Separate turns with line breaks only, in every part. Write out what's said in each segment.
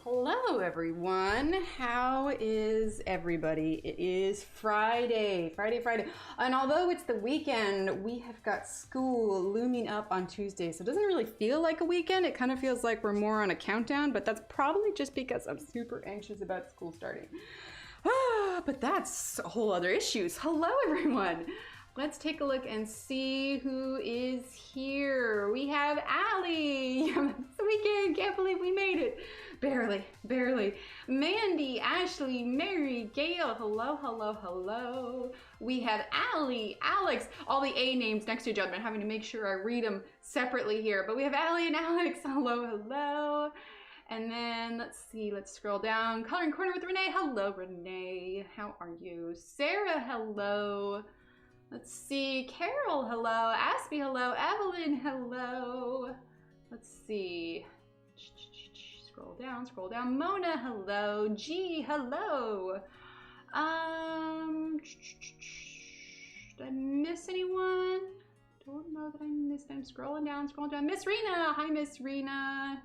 Hello everyone, how is everybody? It is Friday. And although it's the weekend, we have got school looming up on Tuesday, so it doesn't really feel like a weekend. It kind of feels like we're more on a countdown, but that's probably just because I'm super anxious about school starting. But that's a whole other issues. Hello everyone. Let's take a look and see who is here. We have Allie. It's the weekend, can't believe we made it. Barely. Mandy, Ashley, Mary, Gail, hello. We have Allie, Alex, all the A names next to each other. I'm having to make sure I read them separately here, but we have Allie and Alex, hello. And then let's see, let's scroll down. Coloring Corner with Renee, hello Renee, how are you? Sarah, hello. Let's see, Carol, hello. Aspie, hello. Evelyn, hello. Let's see. scroll down, scroll down. Mona, hello. G, hello. Did I miss anyone? Don't know that I missed. I'm scrolling down, scrolling down. Miss Rena, hi Miss Rena.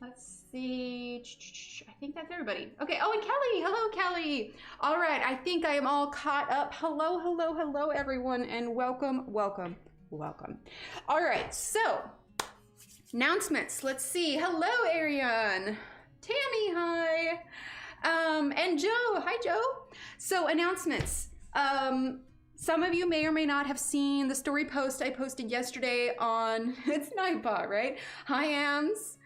Let's see. I think that's everybody. Okay. Oh, and Kelly. Hello, Kelly. All right. I think I am all caught up. Hello, hello, hello, everyone, and welcome, welcome, welcome. All right. So, announcements. Let's see. Hello, Ariane. Tammy, hi. And Joe. Hi, Joe. So, announcements. Some of you may or may not have seen the story post I posted yesterday on, it's Nightbot, right? Hi, Ams.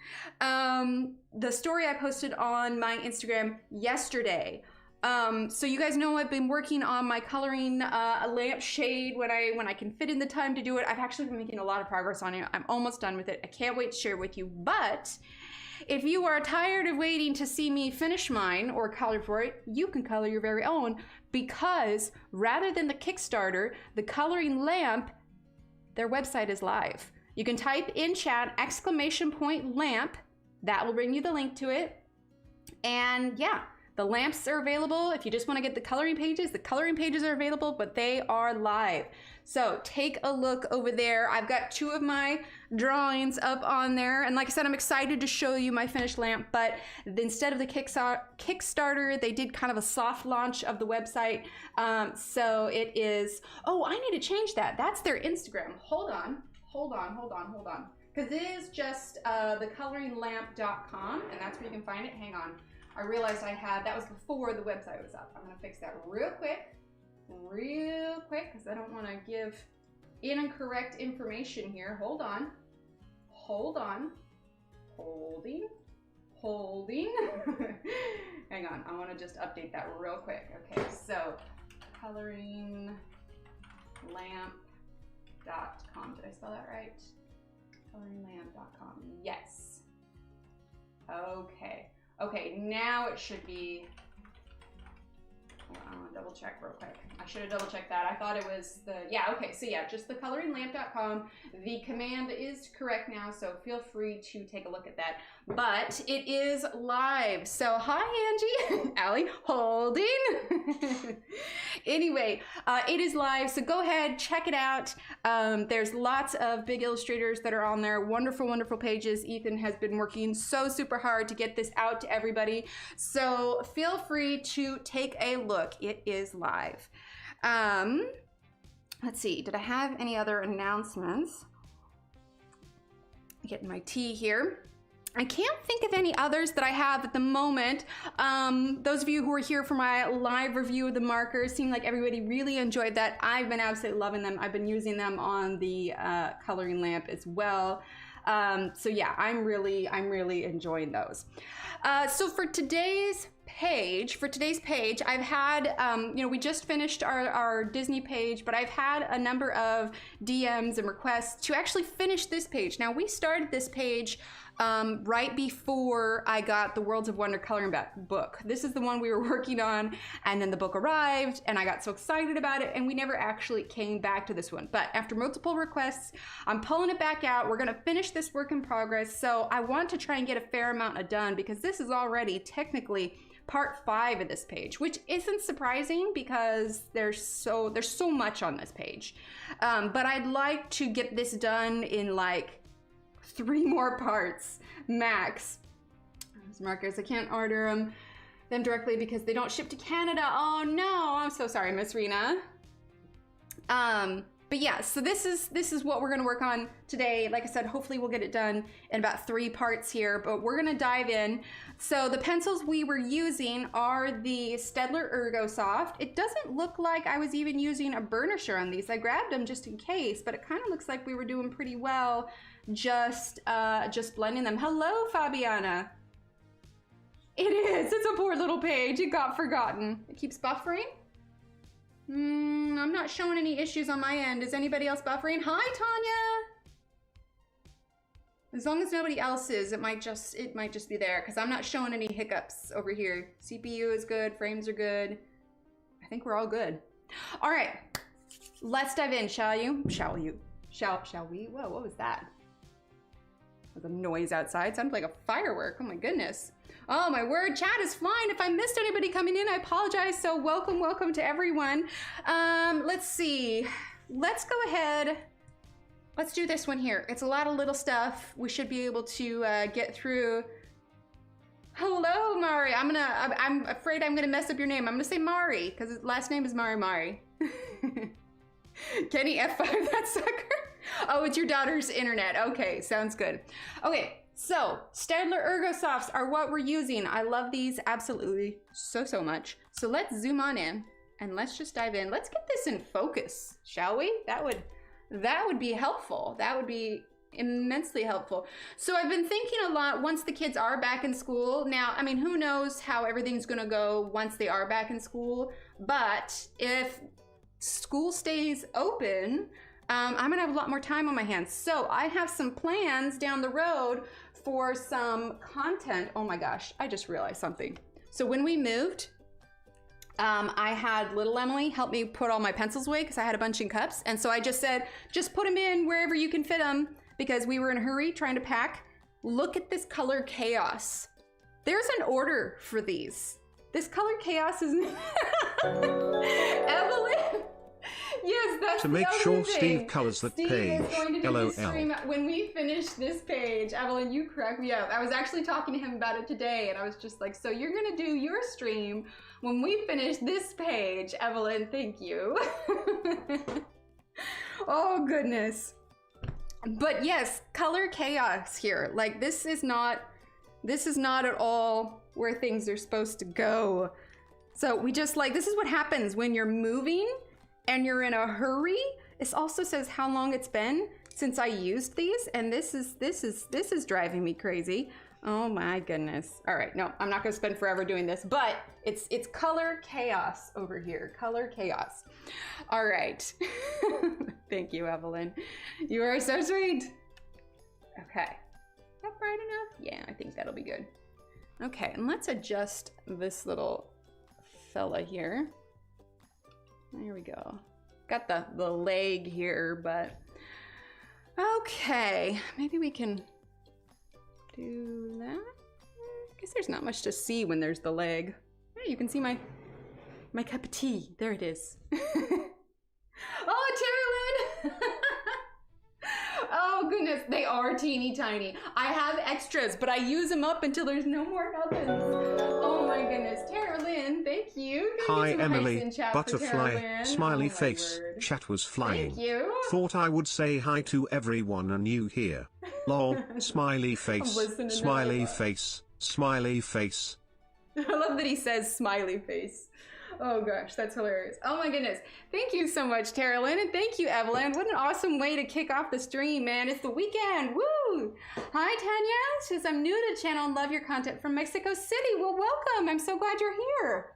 The story I posted on my Instagram yesterday. So you guys know I've been working on my coloring a lamp shade when I can fit in the time to do it. I've actually been making a lot of progress on it. I'm almost done with it. I can't wait to share with you. But if you are tired of waiting to see me finish mine or color for it, you can color your very own, because rather than the Kickstarter, the coloring lamp, their website is live. You can type in chat !lamp. That will bring you the link to it. And yeah, the lamps are available. If you just want to get the coloring pages are available, but they are live. So take a look over there. I've got 2 of my drawings up on there. And like I said, I'm excited to show you my finished lamp, but instead of the Kickstarter, they did kind of a soft launch of the website. So it is, oh, I need to change that. That's their Instagram. Hold on. Because it is just thecoloringlamp.com, and that's where you can find it. Hang on. I realized that was before the website was up. I'm gonna fix that real quick, because I don't want to give incorrect information here. Hold on. Holding. Hang on, I want to just update that real quick. Okay, so coloringlamp.com. Did I spell that right? Coloringlamp.com. Yes. Okay, now it should be. I want to double check real quick. I should have double checked that. I thought it was so yeah, just the coloringlamp.com. The command is correct now, so feel free to take a look at that. But it is live. So hi, Angie. Allie, holding. Anyway, it is live, so go ahead, check it out. There's lots of big illustrators that are on there. Wonderful, wonderful pages. Ethan has been working so super hard to get this out to everybody. So feel free to take a look. It is live. Let's see, did I have any other announcements? Getting my tea here. I can't think of any others that I have at the moment. Those of you who are here for my live review of the markers, seemed like everybody really enjoyed that. I've been absolutely loving them. I've been using them on the coloring lamp as well. So yeah, I'm really enjoying those. So for today's page, I've had, we just finished our Disney page, but I've had a number of DMs and requests to actually finish this page. Now, we started this page right before I got the Worlds of Wonder coloring book. This is the one we were working on, and then the book arrived, and I got so excited about it, and we never actually came back to this one. But after multiple requests, I'm pulling it back out. We're gonna finish this work in progress, so I want to try and get a fair amount done, because this is already technically part 5 of this page, which isn't surprising because there's so much on this page. But I'd like to get this done in like 3 more parts max. Those markers, I can't order them directly because they don't ship to Canada. Oh no, I'm so sorry, Miss Rena. But yeah, so this is what we're gonna work on today. Like I said, hopefully we'll get it done in about 3 parts here, but we're gonna dive in. So the pencils we were using are the Staedtler Ergosoft. It doesn't look like I was even using a burnisher on these. I grabbed them just in case, but it kind of looks like we were doing pretty well just blending them. Hello, Fabiana. It is, it's a poor little page. It got forgotten. It keeps buffering. I'm not showing any issues on my end. Is anybody else buffering? Hi, Tanya. As long as nobody else is, it might just be there, because I'm not showing any hiccups over here. CPU is good, frames are good. I think we're all good. All right, let's dive in, shall we? Whoa, what was that? There's a noise outside. Sounds like a firework. Oh my goodness. Oh my word, chat is flying. If I missed anybody coming in, I apologize. So welcome to everyone. Let's see. Let's go ahead. Let's do this one here. It's a lot of little stuff. We should be able to get through. Hello, Mari. I'm afraid I'm gonna mess up your name. I'm gonna say Mari, because his last name is Mari. Kenny F5, that sucker. Oh, it's your daughter's internet. Okay, sounds good. Okay, so Staedtler Ergosofts are what we're using. I love these absolutely so much. So let's zoom on in and let's just dive in. Let's get this in focus, shall we? That would be helpful. That would be immensely helpful. So I've been thinking a lot once the kids are back in school. Now, I mean, who knows how everything's gonna go once they are back in school, but if school stays open, I'm gonna have a lot more time on my hands. So I have some plans down the road for some content. Oh my gosh, I just realized something. So when we moved, I had little Emily help me put all my pencils away because I had a bunch in cups. And so I just said, just put them in wherever you can fit them because we were in a hurry trying to pack. Look at this color chaos. There's an order for these. This color chaos is Evelyn. Yes, that's
to make sure
thing.
Steve colors that
Steve
page.
Is going to do
LOL.
this stream when we finish this page. Evelyn, you crack me up. I was actually talking to him about it today, and I was just like, so you're gonna do your stream when we finish this page. Evelyn, thank you. Oh goodness. But yes, color chaos here. Like this is not at all where things are supposed to go. So we just like, this is what happens when you're moving and you're in a hurry. This also says how long it's been since I used these, and this is driving me crazy. Oh my goodness. All right, no, I'm not gonna spend forever doing this, but it's color chaos over here, color chaos. All right. Thank you, Evelyn. You are so sweet. Okay, is that bright enough? Yeah, I think that'll be good. Okay, and let's adjust this little fella here. There we go. Got the leg here, but okay, maybe we can do that. I guess there's not much to see when there's the leg. Hey, you can see my cup of tea. There it is. Oh, Terralyn! Oh goodness, they are teeny tiny. I have extras, but I use them up until there's no more nubbins. Oh my goodness, Terralyn, thank you.
Hi Emily, butterfly, smiley face,
word.
chat was flying.
Thank you.
Thought I would say hi to everyone and you here. Lol, smiley face, smiley face, smiley face.
I love that he says smiley face. Oh gosh, that's hilarious. Oh my goodness. Thank you so much, Terralyn, and thank you, Evelyn. What an awesome way to kick off the stream, man. It's the weekend. Woo! Hi, Tanya. She says, I'm new to the channel and love your content from Mexico City. Well, welcome. I'm so glad you're here.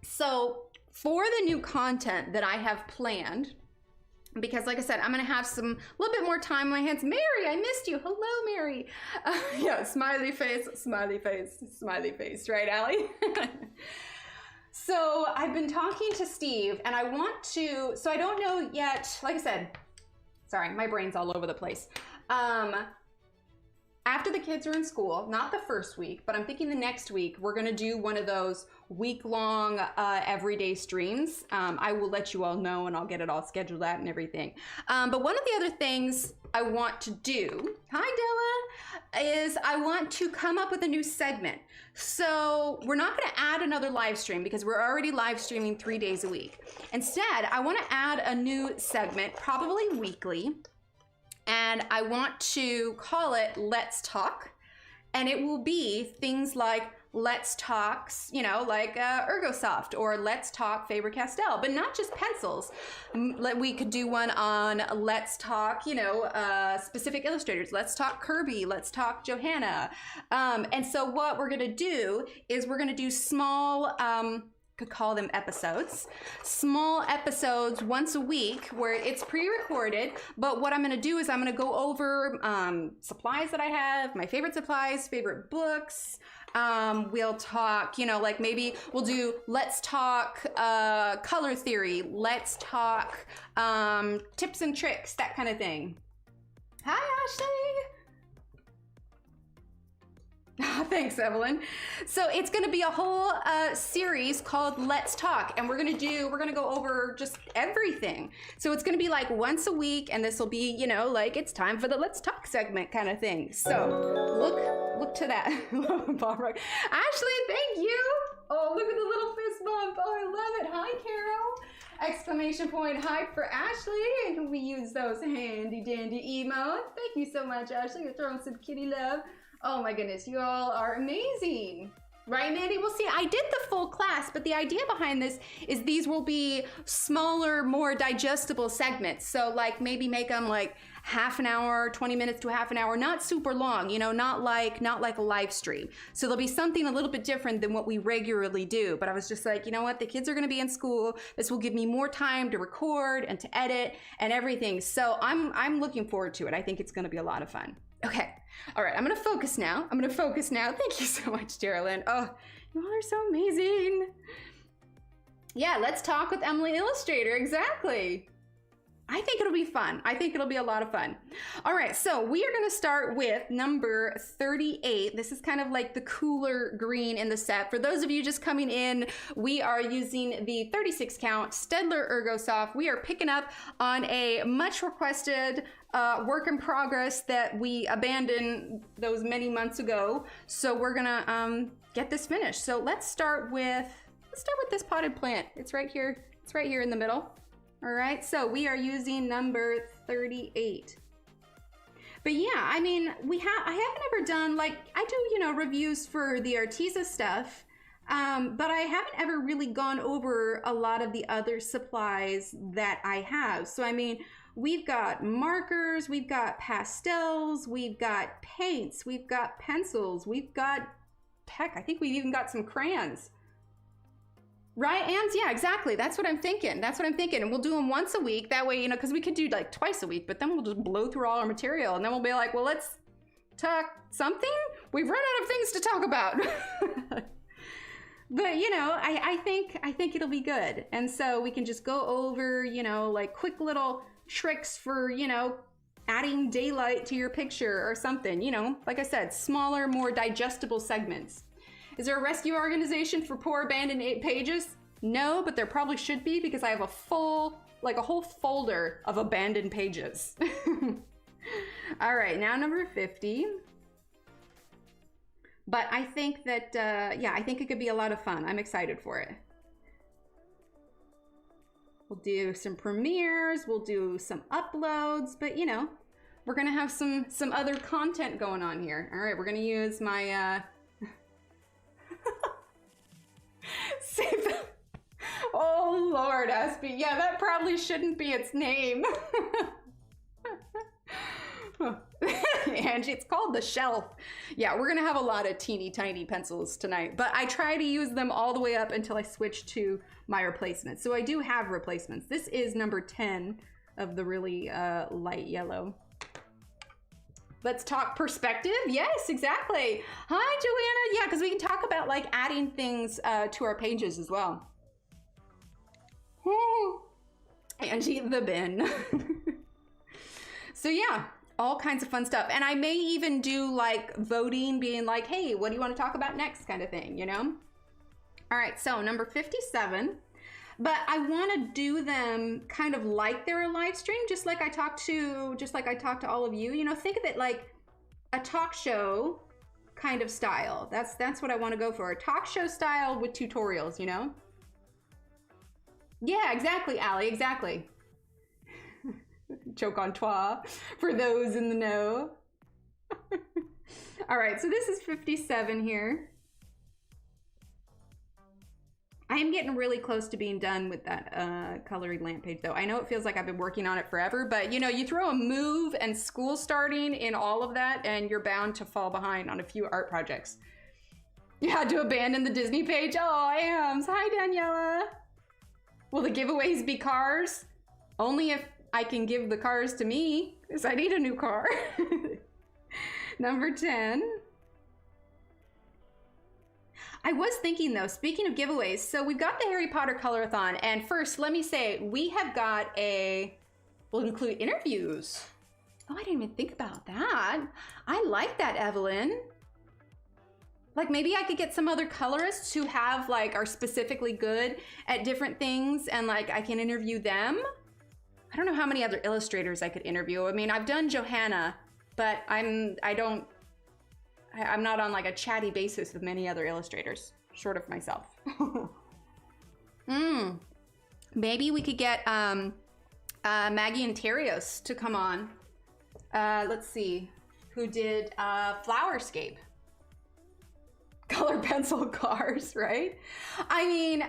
So, for the new content that I have planned, because like I said, I'm gonna have a little bit more time on my hands. Mary, I missed you. Hello, Mary. Yeah, smiley face, smiley face, smiley face, right, Allie? So I've been talking to Steve and I want to, so I don't know yet, like I said, sorry, my brain's all over the place. After the kids are in school, not the first week, but I'm thinking the next week, we're gonna do one of those week-long everyday streams. I will let you all know and I'll get it all scheduled out and everything. But one of the other things I want to do, hi Della, is I want to come up with a new segment. So we're not gonna add another live stream because we're already live streaming 3 days a week. Instead, I wanna add a new segment, probably weekly, and I want to call it Let's Talk. And it will be things like Let's Talk, you know, like Ergosoft, or Let's Talk Faber-Castell, but not just pencils. We could do one on Let's Talk, you know, specific illustrators. Let's Talk Kirby, Let's Talk Johanna. And so what we're gonna do is we're gonna do small, could call them episodes, small episodes once a week where it's pre-recorded, but what I'm gonna do is I'm gonna go over supplies that I have, my favorite supplies, favorite books. We'll talk, you know, like maybe we'll do Let's Talk color theory, Let's Talk tips and tricks, that kind of thing. Hi, Ashley. Thanks, Evelyn. So it's going to be a whole series called Let's Talk, and we're going to go over just everything. So it's going to be like once a week, and this will be, you know, like it's time for the Let's Talk segment kind of thing. So look to that. Ashley, thank you. Oh, look at the little fist bump. Oh, I love it. Hi, Carol. Exclamation point hype for Ashley. And we use those handy dandy emotes. Thank you so much, Ashley. You're throwing some kitty love. Oh my goodness, you all are amazing. Right, Mandy? Well, see, I did the full class, but the idea behind this is these will be smaller, more digestible segments. So like maybe make them like half an hour, 20 minutes to half an hour, not super long, you know, not like a live stream. So there'll be something a little bit different than what we regularly do. But I was just like, you know what? The kids are going to be in school. This will give me more time to record and to edit and everything. So I'm looking forward to it. I think it's going to be a lot of fun. Okay. All right. I'm going to focus now. Thank you so much, Geraldine. Oh, you all are so amazing. Yeah. Let's talk with Emily Illustrator. Exactly. I think it'll be fun. I think it'll be a lot of fun. All right, so we are gonna start with number 38. This is kind of like the cooler green in the set. For those of you just coming in, we are using the 36 count Staedtler Ergosoft. We are picking up on a much requested work in progress that we abandoned those many months ago. So we're gonna get this finished. So let's start with this potted plant. It's right here. It's right here in the middle. All right, so we are using number 38. But yeah, I mean, I haven't ever done, like, I do, you know, reviews for the Arteza stuff, but I haven't ever really gone over a lot of the other supplies that I have. So, I mean, we've got markers, we've got pastels, we've got paints, we've got pencils, we've got, heck, I think we've even got some crayons. Right, Ans? Yeah, exactly. That's what I'm thinking. And we'll do them once a week. That way, you know, because we could do like twice a week, but then we'll just blow through all our material. And then we'll be like, well, let's talk something? We've run out of things to talk about. But, you know, I think it'll be good. And so we can just go over, you know, like quick little tricks for, you know, adding daylight to your picture or something. You know, like I said, smaller, more digestible segments. Is there a rescue organization for poor abandoned pages? No, but there probably should be because I have a whole folder of abandoned pages. All right, now number 50. But I think that, yeah, I think it could be a lot of fun. I'm excited for it. We'll do some premieres, we'll do some uploads, but you know, we're gonna have some other content going on here. All right, we're gonna use my, save the... Oh Lord, Aspie. Yeah, that probably shouldn't be its name. Angie, it's called the shelf. Yeah, we're gonna have a lot of teeny tiny pencils tonight, but I try to use them all the way up until I switch to my replacements. So I do have replacements. This is number 10 of the really light yellow. Let's talk perspective. Yes, exactly. Hi, Joanna. Yeah, because we can talk about like adding things to our pages as well. Angie the bin. So yeah, all kinds of fun stuff. And I may even do like voting, being like, hey, what do you want to talk about next kind of thing, you know? All right, so number 57. But I want to do them kind of like they're a live stream, just like I talked to all of you. You know, think of it like a talk show kind of style. That's what I want to go for. A talk show style with tutorials, you know? Yeah, exactly, Allie, exactly. Joke on toi for those in the know. All right, so this is 57 here. I am getting really close to being done with that coloring lamp page though. I know it feels like I've been working on it forever, but you know, you throw a move and school starting in all of that and you're bound to fall behind on a few art projects. You had to abandon the Disney page. Oh, Ams. Hi, Daniela. Will the giveaways be cars? Only if I can give the cars to me, because I need a new car. Number 10. I was thinking though, speaking of giveaways, so we've got the Harry Potter Colorathon, and first let me say, we have got we'll include interviews. Oh, I didn't even think about that. I like that, Evelyn. Like maybe I could get some other colorists who have like are specifically good at different things and like I can interview them. I don't know how many other illustrators I could interview. I mean, I've done Johanna, but I'm not on like a chatty basis with many other illustrators, short of myself. Maybe we could get Maggie and Terios to come on. Let's see, who did Flowerscape. Color pencil cars, right? I mean,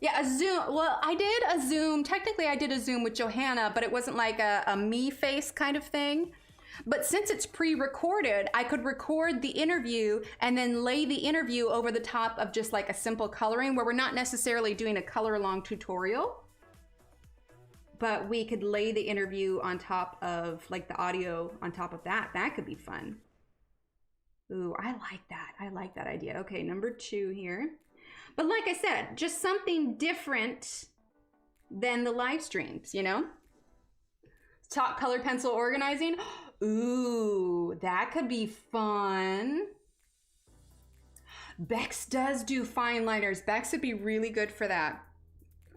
yeah, a Zoom. Well, I did a Zoom. Technically, I did a Zoom with Johanna, but it wasn't like a me face kind of thing. But since it's pre-recorded, I could record the interview and then lay the interview over the top of just like a simple coloring where we're not necessarily doing a color long tutorial, but we could lay the interview on top of like the audio on top of that. That could be fun. Ooh, I like that. I like that idea. Okay, number 2 here. But like I said, just something different than the live streams, you know? Top color pencil organizing. Ooh, that could be fun. Bex does do fine liners. Bex would be really good for that.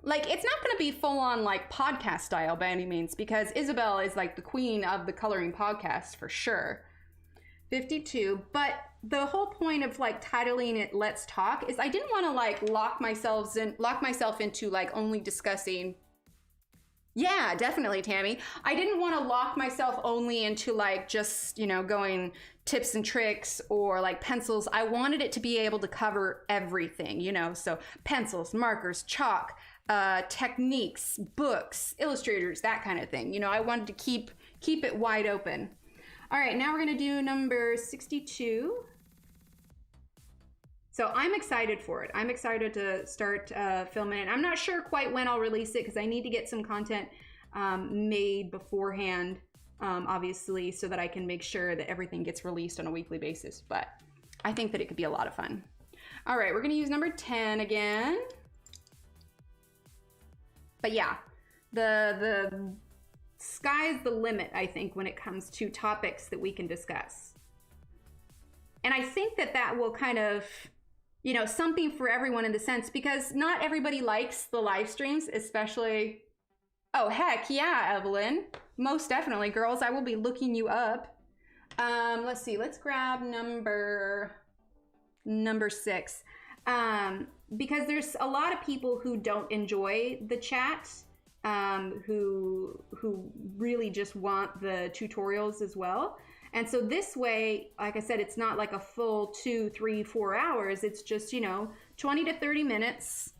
Like, it's not gonna be full on like podcast style by any means because Isabel is like the queen of the coloring podcast for sure. 52, but the whole point of like titling it Let's Talk is I didn't want to like lock myself into like only discussing. Yeah, definitely, Tammy. I didn't want to lock myself only into like just, you know, going tips and tricks or like pencils. I wanted it to be able to cover everything, you know, so pencils, markers, chalk, techniques, books, illustrators, that kind of thing. You know, I wanted to keep it wide open. All right, now we're gonna do number 62. So I'm excited for it. I'm excited to start filming it. I'm not sure quite when I'll release it because I need to get some content made beforehand, obviously, so that I can make sure that everything gets released on a weekly basis. But I think that it could be a lot of fun. All right, we're gonna use number 10 again. But yeah, the sky's the limit, I think, when it comes to topics that we can discuss. And I think that that will kind of, you know, something for everyone in the sense, because not everybody likes the live streams, especially, oh, heck yeah, Evelyn. Most definitely, girls, I will be looking you up. Let's see, let's grab number 6. Because there's a lot of people who don't enjoy the chat, who really just want the tutorials as well. And so this way, like I said, it's not like a full 2, 3, 4 hours. It's just, you know, 20 to 30 minutes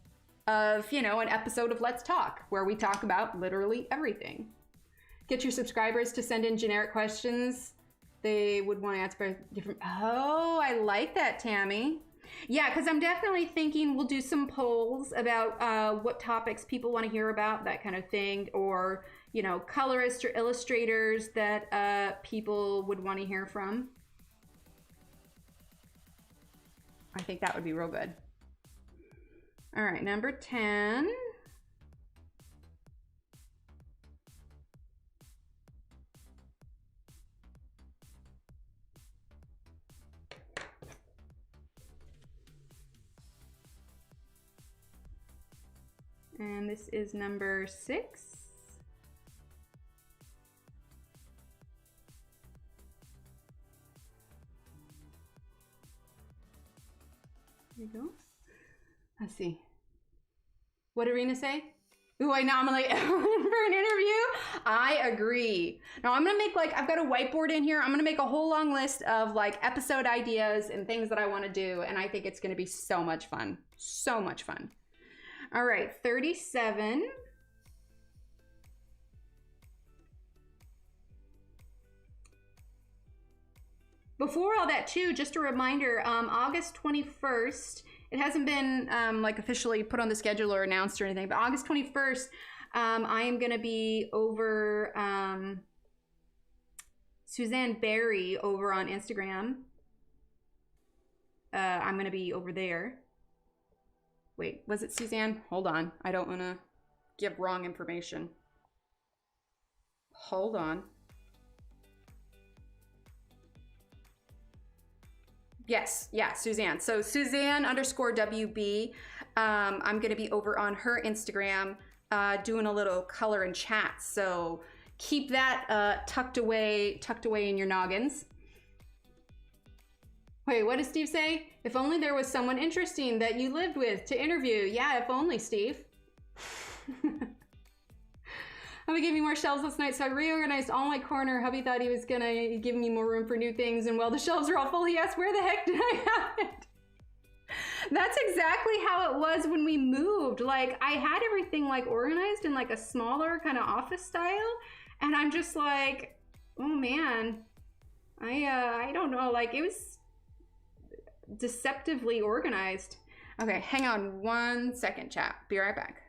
of, you know, an episode of Let's Talk, where we talk about literally everything. Get your subscribers to send in generic questions they would want to answer different. Oh, I like that, Tammy. Yeah, because I'm definitely thinking we'll do some polls about what topics people want to hear about, that kind of thing, or, you know, colorists or illustrators that people would want to hear from. I think that would be real good. All right, number 10. And this is number 6. There you go. Let's see. What did Rena say? Ooh, I nominate for an interview? I agree. Now I'm gonna make like, I've got a whiteboard in here. I'm gonna make a whole long list of like episode ideas and things that I wanna do. And I think it's gonna be so much fun. So much fun. All right, 37. Before all that too, just a reminder, August 21st, it hasn't been like officially put on the schedule or announced or anything, but August 21st, I am gonna be over Suzanne Berry over on Instagram. I'm gonna be over there. Wait, was it Suzanne? Hold on, I don't wanna give wrong information. Hold on. Yes, yeah, Suzanne. So Suzanne_WB. I'm gonna be over on her Instagram doing a little color and chat. So keep that tucked away in your noggins. Wait, what does Steve say? If only there was someone interesting that you lived with to interview. Yeah, if only, Steve. I'm gonna give me more shelves last night, so I reorganized all my corner. Hubby thought he was gonna give me more room for new things, and while the shelves are all full, he asked, where the heck did I have it? That's exactly how it was when we moved. Like, I had everything like organized in like a smaller kind of office style, and I'm just like, oh man, I don't know, like it was deceptively organized. Okay, hang on 1 second, chat. Be right back.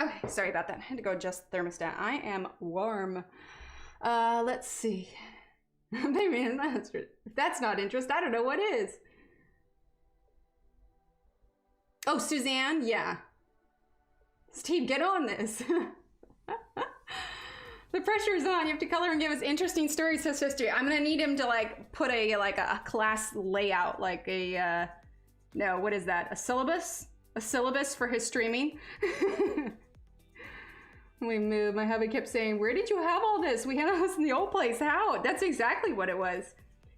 Okay, sorry about that. I had to go adjust the thermostat. I am warm. Let's see. Maybe if that's not interest, I don't know what is. Oh, Suzanne, yeah. Steve, get on this. The pressure is on. You have to color and give us interesting stories, says history. I'm gonna need him to like put a class layout, like a no, what is that? A syllabus? A syllabus for his streaming. We moved. My hubby kept saying, where did you have all this? We had a house in the old place. How? That's exactly what it was.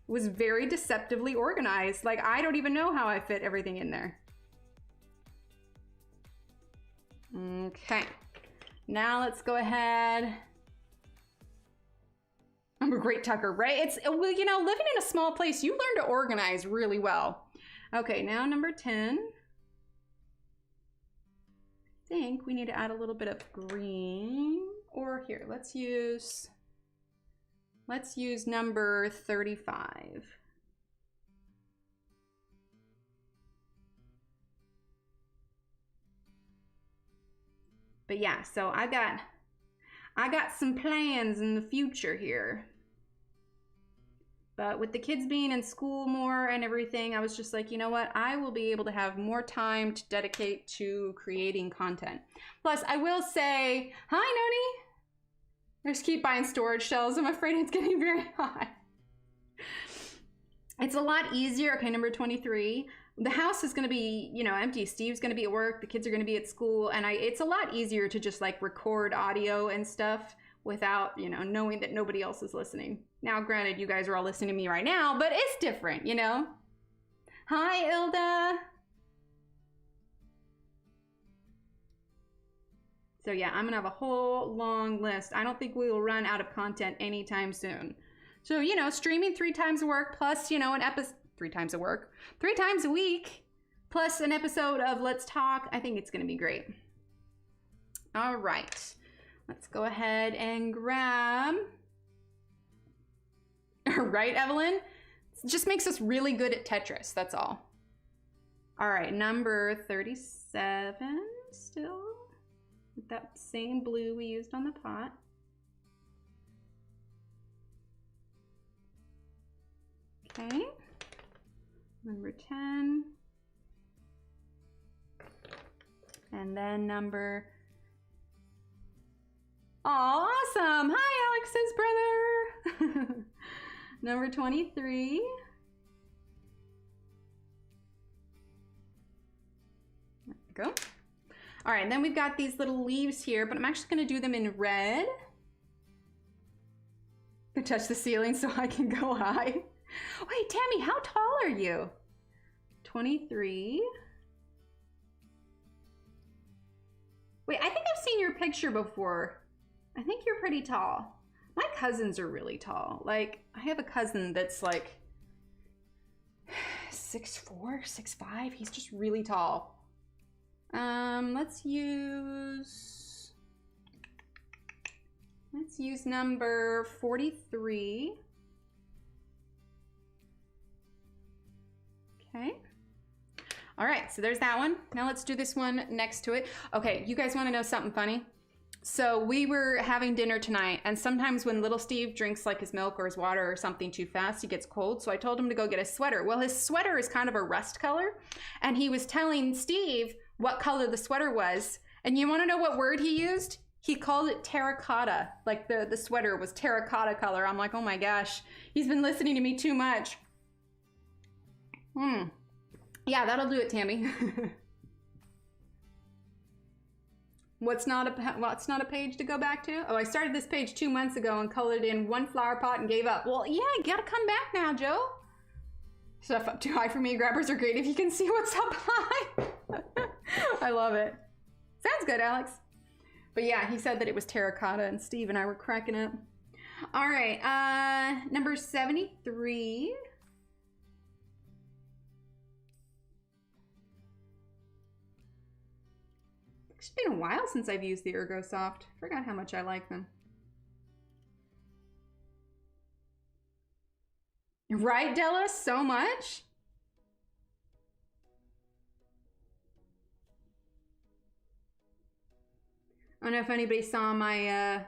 It was very deceptively organized. Like, I don't even know how I fit everything in there. Okay. Now let's go ahead. I'm a great tucker, right? It's, well, you know, living in a small place, you learn to organize really well. Okay, now number 10. I think we need to add a little bit of green, or here, let's use number 35. But yeah, so I got some plans in the future here. But with the kids being in school more and everything, I was just like, you know what? I will be able to have more time to dedicate to creating content. Plus, I will say, hi, Noni. I just keep buying storage shelves. I'm afraid it's getting very hot. It's a lot easier. Okay, number 23. The house is going to be, you know, empty. Steve's going to be at work. The kids are going to be at school. And it's a lot easier to just like record audio and stuff without, you know, knowing that nobody else is listening. Now, granted, you guys are all listening to me right now, but it's different, you know? Hi, Ilda. So yeah, I'm gonna have a whole long list. I don't think we will run out of content anytime soon. So, you know, streaming 3 times a work plus, you know, an episode, 3 times a work, 3 times a week, plus an episode of Let's Talk. I think it's gonna be great. All right, let's go ahead and grab. Right, Evelyn? It just makes us really good at Tetris, that's all. All right, number 37 still. With that same blue we used on the pot. Okay. Number 10. And then number... Oh, awesome! Hi, Alex's brother! Number 23. There we go. All right, and then we've got these little leaves here, but I'm actually gonna do them in red. To touch the ceiling so I can go high. Wait, Tammy, how tall are you? 23. Wait, I think I've seen your picture before. I think you're pretty tall. My cousins are really tall. Like, I have a cousin that's like, 6'4", 6'5"? He's just really tall. Let's use number 43. Okay. All right, so there's that one. Now let's do this one next to it. Okay, you guys want to know something funny? So we were having dinner tonight, and sometimes when little Steve drinks like his milk or his water or something too fast, he gets cold. So I told him to go get a sweater. Well, his sweater is kind of a rust color, and he was telling Steve what color the sweater was. And you want to know what word he used? He called it terracotta, like the sweater was terracotta color. I'm like, oh my gosh, he's been listening to me too much. Yeah, that'll do it, Tammy. What's not a page to go back to? Oh, I started this page 2 months ago and colored in one flower pot and gave up. Well, yeah, you gotta come back now, Joe. Stuff up too high for me. Grabbers are great if you can see what's up high. I love it. Sounds good, Alex. But yeah, he said that it was terracotta, and Steve and I were cracking up. All right, number 73. It's been a while since I've used the Ergosoft. Forgot how much I like them. Right, Della? So much? I don't know if anybody saw my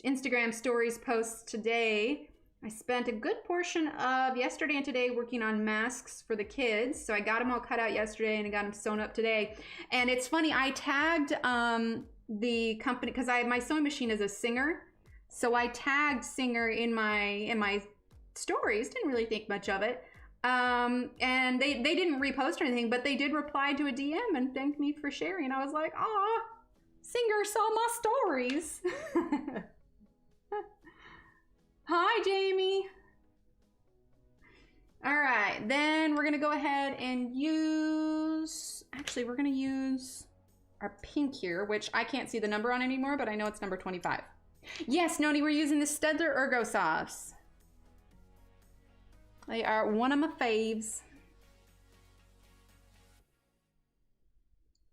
Instagram stories posts today. I spent a good portion of yesterday and today working on masks for the kids. So I got them all cut out yesterday and I got them sewn up today. And it's funny, I tagged the company because my sewing machine is a Singer. So I tagged Singer in my stories. Didn't really think much of it. And they didn't repost or anything, but they did reply to a DM and thanked me for sharing. I was like, aw, Singer saw my stories. Hi, Jamie. All right, then we're gonna go ahead and use, actually we're gonna use our pink here, which I can't see the number on anymore, but I know it's number 25. Yes, Noni, we're using the Staedtler Ergosofts. They are one of my faves.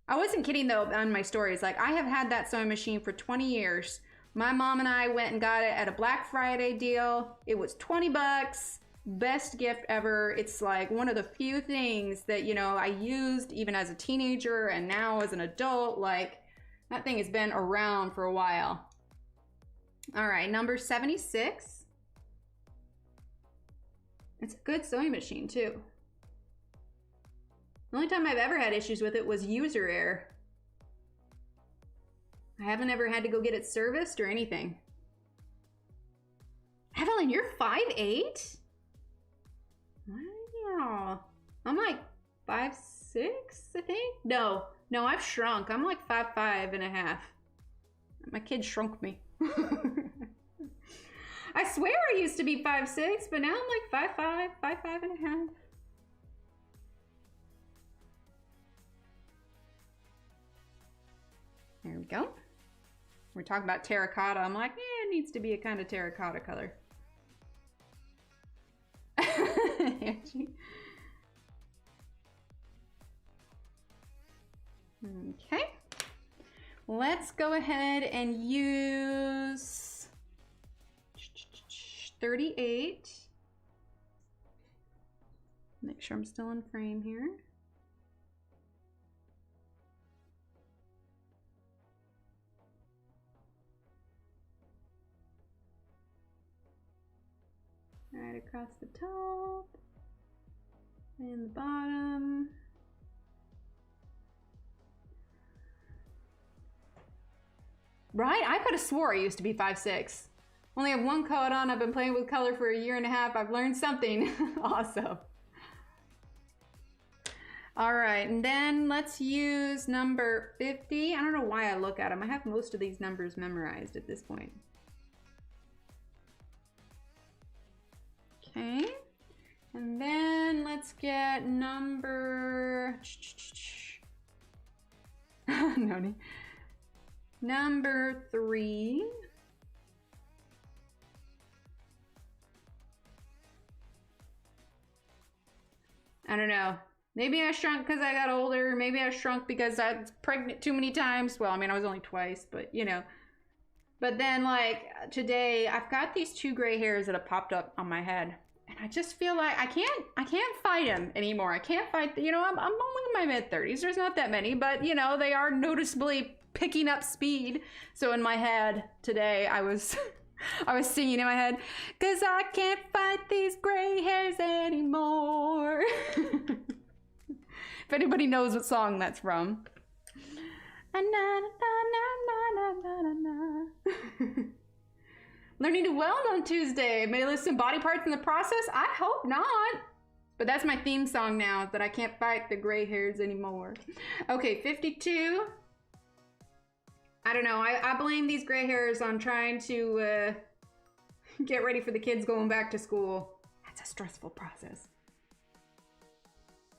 I wasn't kidding though on my stories. Like, I have had that sewing machine for 20 years. My mom and I went and got it at a Black Friday deal. It was 20 bucks. Best gift ever. It's like one of the few things that, you know, I used even as a teenager and now as an adult. Like, that thing has been around for a while. All right, number 76. It's a good sewing machine too. The only time I've ever had issues with it was user error. I haven't ever had to go get it serviced or anything. Evelyn, you're 5'8"? Wow. I'm like 5'6", I think? No, I've shrunk. I'm like 5'5.5". My kid shrunk me. I swear I used to be 5'6", but now I'm like 5'5", 5'5.5". There we go. We're talking about terracotta. I'm like, it needs to be a kind of terracotta color. Okay. Let's go ahead and use 38. Make sure I'm still in frame here. Right across the top and the bottom. Right? I could have swore I used to be 5'6". Only have one coat on. I've been playing with color for 1.5 years. I've learned something. Awesome. All right, and then let's use number 50. I don't know why I look at them. I have most of these numbers memorized at this point. Okay, and then let's get number Noni. Number 3. I don't know. Maybe I shrunk because I got older. Maybe I shrunk because I was pregnant too many times. Well, I mean, I was only twice, but you know. But then, like, today, I've got these 2 gray hairs that have popped up on my head. And I just feel like I can't fight them anymore. I can't fight, you know, I'm only in my mid-30s. There's not that many, but, you know, they are noticeably picking up speed. So in my head today, I was I was singing in my head, 'cause I can't fight these gray hairs anymore. If anybody knows what song that's from. Learning to weld on Tuesday. May list some body parts in the process? I hope not. But that's my theme song now, that I can't fight the gray hairs anymore. Okay, 52. I don't know. I blame these gray hairs on trying to get ready for the kids going back to school. That's a stressful process.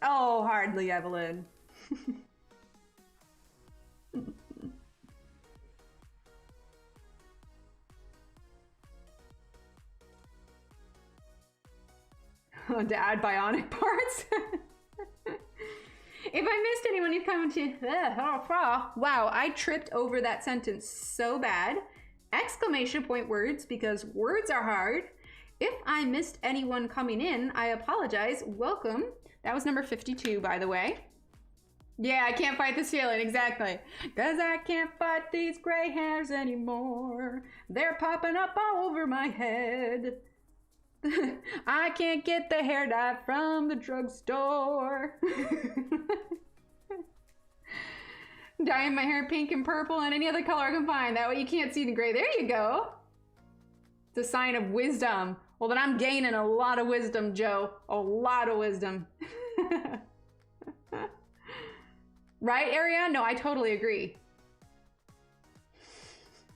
Oh, hardly, Evelyn. To add bionic parts. If I missed anyone, you come to. Wow, I tripped over that sentence so bad. Exclamation point words, because words are hard. If I missed anyone coming in, I apologize. Welcome. That was number 52, by the way. Yeah, I can't fight this feeling, exactly. 'Cause I can't fight these gray hairs anymore. They're popping up all over my head. I can't get the hair dye from the drugstore. Dyeing my hair pink and purple and any other color I can find. That way you can't see the gray. There you go. It's a sign of wisdom. Well, then I'm gaining a lot of wisdom, Joe. A lot of wisdom. Right, Ariane? No, I totally agree.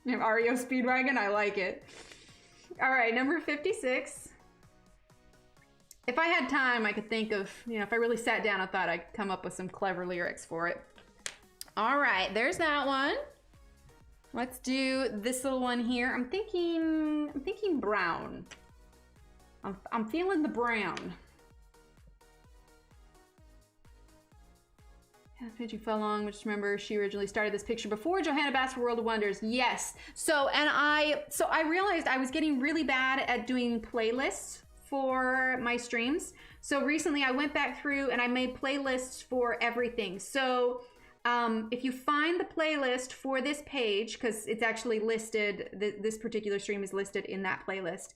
REO Speedwagon, I like it. All right, number 56. If I had time, I could think of, you know, if I really sat down, I thought I'd come up with some clever lyrics for it. All right, there's that one. Let's do this little one here. I'm thinking brown. I'm feeling the brown. Picture fell long, which remember she originally started this picture before Johanna Bass for World of Wonders. Yes. So I realized I was getting really bad at doing playlists for my streams. So recently I went back through and I made playlists for everything. So if you find the playlist for this page, because it's actually listed, this particular stream is listed in that playlist,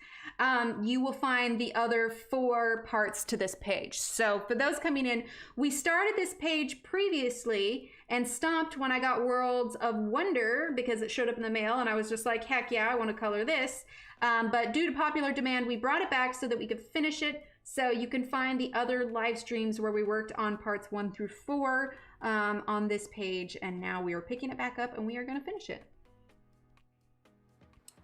you will find the other 4 parts to this page. So for those coming in, we started this page previously and stopped when I got Worlds of Wonder because it showed up in the mail and I was just like, heck yeah, I want to color this. But due to popular demand, we brought it back so that we could finish it. So you can find the other live streams where we worked on parts 1 through 4 on this page, and now we are picking it back up and we are going to finish it.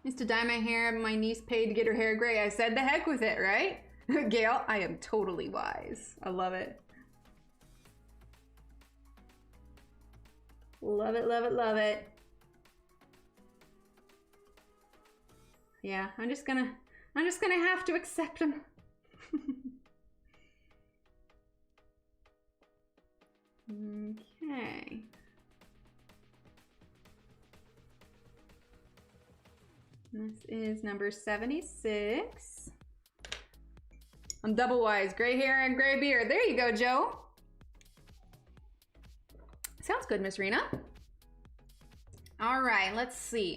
Used to dye my hair, my niece paid to get her hair gray. I said the heck with it, right? Gail, I am totally wise. I love it. Love it, love it, love it. Yeah, I'm just gonna have to accept them. Okay. This is number 76. I'm double wise. Gray hair and gray beard. There you go, Joe. Sounds good, Miss Rena. All right, let's see.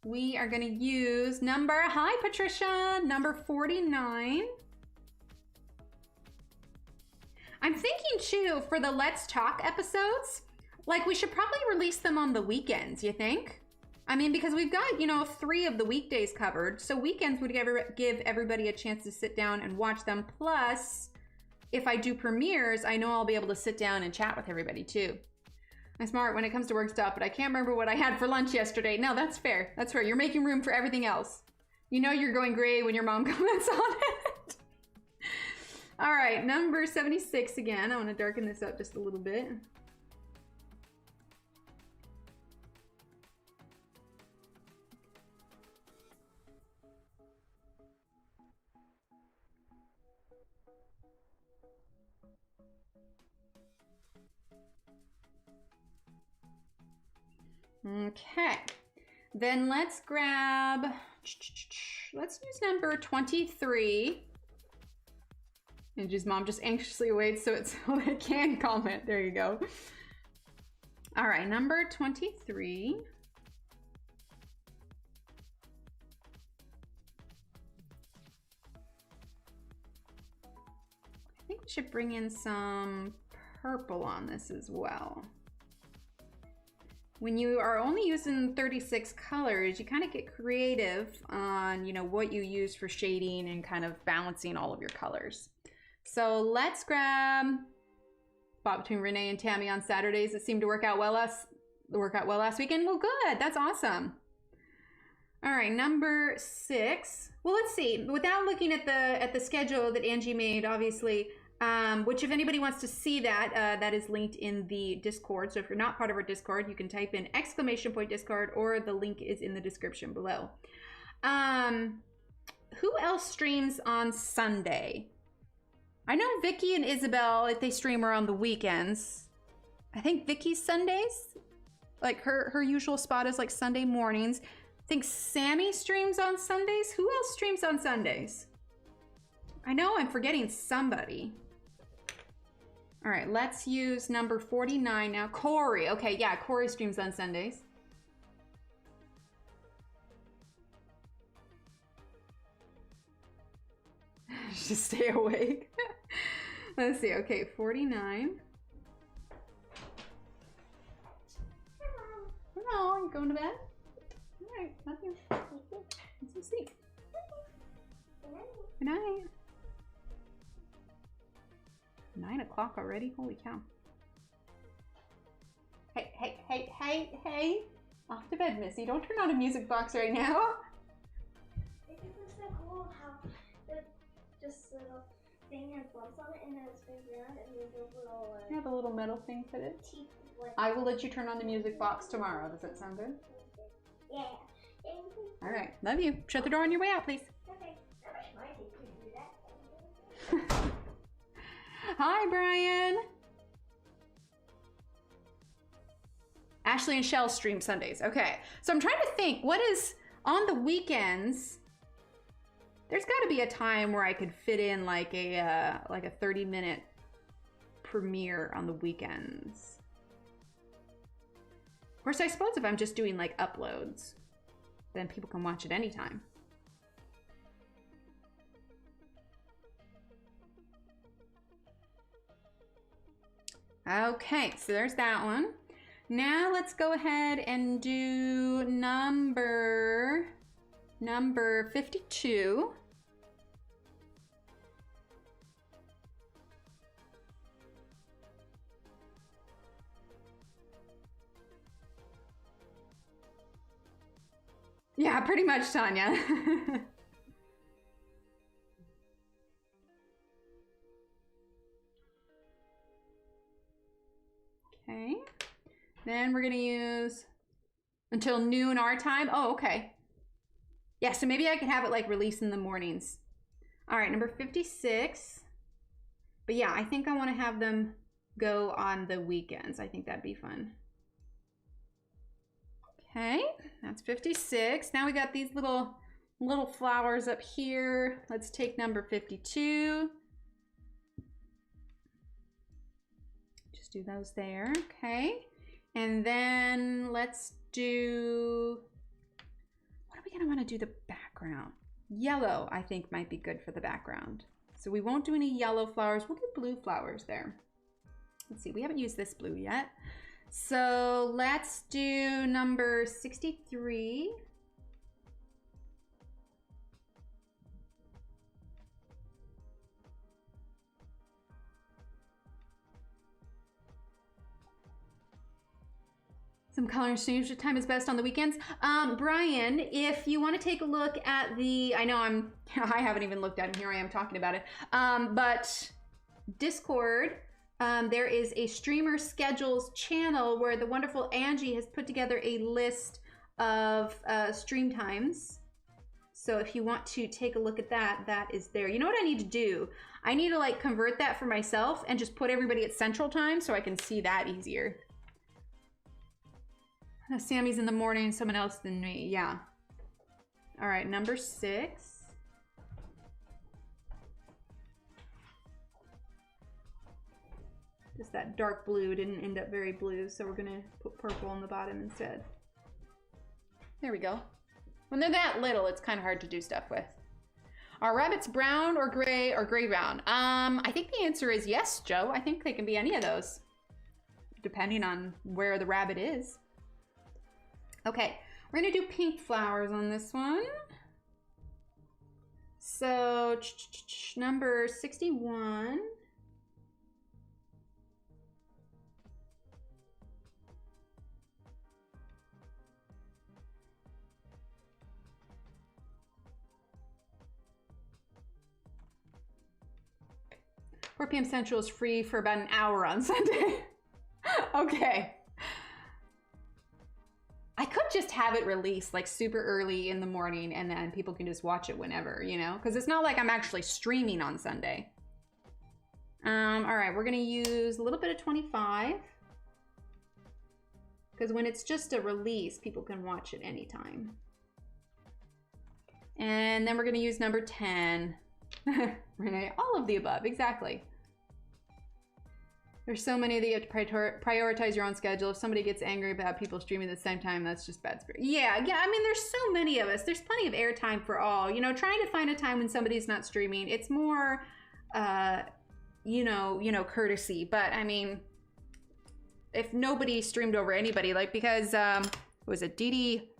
We are gonna use number, hi Patricia, number 49. I'm thinking too, for the Let's Talk episodes, like we should probably release them on the weekends, you think? I mean, because we've got, you know, 3 of the weekdays covered, so weekends would give everybody a chance to sit down and watch them. Plus, if I do premieres, I know I'll be able to sit down and chat with everybody too. I'm smart when it comes to work stuff, but I can't remember what I had for lunch yesterday. No, that's fair. That's fair. You're making room for everything else. You know you're going gray when your mom comments on it. All right, number 76 again. I want to darken this up just a little bit. Okay, then let's grab, let's use number 23. And just mom just anxiously waits so it can comment. There you go. All right, number 23. I think we should bring in some purple on this as well. When you are only using 36 colors, you kind of get creative on, you know, what you use for shading and kind of balancing all of your colors. So let's grab, bought between Renee and Tammy on Saturdays. It seemed to work out well last weekend. Well, good. That's awesome. All right, number 6. Well, let's see. Without looking at the schedule that Angie made, obviously, which if anybody wants to see that, that is linked in the Discord. So if you're not part of our Discord, you can type in !Discord, or the link is in the description below. Who else streams on Sunday? I know Vicky and Isabel, if they stream are on the weekends. I think Vicky's Sundays, like her usual spot is like Sunday mornings. I think Sammy streams on Sundays. Who else streams on Sundays? I know I'm forgetting somebody. All right, let's use number 49 now. Corey, okay, yeah, Corey streams on Sundays. Just stay awake. Let's see, okay, 49. Hello, you going to bed? All right, nothing. Let's some sleep. Good night. 9 o'clock already? Holy cow. Hey. Off to bed, Missy. Don't turn on a music box right now.
It was so cool how just little thing has bumps on it and then it spins around and there's a little
I have a little metal thing fitted.
teeth. Like,
I will let you turn on the music box tomorrow. Does that sound good?
yeah.
All right. Love you. Shut the door on your way out, please.
Okay. I wish my teeth could do that.
Hi, Brian. Ashley and Shell stream Sundays. Okay. So I'm trying to think, what is on the weekends? There's got to be a time where I could fit in like a 30-minute premiere on the weekends. Of course, I suppose if I'm just doing like uploads, then people can watch it anytime. Okay, so there's that one. Now let's go ahead and do number 52. Yeah, pretty much, Tanya. Okay. Then we're gonna use until noon our time. Oh, okay. Yeah, so maybe I could have it like released in the mornings. All right, number 56. But yeah, I think I want to have them go on the weekends. I think that'd be fun. Okay, that's 56. Now we got these little flowers up here. Let's take number 52. Just do those there, okay. And then let's do, what are we gonna wanna do the background? Yellow, I think might be good for the background. So we won't do any yellow flowers, we'll do blue flowers there. Let's see, we haven't used this blue yet. So let's do number 63. Some color and change. What time is best on the weekends? Brian, if you want to take a look at the, I haven't even looked at it. Here I am talking about it. But Discord, there is a streamer schedules channel where the wonderful Angie has put together a list of stream times. So if you want to take a look at that, that is there. You know what I need to do? I need to like convert that for myself and just put everybody at Central Time so I can see that easier. Sammy's in the morning, someone else than me. Yeah. All right, number 6. Just that dark blue didn't end up very blue, so we're gonna put purple on the bottom instead. There we go. When they're that little, it's kind of hard to do stuff with. Are rabbits brown or gray brown? I think the answer is yes, Joe. I think they can be any of those, depending on where the rabbit is. Okay, we're gonna do pink flowers on this one. So, number 61. Four PM Central is free for about an hour on Sunday. Okay. I could just have it released like super early in the morning and then people can just watch it whenever, you know? Because it's not like I'm actually streaming on Sunday. All right, we're gonna use a little bit of 25. Because when it's just a release, people can watch it anytime. And then we're gonna use number 10. Renee, all of the above, exactly. There's so many that you have to prioritize your own schedule. If somebody gets angry about people streaming at the same time, that's just bad spirit. Yeah, I mean, there's so many of us. There's plenty of airtime for all. You know, trying to find a time when somebody's not streaming, it's more, you know, courtesy. But I mean, if nobody streamed over anybody, like because, was it Dee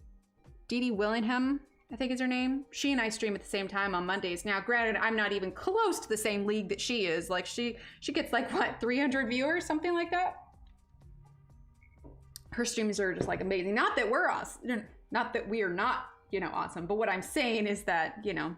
Willingham? I think is her name. She and I stream at the same time on Mondays. Now, granted, I'm not even close to the same league that she is. Like she gets like what, 300 viewers, something like that. Her streams are just like amazing. Not that we're awesome, not that we are not, you know, awesome. But what I'm saying is that, you know,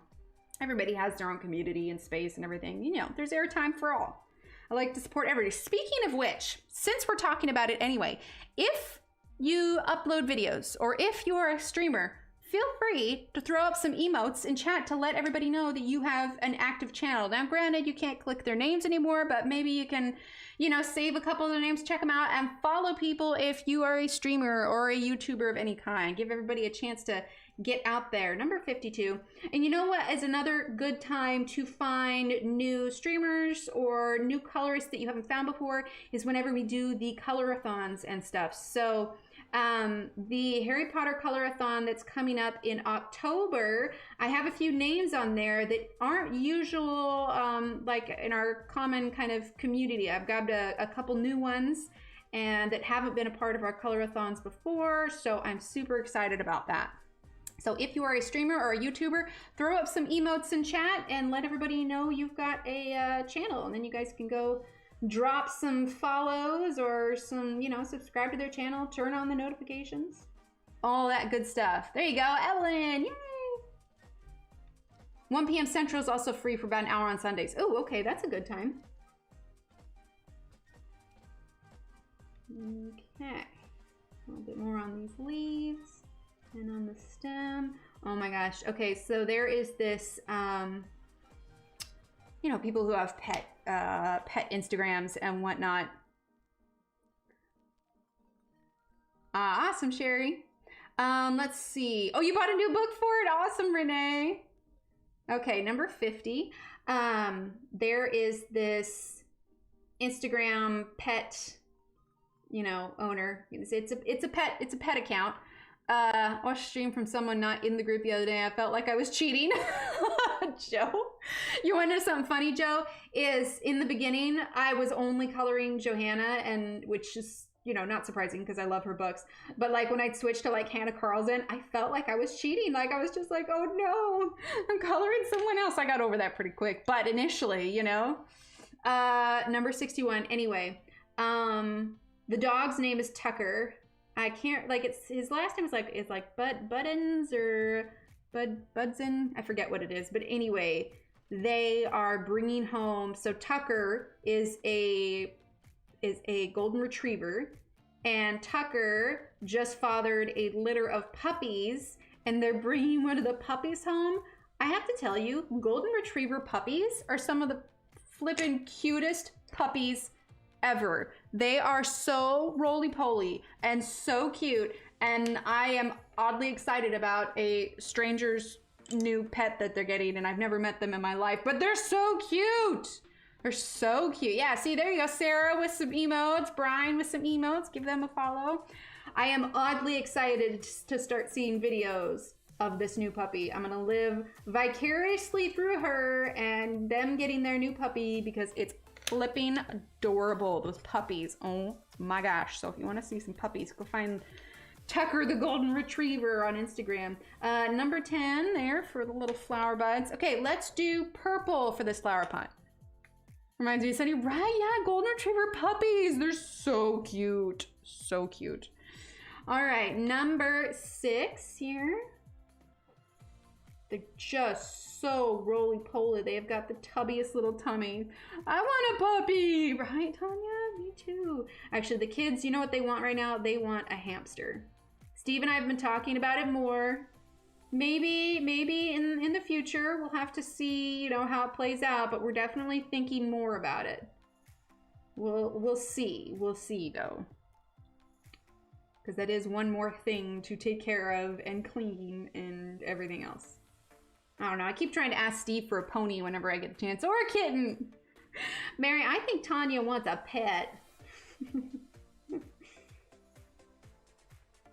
everybody has their own community and space and everything. You know, there's airtime for all. I like to support everybody. Speaking of which, since we're talking about it anyway, if you upload videos or if you're a streamer, feel free to throw up some emotes in chat to let everybody know that you have an active channel. Now, granted, you can't click their names anymore, but maybe you can, you know, save a couple of their names, check them out, and follow people if you are a streamer or a YouTuber of any kind. Give everybody a chance to get out there. Number 52. And you know what is another good time to find new streamers or new colorists that you haven't found before is whenever we do the colorathons and stuff. So, the Harry Potter Colorathon that's coming up in October, I have a few names on there that aren't usual, like in our common kind of community. I've got a couple new ones and that haven't been a part of our colorathons before, so I'm super excited about that. So if you are a streamer or a YouTuber, throw up some emotes in chat and let everybody know you've got a channel, and then you guys can go drop some follows or some, you know, subscribe to their channel, turn on the notifications, all that good stuff. There you go, Evelyn, yay! 1 PM Central is also free for about an hour on Sundays. Oh, okay, that's a good time. Okay, a little bit more on these leaves and on the stem. Oh my gosh, okay, so there is this, you know, people who have pet Instagrams and whatnot. Awesome, Sherry. Let's see. Oh, you bought a new book for it? Awesome, Renee. Okay, number 50. There is this Instagram pet, you know, owner. It's a pet account. Watched a stream from someone not in the group the other day. I felt like I was cheating. Joe, you want to know something funny, Joe? Is in the beginning, I was only coloring Johanna, and which is, you know, not surprising because I love her books. But like when I switched to like Hannah Carlson, I felt like I was cheating. Like I was just like, oh no, I'm coloring someone else. I got over that pretty quick. But initially, you know, number 61. Anyway, the dog's name is Tucker. I can't, like, it's his last name is like, it's like Buddins or Budson. I forget what it is, but anyway, they are bringing home. So Tucker is a golden retriever, and Tucker just fathered a litter of puppies, and they're bringing one of the puppies home. I have to tell you, golden retriever puppies are some of the flippin' cutest puppies ever. They are so roly-poly and so cute, and I am oddly excited about a stranger's new pet that they're getting, and I've never met them in my life, but they're so cute. They're so cute. Yeah, see, there you go. Sarah with some emotes, Brian with some emotes. Give them a follow. I am oddly excited to start seeing videos of this new puppy. I'm gonna live vicariously through her and them getting their new puppy because it's flipping adorable. Those puppies, oh my gosh. So if you wanna see some puppies, go find Tucker the Golden Retriever on Instagram. Number 10 there for the little flower buds. Okay, let's do purple for this flower pot. Reminds me of Sunny, right? Yeah, Golden Retriever puppies. They're so cute, so cute. All right, number 6 here. They're just so roly-poly. They've got the tubbiest little tummies. I want a puppy, right, Tanya? Me too. Actually, the kids, you know what they want right now? They want a hamster. Steve and I have been talking about it more. Maybe in the future, we'll have to see, you know, how it plays out, but we're definitely thinking more about it. We'll see. We'll see, though. Because that is one more thing to take care of and clean and everything else. I don't know. I keep trying to ask Steve for a pony whenever I get a chance. Or a kitten. Mary, I think Tanya wants a pet.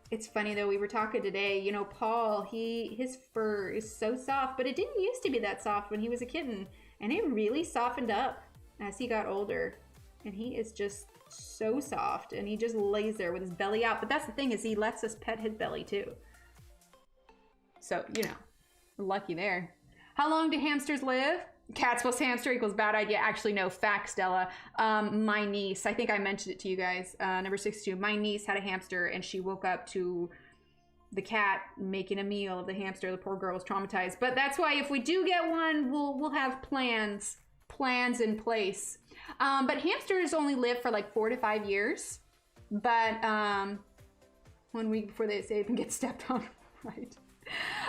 It's funny though, we were talking today, you know, Paul, his fur is so soft, but it didn't used to be that soft when he was a kitten. And it really softened up as he got older. And he is just so soft, and he just lays there with his belly out. But that's the thing, is he lets us pet his belly too. So, you know, we're lucky there. How long do hamsters live? Cats plus hamster equals bad idea. Actually, no, fact, Stella. My niece, I think I mentioned it to you guys, number 62. My niece had a hamster, and she woke up to the cat making a meal of the hamster. The poor girl was traumatized. But that's why if we do get one, we'll have plans in place. But hamsters only live for like 4 to 5 years. But 1 week before they even get stepped on. Right.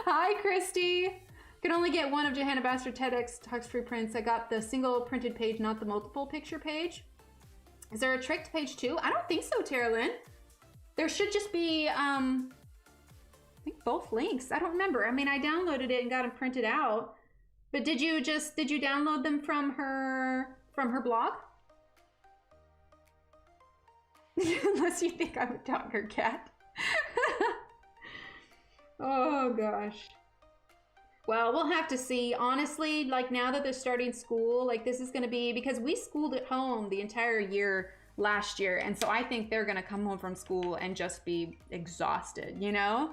Hi, Christy. Can only get one of Johanna Bastard TEDx Talks Free prints. I got the single printed page, not the multiple picture page. Is there a trick to page 2? I don't think so, Tara Lynn. There should just be, I think both links. I don't remember. I mean, I downloaded it and got them printed out. But did you download them from her blog? Unless you think I'm a dog or cat. Oh gosh. Well, we'll have to see. Honestly, like now that they're starting school, like this is gonna be, because we schooled at home the entire year last year. And so I think they're gonna come home from school and just be exhausted, you know?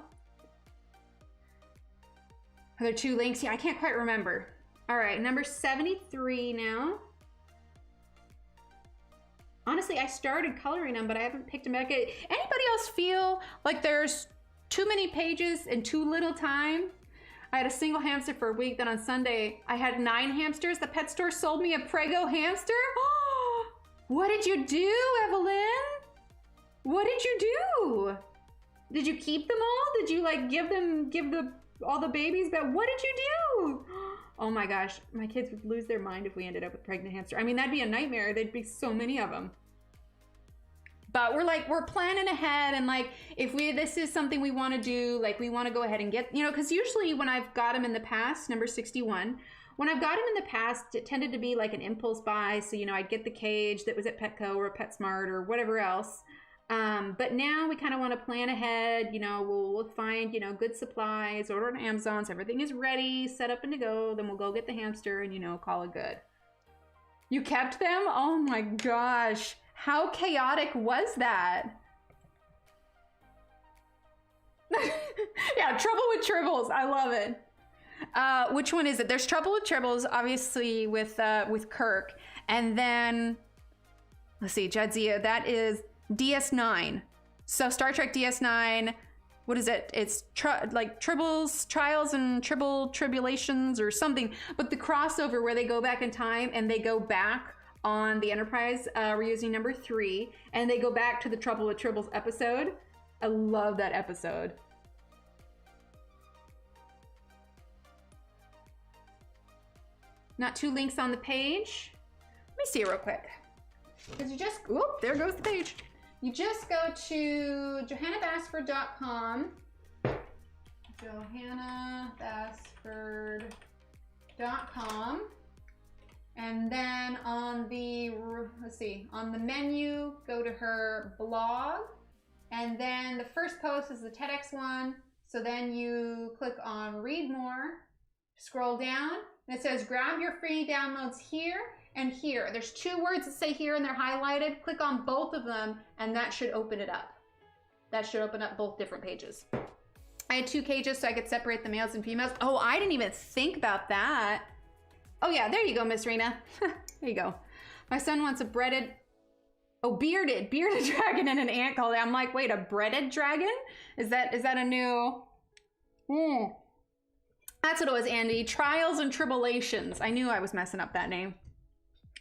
Are there 2 links? Yeah, I can't quite remember. All right, number 73 now. Honestly, I started coloring them, but I haven't picked them back. Anybody else feel like there's too many pages and too little time? I had a single hamster for a week, then on Sunday, I had 9 hamsters. The pet store sold me a Prego hamster. What did you do, Evelyn? What did you do? Did you keep them all? Did you like give all the babies back? What did you do? Oh my gosh, my kids would lose their mind if we ended up with pregnant hamster. I mean, that'd be a nightmare. There'd be so many of them. But we're planning ahead, and like, if this is something we want to do, like we want to go ahead and get, you know, because usually when I've got them in the past, number 61, when I've got them in the past, it tended to be like an impulse buy. So, you know, I'd get the cage that was at Petco or PetSmart or whatever else. But now we kind of want to plan ahead. You know, we'll find, you know, good supplies, order on Amazon, so everything is ready, set up and to go. Then we'll go get the hamster and, you know, call it good. You kept them? Oh my gosh. How chaotic was that? Yeah, Trouble with Tribbles. I love it. Which one is it? There's Trouble with Tribbles, obviously, with Kirk. And then, let's see, Jadzia, that is DS9. So Star Trek DS9, what is it? It's like Tribbles, Trials and Tribulations or something. But the crossover where they go back in time and they go back on the Enterprise, we're using number 3, and they go back to the Trouble with Tribbles episode. I love that episode. Not 2 links on the page. Let me see it real quick. Because you just, whoop, there goes the page. You just go to johannabasford.com. johannabasford.com. And then on the, let's see, on the menu, go to her blog. And then the first post is the TEDx one. So then you click on read more, scroll down, and it says grab your free downloads here and here. There's 2 words that say here and they're highlighted. Click on both of them and that should open it up. That should open up both different pages. I had 2 cages so I could separate the males and females. Oh, I didn't even think about that. Oh yeah, there you go, Miss Rena. There you go. My son wants a bearded dragon and an ant collar. I'm like, wait, a breaded dragon? Is that a new? That's what it was, Andy. Trials and Tribulations. I knew I was messing up that name.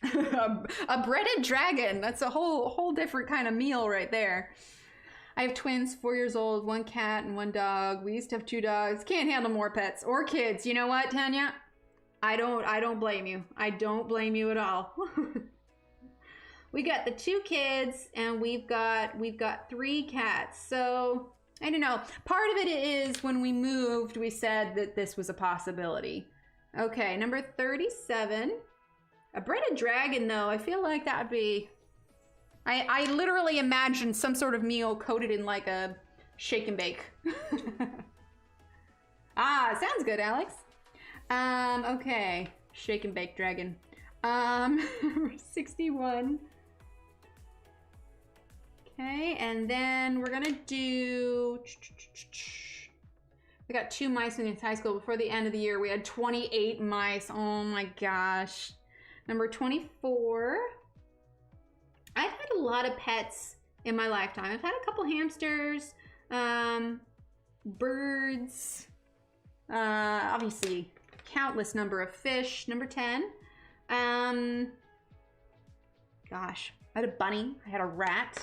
A breaded dragon. That's a whole different kind of meal right there. I have twins, 4 years old, 1 cat and 1 dog. We used to have 2 dogs. Can't handle more pets or kids. You know what, Tanya? I don't blame you. I don't blame you at all. We got the 2 kids and we've got 3 cats. So I don't know. Part of it is when we moved, we said that this was a possibility. Okay, number 37. A breaded dragon though, I feel like that would be, I literally imagine some sort of meal coated in like a shake and bake. Ah, sounds good, Alex. Okay, shake and bake dragon. 61. Okay, and then we're gonna do, we got 2 mice in high school. Before the end of the year, we had 28 mice. Oh my gosh. Number 24. I've had a lot of pets in my lifetime. I've had a couple hamsters, birds, obviously countless number of fish. Number 10. Gosh, I had a bunny, I had a rat.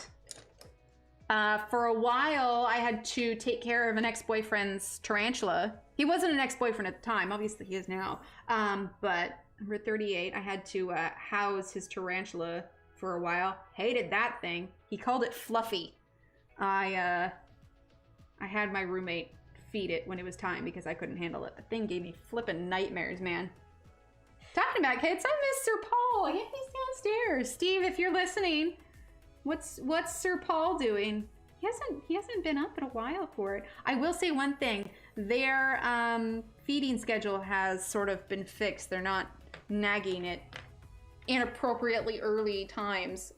For a while, I had to take care of an ex-boyfriend's tarantula. He wasn't an ex-boyfriend at the time, obviously he is now. But number 38, I had to house his tarantula for a while. Hated that thing. He called it Fluffy. I had my roommate feed it when it was time because I couldn't handle it. The thing gave me flippin' nightmares, man. Talking about kids, I miss Sir Paul. Yeah, he's downstairs. Steve, if you're listening, what's Sir Paul doing? He hasn't been up in a while for it. I will say one thing. Their feeding schedule has sort of been fixed. They're not nagging at inappropriately early times.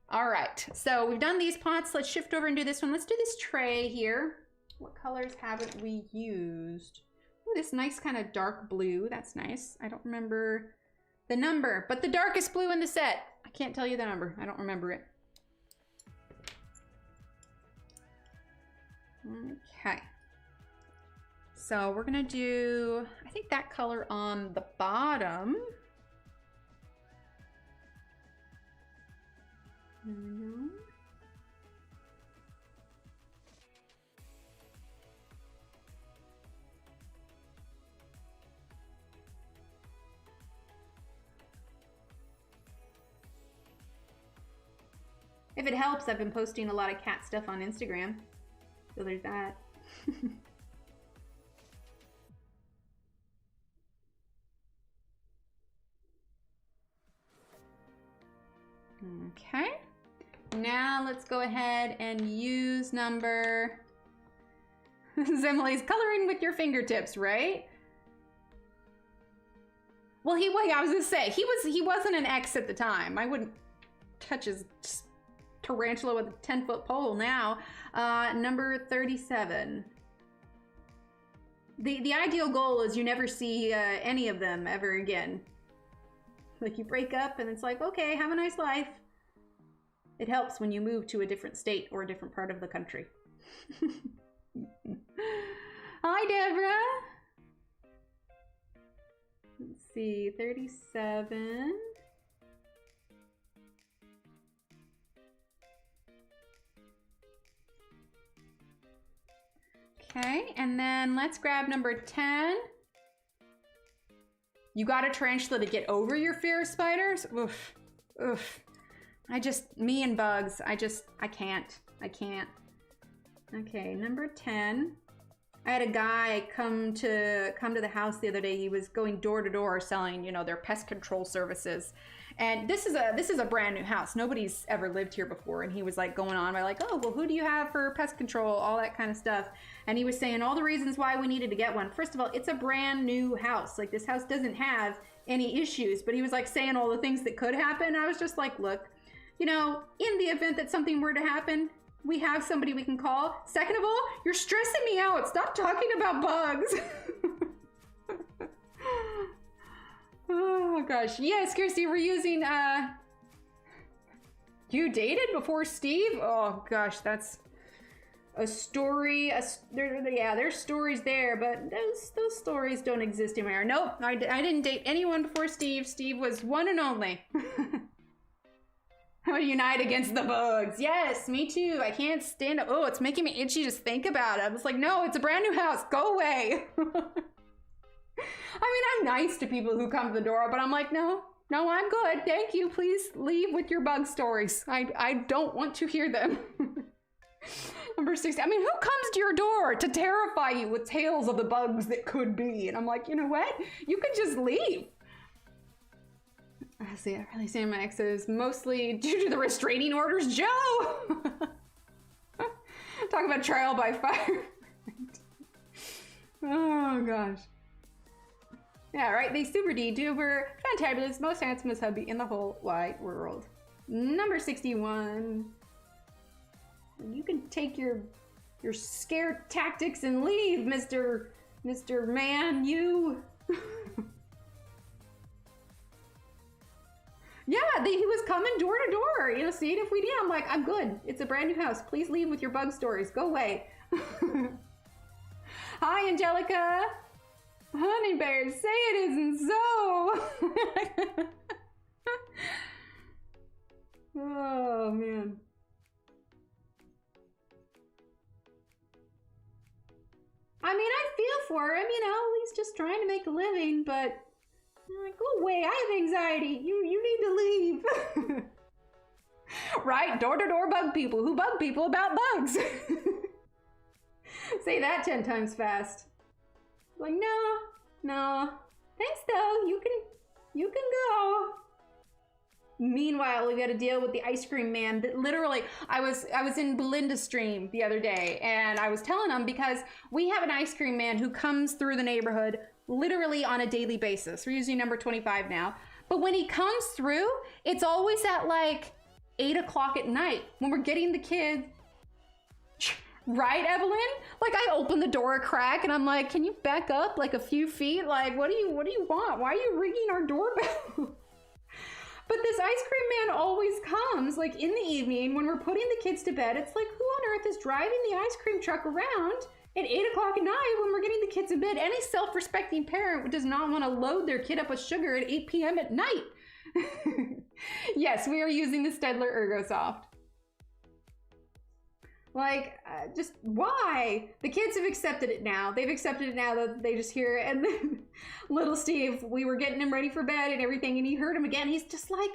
All right, so we've done these pots. Let's shift over and do this one. Let's do this tray here. What colors haven't we used? Ooh, this nice kind of dark blue. That's nice. I don't remember the number, but the darkest blue in the set. I can't tell you the number. I don't remember it. Okay. So we're gonna do, I think that color on the bottom. There we go. If it helps, I've been posting a lot of cat stuff on Instagram. So there's that. Okay. Now let's go ahead and use number... Emily's coloring with your fingertips, right? Well, I was gonna say, he wasn't an ex at the time. I wouldn't touch his tarantula with a 10-foot pole now. Number 37. The ideal goal is you never see any of them ever again. Like you break up and it's like, okay, have a nice life. It helps when you move to a different state or a different part of the country. Hi, Deborah. Let's see, 37. Okay, and then let's grab number 10. You got a tarantula to get over your fear of spiders? Oof. Oof. Me and bugs. I can't. I can't. Okay, number 10. I had a guy come to the house the other day. He was going door to door selling, you know, their pest control services. And this is a brand new house. Nobody's ever lived here before. And he was like going on by like, oh, well, who do you have for pest control? All that kind of stuff. And he was saying all the reasons why we needed to get one. First of all, it's a brand new house. Like, this house doesn't have any issues. But he was like saying all the things that could happen. I was just like, look, you know, in the event that something were to happen, we have somebody we can call. Second of all, you're stressing me out. Stop talking about bugs. Oh gosh. Yes, Kirsty, we're using, you dated before Steve? Oh gosh, that's a story. Yeah, there's stories there, but those stories don't exist anymore. Nope, I didn't date anyone before Steve. Steve was one and only. I would unite against the bugs. Yes, me too. I can't stand it. Oh, it's making me itchy just think about it. I was like, no, it's a brand new house. Go away. I mean, I'm nice to people who come to the door, but I'm like, no, I'm good. Thank you. Please leave with your bug stories. I don't want to hear them. Number 60. I mean, who comes to your door to terrify you with tales of the bugs that could be? And I'm like, you know what? You could just leave. I see, I really see my exes mostly due to the restraining orders. Joe! Talk about trial by fire. Oh gosh. Yeah, right, the super D-duber, fantabulous, most handsomest hubby in the whole wide world. Number 61. You can take your scare tactics and leave, Mr. Man, you. Yeah, he was coming door to door, you know, seeing if we did. I'm like, I'm good. It's a brand new house. Please leave with your bug stories. Go away. Hi, Angelica. Honey bear, say it isn't so. Oh, man. I mean, I feel for him, you know, he's just trying to make a living, but I'm like, go away, I have anxiety. You need to leave. Right? Door-to-door bug people who bug people about bugs. Say that 10 times fast. Like, no. Thanks though, you can go. Meanwhile, we got to deal with the ice cream man that literally, I was in Belinda's stream the other day and I was telling him because we have an ice cream man who comes through the neighborhood literally on a daily basis. We're using number 25 now. But when he comes through, it's always at like 8 o'clock at night when we're getting the kids. Right, Evelyn? Like, I open the door a crack and I'm like, can you back up like a few feet? Like, what do you want? Why are you ringing our doorbell? But this ice cream man always comes like in the evening when we're putting the kids to bed. It's like, who on earth is driving the ice cream truck around at 8 o'clock at night when we're getting the kids in bed? Any self-respecting parent does not want to load their kid up with sugar at 8 p.m. at night. Yes, we are using the Staedtler Ergosoft. Like, just why? The kids have accepted it now. They've accepted it now that they just hear it. And then little Steve, we were getting him ready for bed and everything, and he heard him again. He's just like,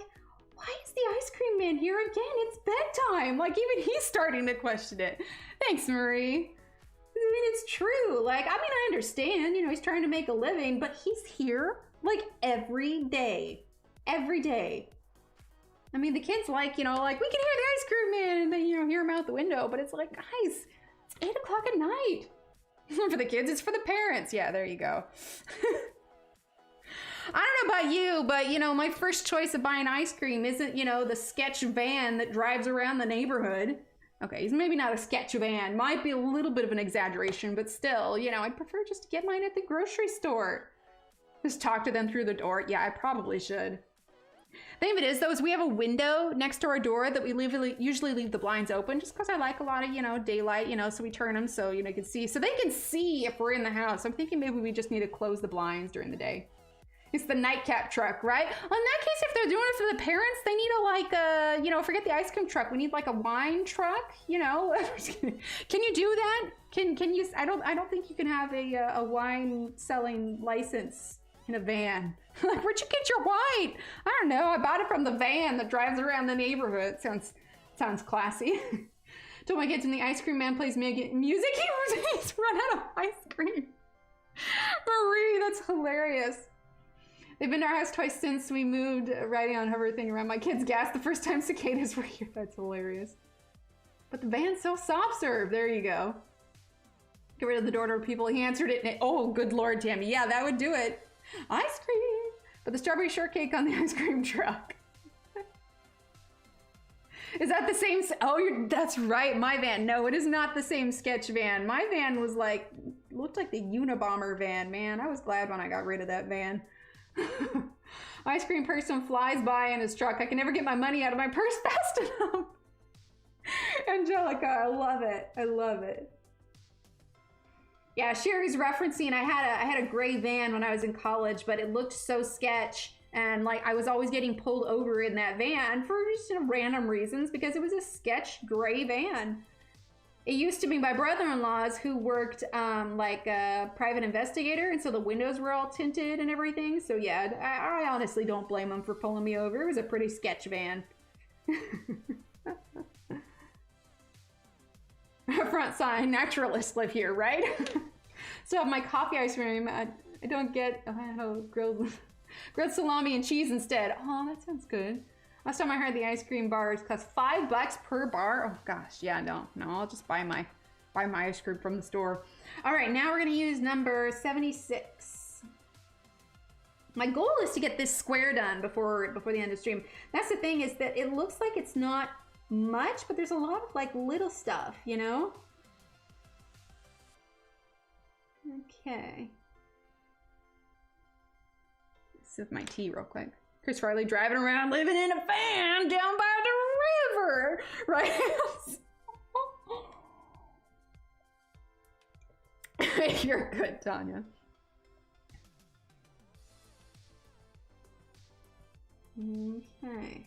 why is the ice cream man here again? It's bedtime. Like, even he's starting to question it. Thanks, Marie. I mean, it's true. Like, I mean, I understand, you know, he's trying to make a living, but he's here like every day. Every day. I mean, the kids like, you know, like, we can hear the ice cream man, and then, you know, hear him out the window, but it's like, guys, it's 8 o'clock at night. For the kids, it's for the parents. Yeah, there you go. I don't know about you, but, you know, my first choice of buying ice cream isn't, you know, the sketch van that drives around the neighborhood. Okay, he's maybe not a sketch van. Might be a little bit of an exaggeration, but still, you know, I'd prefer just to get mine at the grocery store. Just talk to them through the door. Yeah, I probably should. The thing of it is, though, is we have a window next to our door that we usually leave the blinds open just because I like a lot of, you know, daylight, you know, so we turn them so, you know, you can see. So they can see if we're in the house. I'm thinking maybe we just need to close the blinds during the day. It's the nightcap truck, right? Well, in that case, if they're doing it for the parents, they need a, like, you know, forget the ice cream truck. We need, like, a wine truck, you know? Can you do that? Can you, I don't think you can have a wine selling license in a van. Like, where'd you get your white? I don't know. I bought it from the van that drives around the neighborhood. Sounds classy. Told my kids when the ice cream man plays music, he's run out of ice cream. Marie, that's hilarious. They've been to our house twice since we moved, riding on hover-thing around my kids' gas the first time cicadas were here. That's hilarious. But the van's so soft serve. There you go. Get rid of the door-to-door people. He answered it. Oh, good Lord, Tammy. Yeah, that would do it. Ice cream. But the strawberry shortcake on the ice cream truck. Is that the same? Oh, that's right. My van. No, it is not the same sketch van. My van was like, looked like the Unabomber van, man. I was glad when I got rid of that van. Ice cream person flies by in his truck. I can never get my money out of my purse fast enough. Angelica, I love it. I love it. Yeah, Sherry's referencing, I had a gray van when I was in college, but it looked so sketch. And like, I was always getting pulled over in that van for just random reasons because it was a sketch gray van. It used to be my brother-in-law's who worked like a private investigator, and so the windows were all tinted and everything. So yeah, I honestly don't blame him for pulling me over. It was a pretty sketch van. Front sign, naturalists live here, right? So I have my coffee ice cream. I don't get grilled salami and cheese instead. Oh, that sounds good. Last time I heard the ice cream bars cost $5 per bar. Oh gosh, yeah, no, I'll just buy my ice cream from the store. All right, now we're gonna use number 76. My goal is to get this square done before the end of stream. That's the thing, is that it looks like it's not much, but there's a lot of like little stuff, you know? Okay. Sip my tea real quick. Chris Farley driving around living in a van down by the river, right? You're good, Tanya. Okay.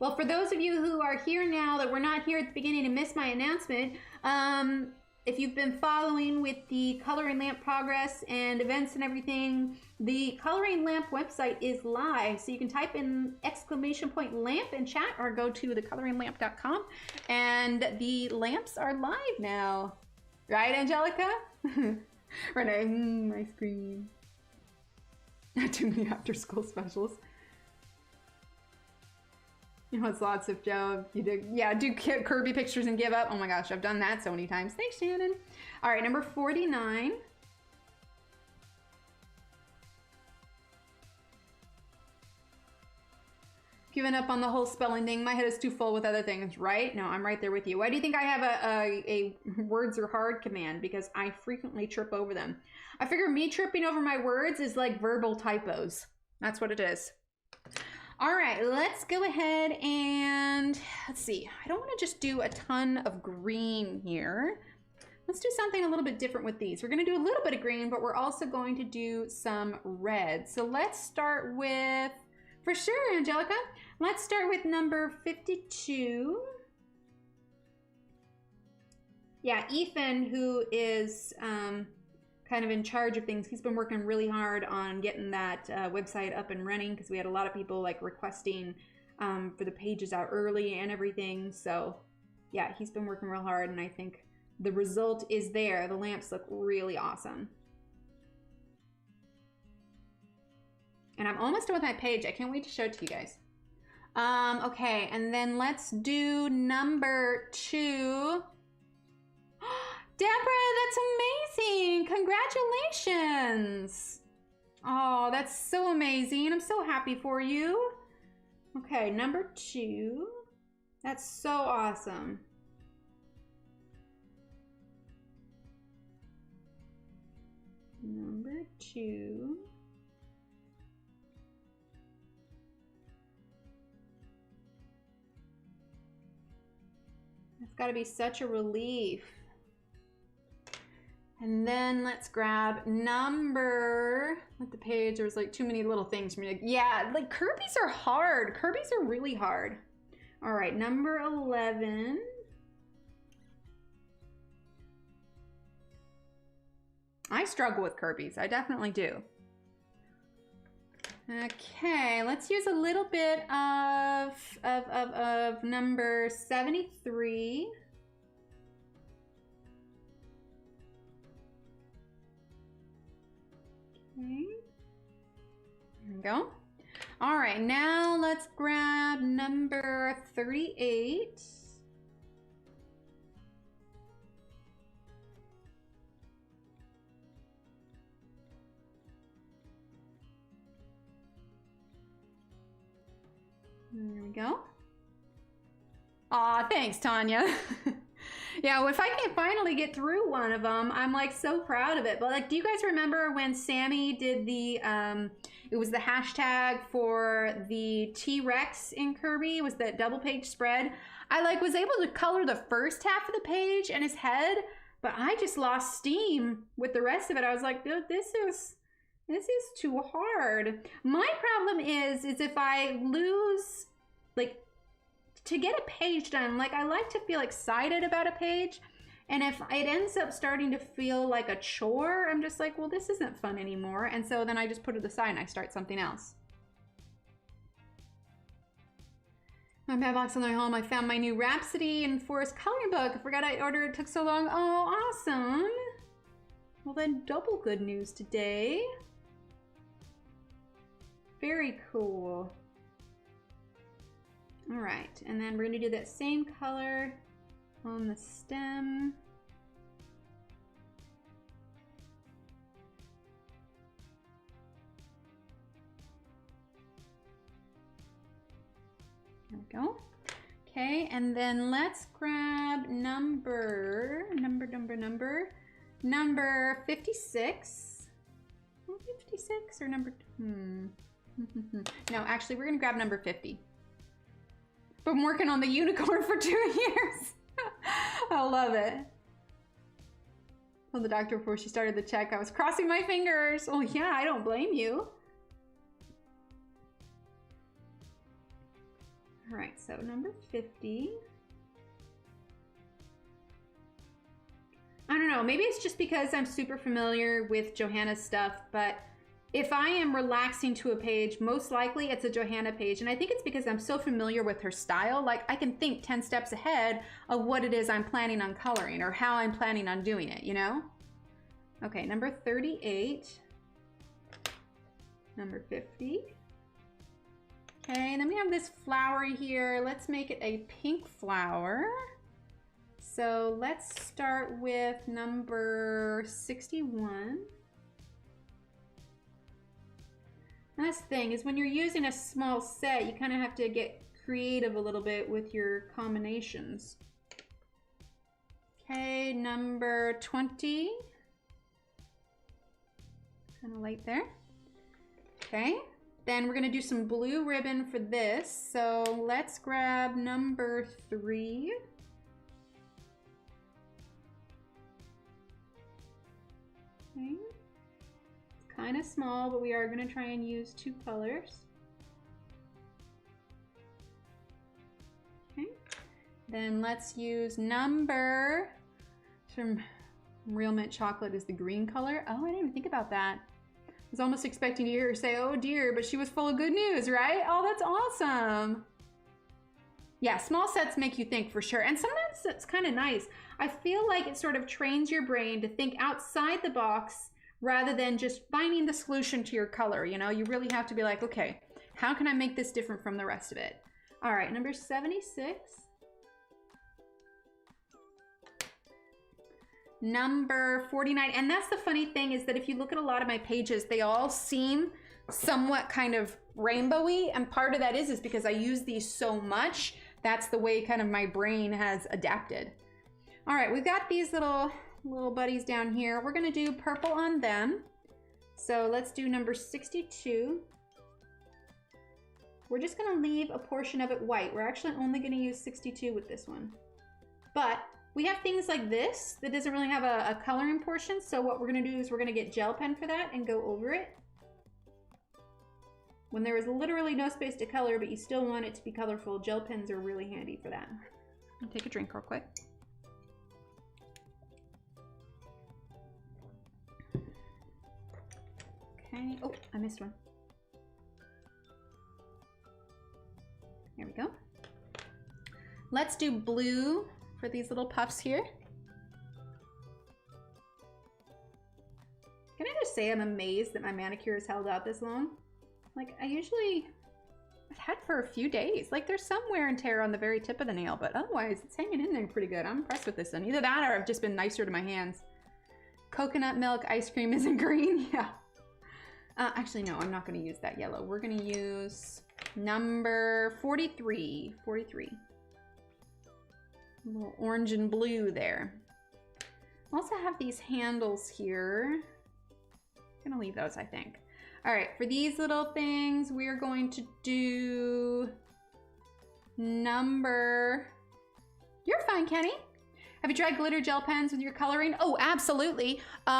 Well, for those of you who are here now that were not here at the beginning and missed my announcement, if you've been following with the coloring lamp progress and events and everything, the coloring lamp website is live. So you can type in !lamp in chat or go to thecoloringlamp.com, and the lamps are live now. Right, Angelica? Renee, ice cream. Too many after school specials. You know, it's lots of Joe. You do, yeah, do Kirby pictures and give up. Oh my gosh, I've done that so many times. Thanks, Shannon. All right, number 49. Giving up on the whole spelling thing. My head is too full with other things, right? No, I'm right there with you. Why do you think I have a words are hard command? Because I frequently trip over them. I figure me tripping over my words is like verbal typos. That's what it is. All right, let's go ahead and let's see. I don't want to just do a ton of green here. Let's do something a little bit different with these. We're going to do a little bit of green, but we're also going to do some red. So let's start with, for sure, Angelica, let's start with number 52. Yeah, Ethan, who is kind of in charge of things, he's been working really hard on getting that website up and running, because we had a lot of people like requesting for the pages out early and everything. So yeah, he's been working real hard, and I think the result is there. The lamps look really awesome. And I'm almost done with my page. I can't wait to show it to you guys. Okay, and then let's do number 2. Deborah, that's amazing. Congratulations. Oh, that's so amazing. I'm so happy for you. Okay, number 2. That's so awesome. Number 2. That's got to be such a relief. And then let's grab number, with the page, there's like too many little things for me to, yeah, like Kirby's are hard. Kirby's are really hard. All right, number 11. I struggle with Kirby's. I definitely do. Okay, let's use a little bit of number 73. Okay. There we go. All right, now let's grab number 38. There we go. Aw, thanks, Tanya. Yeah, well, if I can finally get through one of them, I'm like so proud of it. But like, do you guys remember when Sammy did the, it was the hashtag for the T-Rex in Kirby? It was that double page spread. I like was able to color the first half of the page and his head, but I just lost steam with the rest of it. I was like, dude, this is too hard. My problem is if I lose, like, to get a page done, like I like to feel excited about a page, and if it ends up starting to feel like a chore, I'm just like, well, this isn't fun anymore, and so then I just put it aside and I start something else. My mailbox on the way home, I found my new Rhapsody and Forest coloring book. I forgot I ordered, it took so long. Oh, awesome. Well then, double good news today. Very cool. All right, and then we're gonna do that same color on the stem. There we go. Okay, and then let's grab number 56. 56 or number, No, actually, we're gonna grab number 50. Been working on the unicorn for 2 years. I love it. Told the doctor before she started the check, I was crossing my fingers. Oh yeah, I don't blame you. All right, so number 50. I don't know, maybe it's just because I'm super familiar with Johanna's stuff, but if I am relaxing to a page, most likely it's a Johanna page. And I think it's because I'm so familiar with her style. Like I can think 10 steps ahead of what it is I'm planning on coloring or how I'm planning on doing it, you know? Okay, number 38. Number 50. Okay, and then we have this flower here. Let's make it a pink flower. So let's start with number 61. And that's the thing, is when you're using a small set, you kind of have to get creative a little bit with your combinations. Okay, number 20. Kind of light there. Okay, then we're gonna do some blue ribbon for this. So let's grab number 3. Okay. Kind of small, but we are going to try and use 2 colors. Okay, then let's use number, from Real Mint Chocolate is the green color. Oh, I didn't even think about that. I was almost expecting to hear her say, oh dear, but she was full of good news, right? Oh, that's awesome. Yeah, small sets make you think for sure. And sometimes it's kind of nice. I feel like it sort of trains your brain to think outside the box rather than just finding the solution to your color. You know, you really have to be like, okay, how can I make this different from the rest of it? All right, number 76. Number 49. And that's the funny thing, is that if you look at a lot of my pages, they all seem somewhat kind of rainbowy. And part of that is because I use these so much. That's the way kind of my brain has adapted. All right, we've got these little buddies down here. We're gonna do purple on them. So let's do number 62. We're just gonna leave a portion of it white. We're actually only gonna use 62 with this one. But we have things like this that doesn't really have a coloring portion. So what we're gonna do is we're gonna get gel pen for that and go over it. When there is literally no space to color, but you still want it to be colorful, gel pens are really handy for that. I'll take a drink real quick. Okay. Oh, I missed one. There we go. Let's do blue for these little puffs here. Can I just say I'm amazed that my manicure has held out this long? Like, I've had for a few days. Like, there's some wear and tear on the very tip of the nail, but otherwise it's hanging in there pretty good. I'm impressed with this one. Either that or I've just been nicer to my hands. Coconut milk ice cream isn't green. Yeah. Actually, no, I'm not going to use that yellow. We're going to use number 43. 43. A little orange and blue there. I also have these handles here. I'm going to leave those, I think. All right, for these little things, we are going to do number... You're fine, Kenny. Have you tried glitter gel pens with your coloring? Oh, absolutely. So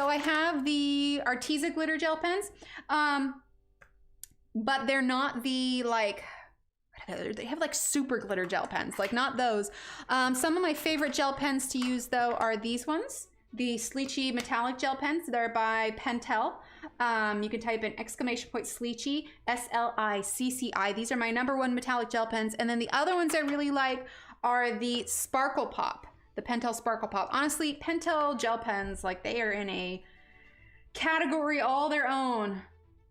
I have the Arteza glitter gel pens, but they're not the like, they have like super glitter gel pens, like not those. Some of my favorite gel pens to use though are these ones, the Sleechy Metallic Gel Pens. They're by Pentel. You can type in !Sleechy, S-L-I-C-C-I. These are my #1 metallic gel pens. And then the other ones I really like are the Sparkle Pop, the Pentel Sparkle Pop. Honestly, Pentel gel pens, like they are in a category all their own.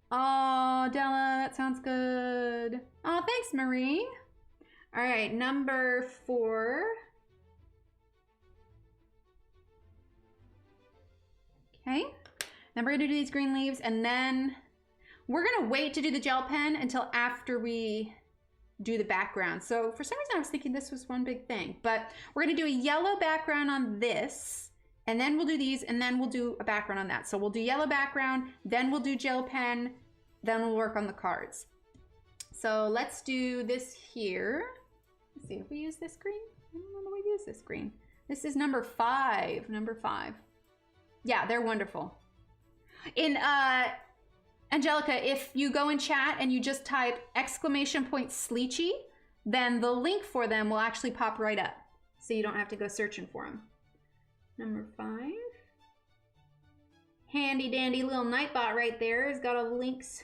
Oh, Della, that sounds good. Oh, thanks, Marie. All right, number 4. Okay, then we're gonna do these green leaves, and then we're gonna wait to do the gel pen until after we do the background. So for some reason I was thinking this was one big thing, but we're gonna do a yellow background on this, and then we'll do these, and then we'll do a background on that. So we'll do yellow background, then we'll do gel pen, then we'll work on the cards. So let's do this here. Let's see if we use this green. I don't know if we use this green. This is number 5, number 5. Yeah, they're wonderful. In Angelica, if you go in chat and you just type !Sleechy, then the link for them will actually pop right up. So you don't have to go searching for them. Number 5. Handy dandy little Nightbot right there has got all the links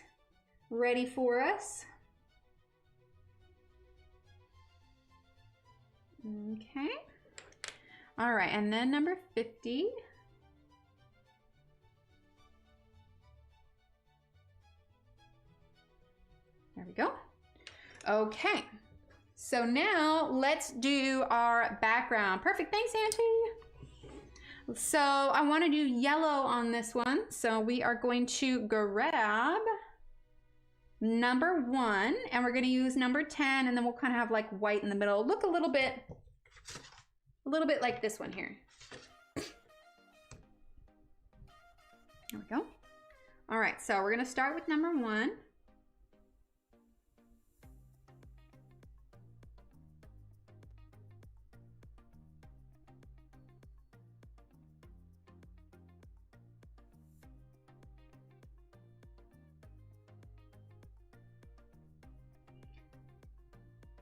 ready for us. Okay. All right, and then number 50. There we go. Okay, so now let's do our background. Perfect, thanks, Auntie. So I want to do yellow on this one. So we are going to grab number 1, and we're going to use number 10, and then we'll kind of have like white in the middle. Look a little bit like this one here. There we go. All right, so we're going to start with number 1.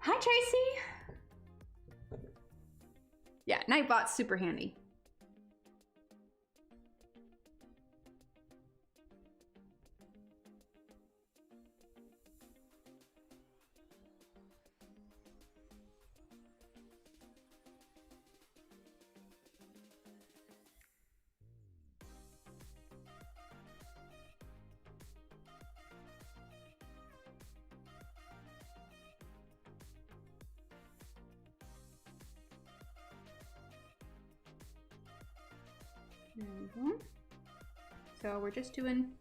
Hi, Tracy. Yeah, Nightbot's super handy. There we go. So we're just doing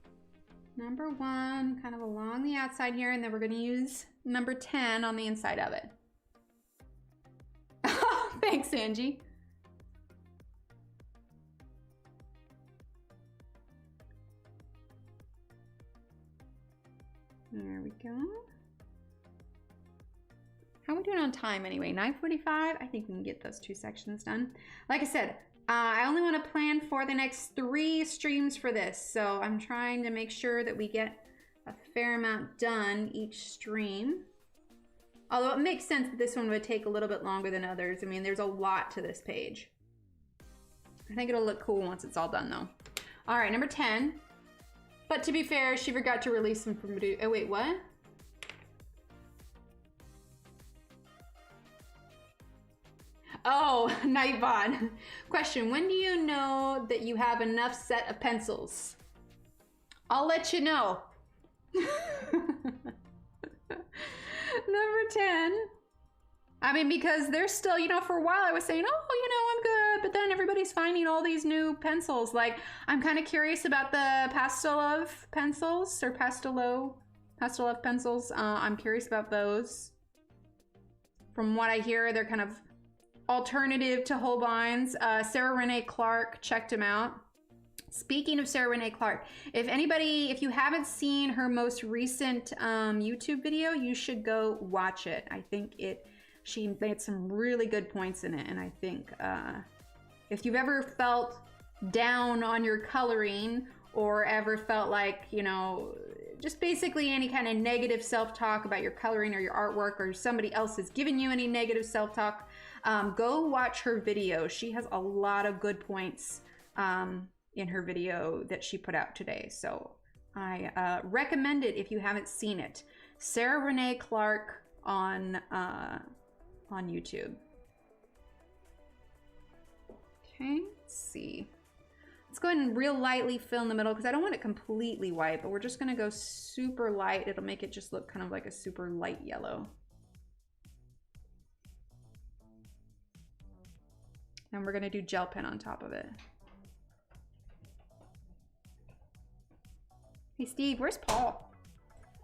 number 1 kind of along the outside here, and then we're going to use number 10 on the inside of it. Thanks, Angie. There we go. How are we doing on time anyway? 9:45? I think we can get those 2 sections done. Like I said, I only want to plan for the next 3 streams for this, so I'm trying to make sure that we get a fair amount done each stream. Although it makes sense that this one would take a little bit longer than others. I mean, there's a lot to this page. I think it'll look cool once it's all done though. All right, number 10. But to be fair, she forgot to release them from... Oh, wait, what? Oh, Nightbot. Question, when do you know that you have enough set of pencils? I'll let you know. Number 10. I mean, because there's still, you know, for a while I was saying, oh, you know, I'm good. But then everybody's finding all these new pencils. Like, I'm kind of curious about the Pastelov pencils or Pastelov pencils. I'm curious about those. From what I hear, they're kind of alternative to Holbein's. Sarah Renee Clark checked them out. Speaking of Sarah Renee Clark, if you haven't seen her most recent YouTube video, you should go watch it. I think she made some really good points in it, and I think if you've ever felt down on your coloring or ever felt like, you know, just basically any kind of negative self-talk about your coloring or your artwork, or somebody else has given you any negative self-talk, go watch her video. She has a lot of good points in her video that she put out today. So I recommend it if you haven't seen it. Sarah Renee Clark on YouTube. Okay, let's see. Let's go ahead and real lightly fill in the middle because I don't want it completely white, but we're just gonna go super light. It'll make it just look kind of like a super light yellow. And we're gonna do gel pen on top of it. Hey Steve, where's Paul?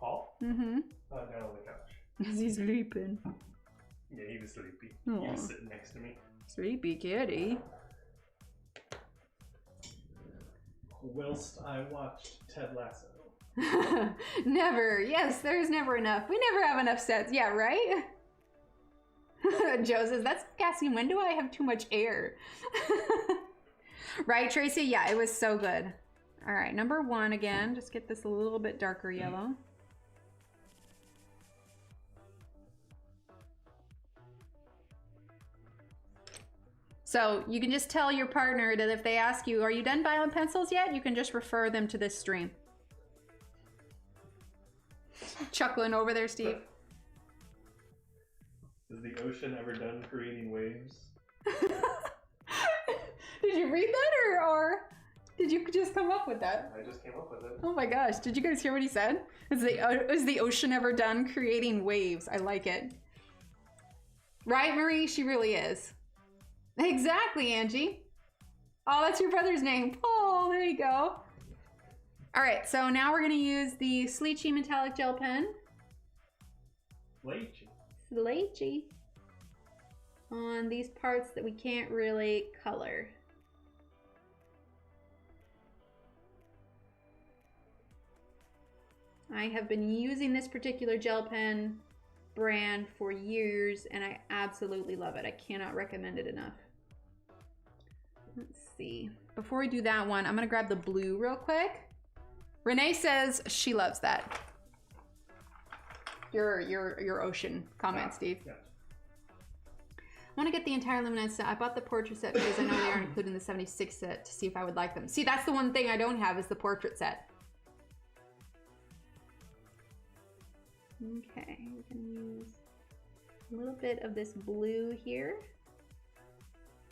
Paul?
Mm-hmm.
Down on the couch.
Is he sleeping?
Yeah, he was sleepy.
Aww.
He was sitting next to me.
Sleepy kitty.
Whilst I watched Ted Lasso.
Never. Yes, there's never enough. We never have enough sets. Yeah, right? Joe says, that's gassy. When do I have too much air? Right, Tracy? Yeah, it was so good. All right, number 1 again. Just get this a little bit darker yellow. So you can just tell your partner that if they ask you, are you done buying pencils yet? You can just refer them to this stream. Chuckling over there, Steve.
Is the ocean ever done creating waves?
Did you read that or did you just come up with that?
I just came up with it.
Oh my gosh, did you guys hear what he said? Is the ocean ever done creating waves? I like it. Right, Marie? She really is. Exactly, Angie. Oh, that's your brother's name. Oh, there you go. All right, so now we're gonna use the Sleechy Metallic Gel Pen. Sleechy. On these parts that we can't really color. I have been using this particular gel pen brand for years and I absolutely love it. I cannot recommend it enough. Let's see. Before we do that one, I'm gonna grab the blue real quick. Renee says she loves that. Your ocean comment, Steve.
Yeah.
I want to get the entire luminance set. I bought the portrait set because I know they aren't included in the 76 set to see if I would like them. See, that's the one thing I don't have is the portrait set. Okay, we're gonna use a little bit of this blue here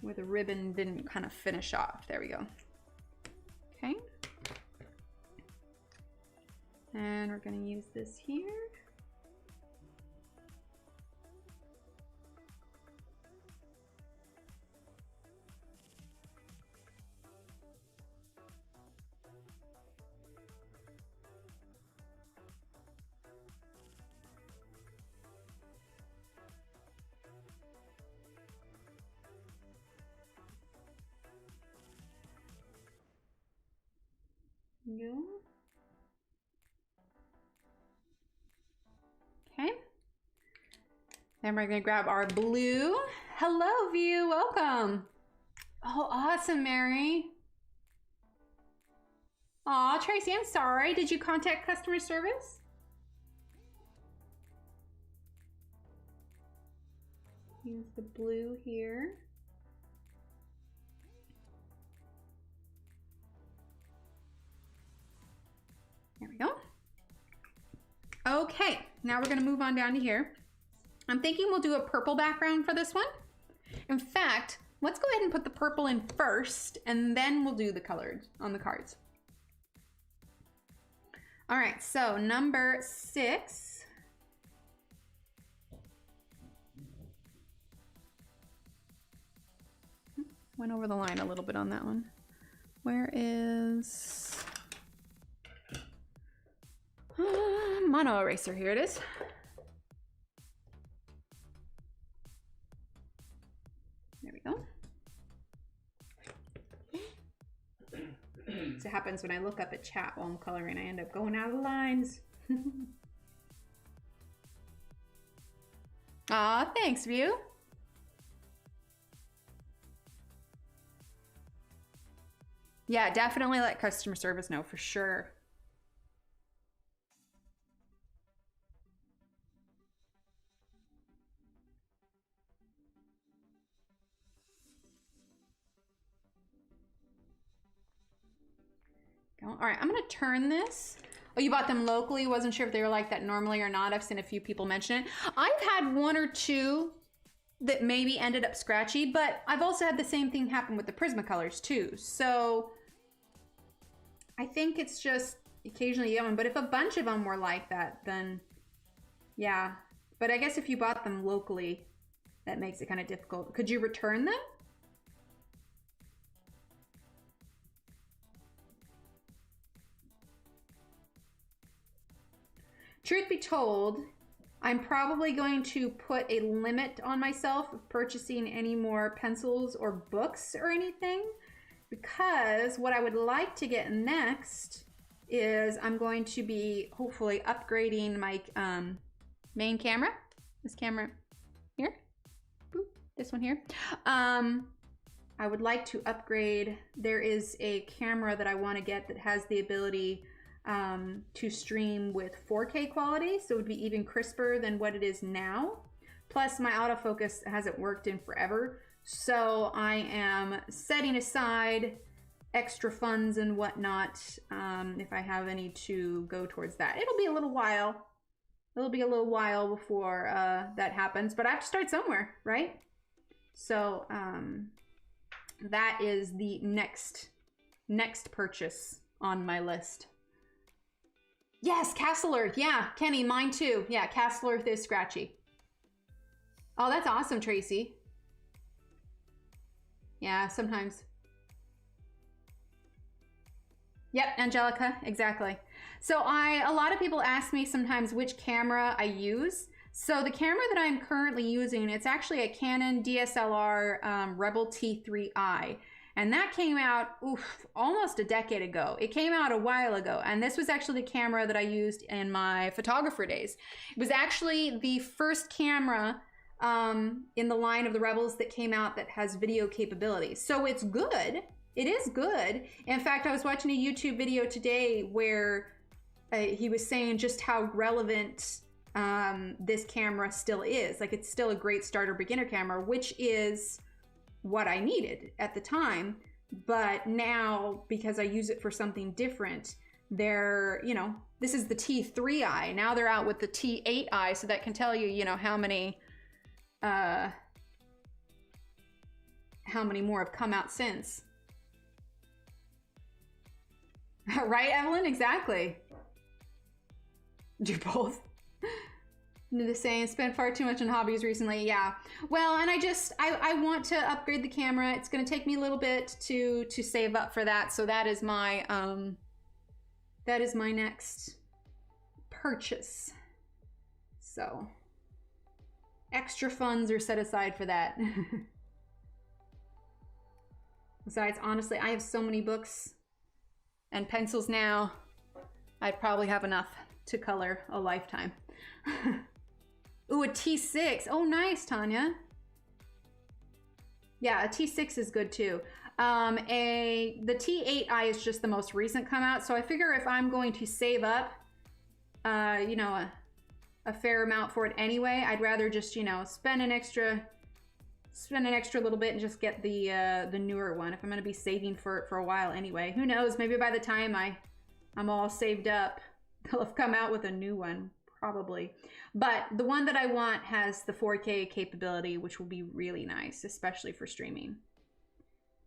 where the ribbon didn't kind of finish off. There we go. Okay. And we're gonna use this here. Go. Okay. Then we're gonna grab our blue. Hello, View, welcome. Oh, awesome, Mary. Aw, Tracy, I'm sorry. Did you contact customer service? Use the blue here. There we go. Okay, now we're gonna move on down to here. I'm thinking we'll do a purple background for this one. In fact, let's go ahead and put the purple in first, and then we'll do the colored on the cards. All right, so number 6. Went over the line a little bit on that one. Where is mono eraser? Here it is. There we go. So it happens when I look up at chat while I'm coloring, I end up going out of the lines. Aw, thanks, View. Yeah, definitely let customer service know for sure. All right, I'm gonna turn this. Oh, you bought them locally? Wasn't sure if they were like that normally or not. I've seen a few people mention it. I've had 1 or 2 that maybe ended up scratchy, but I've also had the same thing happen with the Prismacolors too. So I think it's just occasionally the other one, but if a bunch of them were like that, then yeah. But I guess if you bought them locally, that makes it kind of difficult. Could you return them? Truth be told, I'm probably going to put a limit on myself of purchasing any more pencils or books or anything, because what I would like to get next is I'm going to be hopefully upgrading my main camera. This camera here, boop, this one here. I would like to upgrade. There is a camera that I want to get that has the ability to stream with 4K quality, so it would be even crisper than what it is now. Plus my autofocus hasn't worked in forever, so I am setting aside extra funds and whatnot if I have any to go towards that. It'll be a little while. It'll be a little while before that happens, but I have to start somewhere, right? So that is the next purchase on my list. Yes, Castle Earth. Yeah, Kenny, mine too. Yeah, Castle Earth is scratchy. Oh, that's awesome, Tracy. Yeah, sometimes. Yep, Angelica, exactly. So a lot of people ask me sometimes which camera I use. So the camera that I'm currently using, it's actually a Canon DSLR Rebel T3i. And that came out, almost a decade ago. It came out a while ago. And this was actually the camera that I used in my photographer days. It was actually the first camera in the line of the Rebels that came out that has video capabilities. So it's good. It is good. In fact, I was watching a YouTube video today where he was saying just how relevant this camera still is. Like, it's still a great starter beginner camera, which is what I needed at the time. But now, because I use it for something different, they're, you know, this is the T3i. Now they're out with the T8i, so that can tell you, you know, how many more have come out since. Right, Evelyn? Exactly. Do both. The saying, spent far too much on hobbies recently. Yeah. Well, and I want to upgrade the camera. It's going to take me a little bit to save up for that. So that is my next purchase. So extra funds are set aside for that. Besides, honestly, I have so many books and pencils now. I'd probably have enough to color a lifetime. Ooh, a T6. Oh, nice, Tanya. Yeah, a T6 is good too. The T8i is just the most recent come out, so I figure if I'm going to save up, you know, a fair amount for it anyway, I'd rather just, you know, spend an extra little bit and just get the newer one if I'm going to be saving for it for a while anyway. Who knows? Maybe by the time I'm all saved up, They'll have come out with a new one, probably. But the one that I want has the 4K capability, which will be really nice, especially for streaming.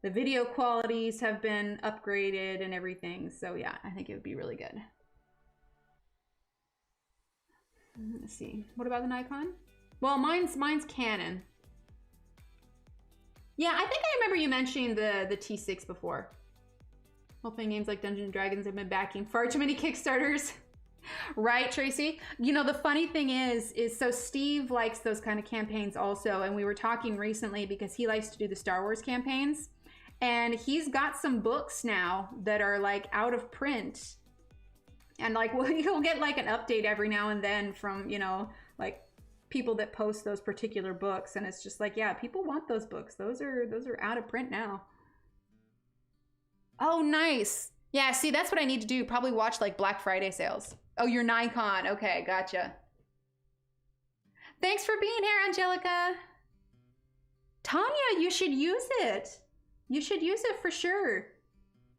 The video qualities have been upgraded and everything. So yeah, I think it would be really good. Let's see. What about the Nikon? Well, mine's Canon. Yeah, I think I remember you mentioning the T6 before. Hoping games like Dungeons & Dragons have been backing far too many Kickstarters. Right, Tracy? You know, the funny thing is so Steve likes those kind of campaigns also, and we were talking recently because he likes to do the Star Wars campaigns, and he's got some books now that are like out of print, and like he'll get like an update every now and then from, you know, like people that post those particular books, and it's just like, yeah, people want those books. Those are out of print now. Oh, nice. Yeah, see, that's what I need to do. Probably watch like Black Friday sales. Oh, your Nikon. Okay, gotcha. Thanks for being here, Angelica. Tanya, you should use it. You should use it for sure.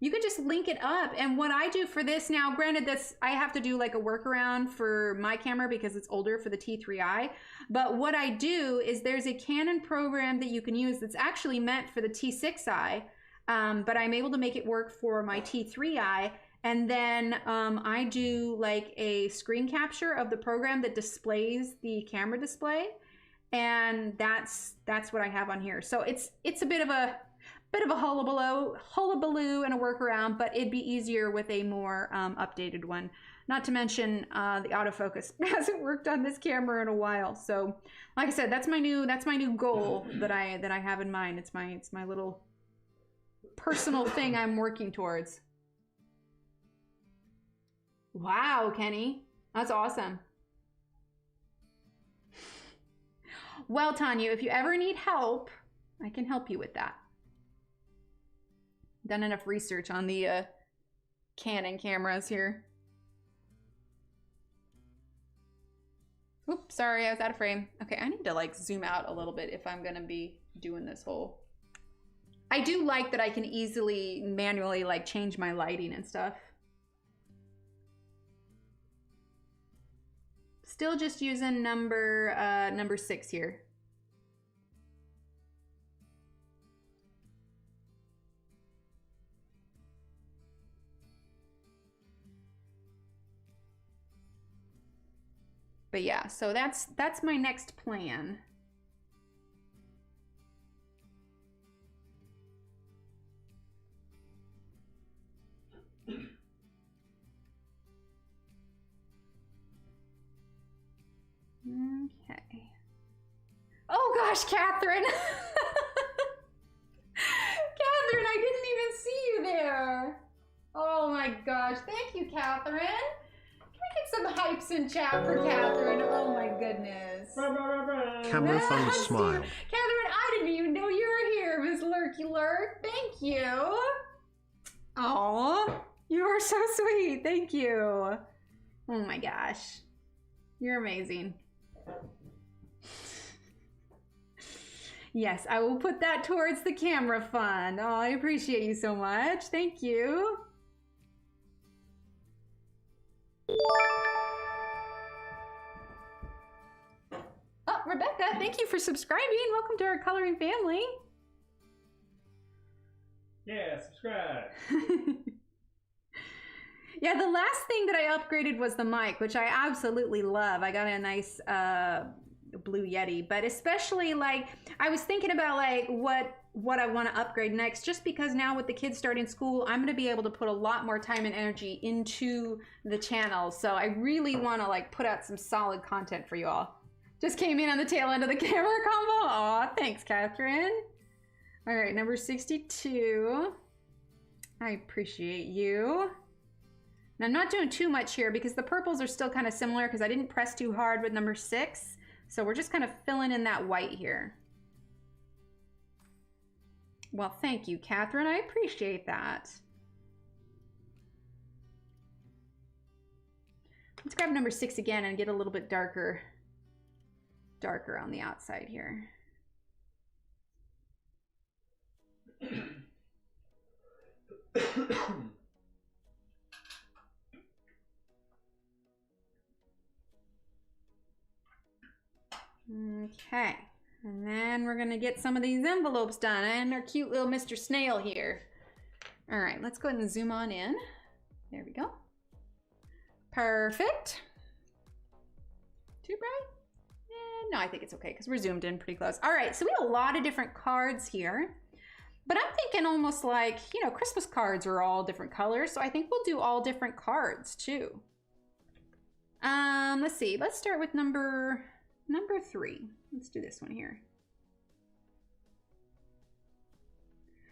You could just link it up. And what I do for this now, granted I have to do like a workaround for my camera because it's older for the T3i. But what I do is there's a Canon program that you can use that's actually meant for the T6i. But I'm able to make it work for my T3i. And then I do like a screen capture of the program that displays the camera display. And that's what I have on here. So it's a bit of a hullabaloo and a workaround, but it'd be easier with a more updated one. Not to mention the autofocus hasn't worked on this camera in a while. So like I said, that's my new goal that I have in mind. It's my little personal thing I'm working towards. Wow, Kenny, that's awesome. Well, Tanya, if you ever need help, I can help you with that. Done enough research on the Canon cameras here. Oops, sorry, I was out of frame. Okay, I need to like zoom out a little bit if I'm gonna be doing this whole. I do like that I can easily manually like change my lighting and stuff. Still just using number 6 here. But yeah, so that's my next plan. Okay. Oh gosh, Catherine. Catherine, I didn't even see you there. Oh my gosh, thank you, Catherine. Some hypes in chat for Catherine. Oh my goodness.
Camera fun smile.
Catherine, I didn't even know you were here, Miss Lurky Lurk. Thank you. Aw, you are so sweet. Thank you. Oh my gosh. You're amazing. Yes, I will put that towards the camera fund. Oh, I appreciate you so much. Thank you. Oh, Rebecca, thank you for subscribing. Welcome to our coloring family.
Yeah, subscribe.
Yeah, the last thing that I upgraded was the mic, which I absolutely love. I got a nice Blue Yeti, but especially like I was thinking about like what I want to upgrade next, just because now with the kids starting school, I'm going to be able to put a lot more time and energy into the channel. So I really want to like put out some solid content for you all. Just came in on the tail end of the camera combo. Aw, thanks, Catherine. All right, number 62. I appreciate you. Now I'm not doing too much here because the purples are still kind of similar because I didn't press too hard with number 6. So we're just kind of filling in that white here. Well, thank you, Catherine. I appreciate that. Let's grab number 6 again and get a little bit darker on the outside here. Okay. And then we're gonna get some of these envelopes done and our cute little Mr. Snail here. All right, let's go ahead and zoom on in. There we go. Perfect. Too bright? No, I think it's okay because we're zoomed in pretty close. All right, so we have a lot of different cards here, but I'm thinking almost like, you know, Christmas cards are all different colors, so I think we'll do all different cards too. Let's see, let's start with number 3. Let's do this one here.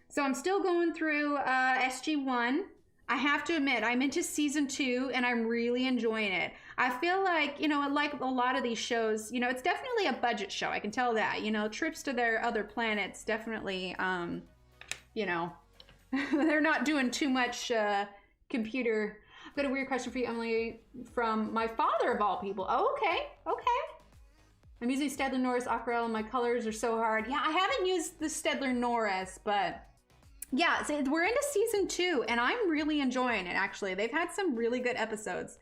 So I'm still going through SG1. I have to admit, I'm into season 2 and I'm really enjoying it. I feel like, you know, like a lot of these shows, you know, it's definitely a budget show. I can tell that, you know, trips to their other planets definitely, you know, they're not doing too much computer. I've got a weird question for you, Emily, from my father of all people. Oh, okay, okay. I'm using Staedtler Norris Aquarelle and my colors are so hard. Yeah, I haven't used the Staedtler Norris, but yeah, so we're into season 2 and I'm really enjoying it actually. They've had some really good episodes.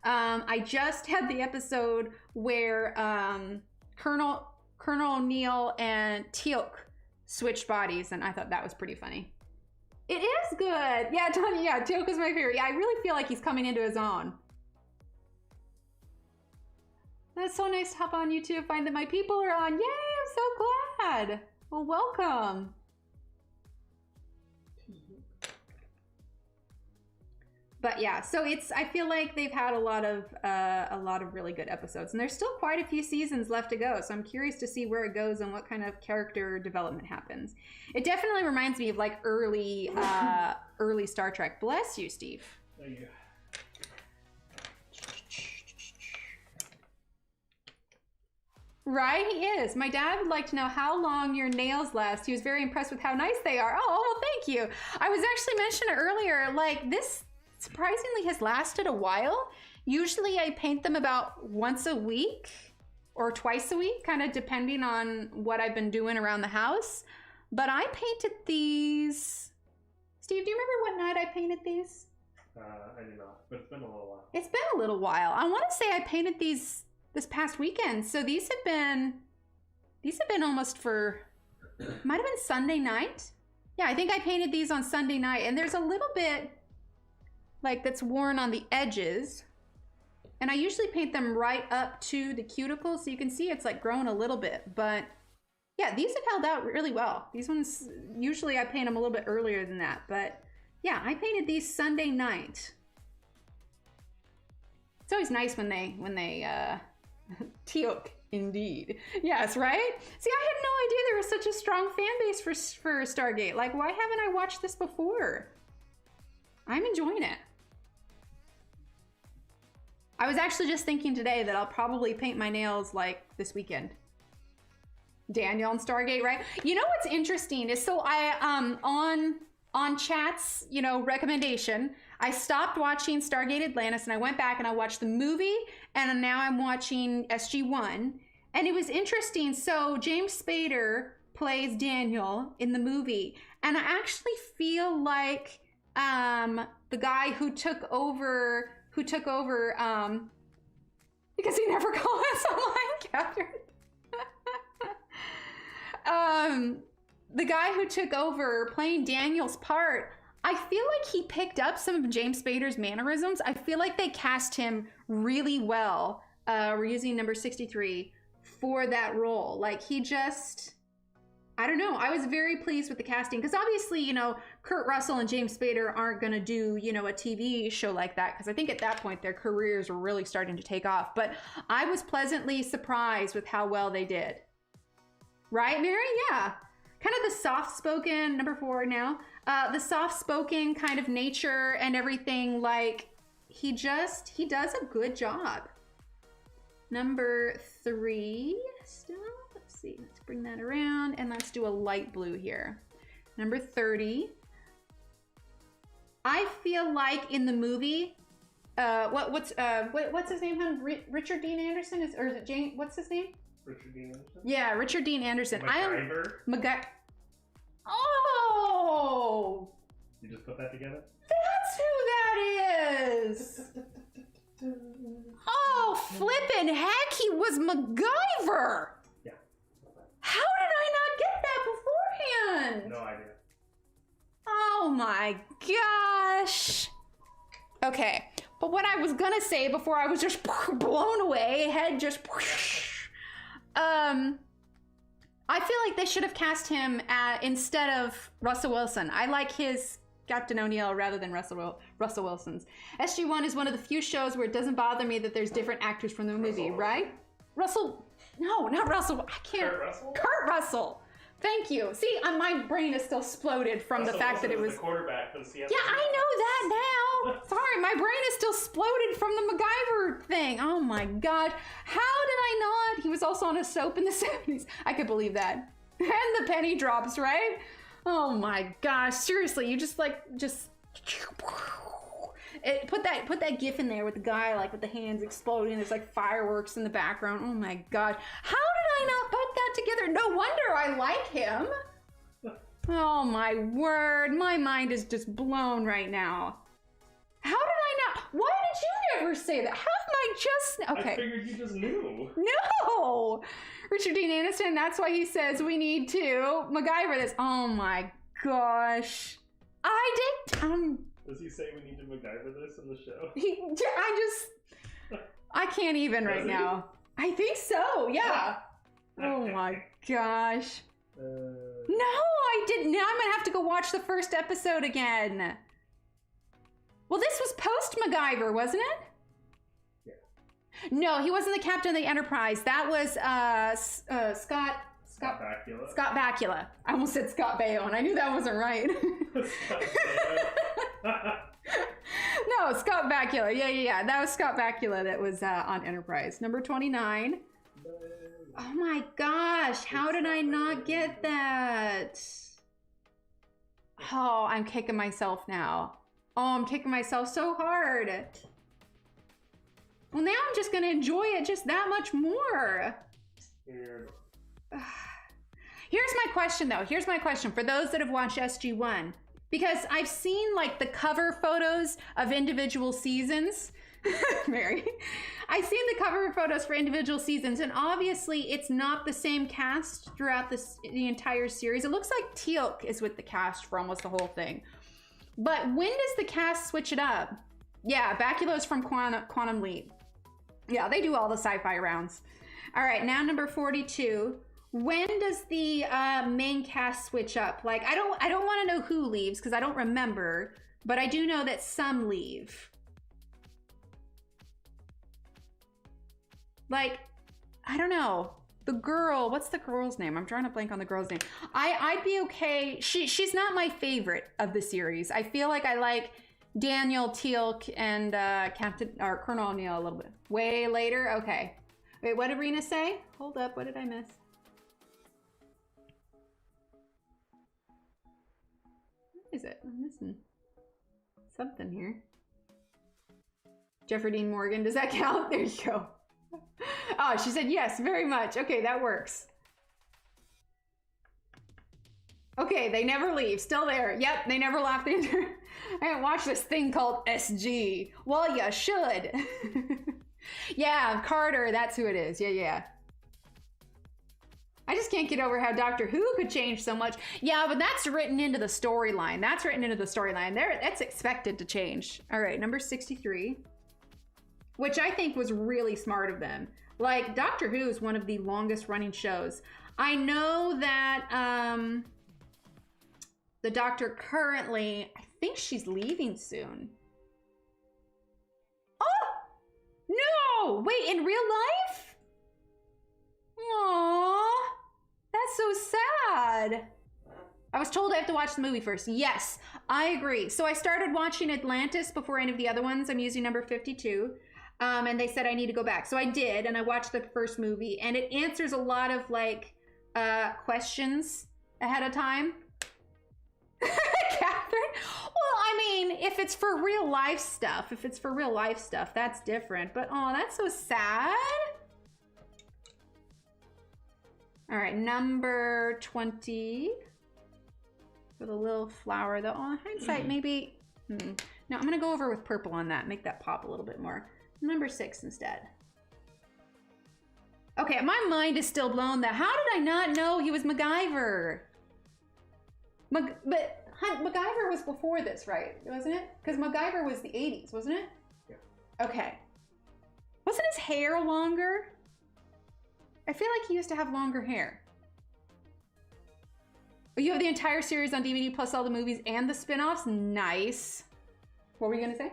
I just had the episode where Colonel O'Neill and Teal'c switched bodies and I thought that was pretty funny. It is good. Yeah, Tony, yeah, Teal'c is my favorite. Yeah, I really feel like he's coming into his own. That's so nice to hop on YouTube, find that my people are on. Yay, I'm so glad. Well, welcome. But yeah, so I feel like they've had a lot of really good episodes, and there's still quite a few seasons left to go. So I'm curious to see where it goes and what kind of character development happens. It definitely reminds me of like early Star Trek. Bless you, Steve.
Thank you.
Right, he is. My dad would like to know how long your nails last. He was very impressed with how nice they are. Oh, well, thank you. I was actually mentioning earlier, like this surprisingly has lasted a while. Usually I paint them about once a week or twice a week, kind of depending on what I've been doing around the house. But I painted these. Steve, do you remember what night I painted these?
I do not, but it's been a little while.
It's been a little while. I want to say I painted these this past weekend. So these have been almost for, might have been Sunday night. Yeah, I think I painted these on Sunday night, and there's a little bit like that's worn on the edges. And I usually paint them right up to the cuticle, so you can see it's like grown a little bit, but yeah, these have held out really well. These ones, usually I paint them a little bit earlier than that, but yeah, I painted these Sunday night. It's always nice when they Teal'c, indeed. Yes, right? See, I had no idea there was such a strong fan base for Stargate. Like, why haven't I watched this before? I'm enjoying it. I was actually just thinking today that I'll probably paint my nails like this weekend. Daniel and Stargate, right? You know what's interesting is, so I, on chat's, you know, recommendation, I stopped watching Stargate Atlantis and I went back and I watched the movie, and now I'm watching SG-1. And it was interesting. So James Spader plays Daniel in the movie, and I actually feel like the guy who took over because he never comments online, Catherine. The guy who took over playing Daniel's part, I feel like he picked up some of James Spader's mannerisms. I feel like they cast him really well. We're using number 63 for that role. Like, he just, I don't know. I was very pleased with the casting, because obviously, you know, Kurt Russell and James Spader aren't going to do, you know, a TV show like that, because I think at that point their careers were really starting to take off. But I was pleasantly surprised with how well they did. Right, Mary? Yeah. Kind of the soft-spoken, number 4 now, the soft-spoken kind of nature and everything, like, he does a good job. Number 3 still, let's see, let's bring that around, and let's do a light blue here. Number 30. I feel like in the movie, what's his name, hon? Richard Dean Anderson, or is it Jane, what's his name?
Richard Dean Anderson?
Yeah, Richard Dean Anderson.
MacGyver?
Oh!
You just put that together?
That's who that is! Oh, flippin' heck, he was MacGyver! happened?
No idea.
Oh my gosh. Okay, but what I was gonna say before I was just blown away, head just I feel like they should have cast him instead of Russell Wilson. I like his Captain O'Neill rather than Russell Wilson's. SG-1 is one of the few shows where it doesn't bother me that there's different actors from the movie, right? No, not Russell. I can't.
Kurt Russell?
Kurt Russell. Thank you. See, my brain is still exploded from the fact that it was
the quarterback for the Seattle.
Yeah, I know that now. Sorry, my brain is still exploded from the MacGyver thing. Oh my god. How did I not? He was also on a soap in the 70s. I could believe that. And the penny drops, right? Oh my gosh. Seriously, you just put that gif in there with the guy like with the hands exploding. There's like fireworks in the background. Oh my god. How did I not put that together? No wonder I like him. Oh my word. My mind is just blown right now. How did I not? Why did you never say that? How am I just... Okay.
I figured you just knew.
No! Richard Dean Anderson, that's why he says we need to MacGyver this. Oh my gosh.
Does he say we need to MacGyver this in the show?
I can't even right now. I think so, yeah. Oh my gosh. No, I didn't. Now I'm gonna have to go watch the first episode again. Well, this was post MacGyver, wasn't it?
Yeah.
No, he wasn't the captain of the Enterprise. That was Scott
Bakula.
Scott Bakula. I almost said Scott Baio, and I knew that wasn't right. No, Scott Bakula. Yeah. That was Scott Bakula that was on Enterprise. Number 29. Oh my gosh, how did I not get that? Oh, I'm kicking myself now. Oh, I'm kicking myself so hard. Well, now I'm just gonna enjoy it just that much more.
Weird.
Here's my question though. Here's my question for those that have watched SG-1. Because I've seen like the cover photos of individual seasons. Mary. I've seen the cover photos for individual seasons, and obviously it's not the same cast throughout the entire series. It looks like Teal'c is with the cast for almost the whole thing. But when does the cast switch it up? Yeah, Bakula is from Quantum Leap. Yeah, they do all the sci-fi rounds. All right, now number 42. When does the main cast switch up? Like, I don't want to know who leaves because I don't remember, but I do know that some leave. Like, I don't know. The girl, what's the girl's name? I'm trying to blank on the girl's name. I'd be okay. She's not my favorite of the series. I feel like I like Daniel, Teal'c, and Colonel O'Neill a little bit. Way later? Okay. Wait, what did Rena say? Hold up, what did I miss? What is it? I'm missing something here. Jeffrey Dean Morgan, does that count? There you go. Oh, she said yes, very much. Okay, that works. Okay, they never leave. Still there. Yep, they never left the entire... I haven't watched this thing called SG. Well, you should. Yeah, Carter, that's who it is. Yeah. I just can't get over how Doctor Who could change so much. Yeah, but that's written into the storyline. That's expected to change. All right, number 63. Which I think was really smart of them. Like, Doctor Who is one of the longest running shows. I know that the Doctor currently, I think she's leaving soon. Oh! No! Wait, in real life? Aww. That's so sad. I was told I have to watch the movie first. Yes, I agree. So I started watching Atlantis before any of the other ones. I'm using number 52. And they said I need to go back. So I did, and I watched the first movie, and it answers a lot of like questions ahead of time. Catherine? Well, I mean, if it's for real life stuff, that's different. But oh, that's so sad. All right, number 20. With a little flower though. Oh, in hindsight, maybe. No, I'm gonna go over with purple on that, make that pop a little bit more. Number 6 instead. Okay, my mind is still blown. How did I not know he was MacGyver? But MacGyver was before this, right? Wasn't it? Because MacGyver was the 80s, wasn't it?
Yeah.
Okay. Wasn't his hair longer? I feel like he used to have longer hair. You have the entire series on DVD plus all the movies and the spin-offs? Nice. What were you gonna say?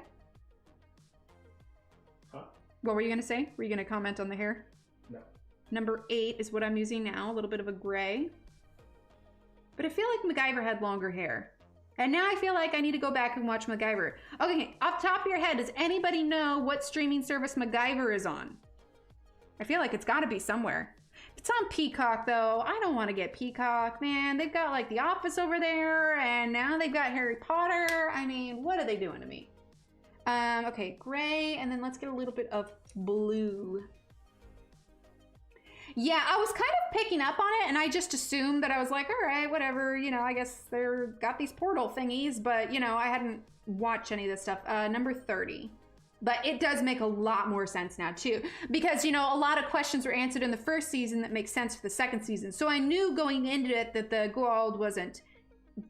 Huh?
What were you gonna say? Were you gonna comment on the hair?
No.
Number 8 is what I'm using now, a little bit of a gray. But I feel like MacGyver had longer hair. And now I feel like I need to go back and watch MacGyver. Okay, off the top of your head, does anybody know what streaming service MacGyver is on? I feel like it's gotta be somewhere. It's on Peacock though. I don't want to get Peacock, man. They've got like The Office over there, and now they've got Harry Potter. I mean, what are they doing to me? Okay, gray, and then let's get a little bit of blue. Yeah, I was kind of picking up on it, and I just assumed that I was like, all right, whatever, you know, I guess they're got these portal thingies, but you know, I hadn't watched any of this stuff. Number 30. But it does make a lot more sense now too, because you know, a lot of questions were answered in the first season that make sense for the second season. So I knew going into it that the Goa'uld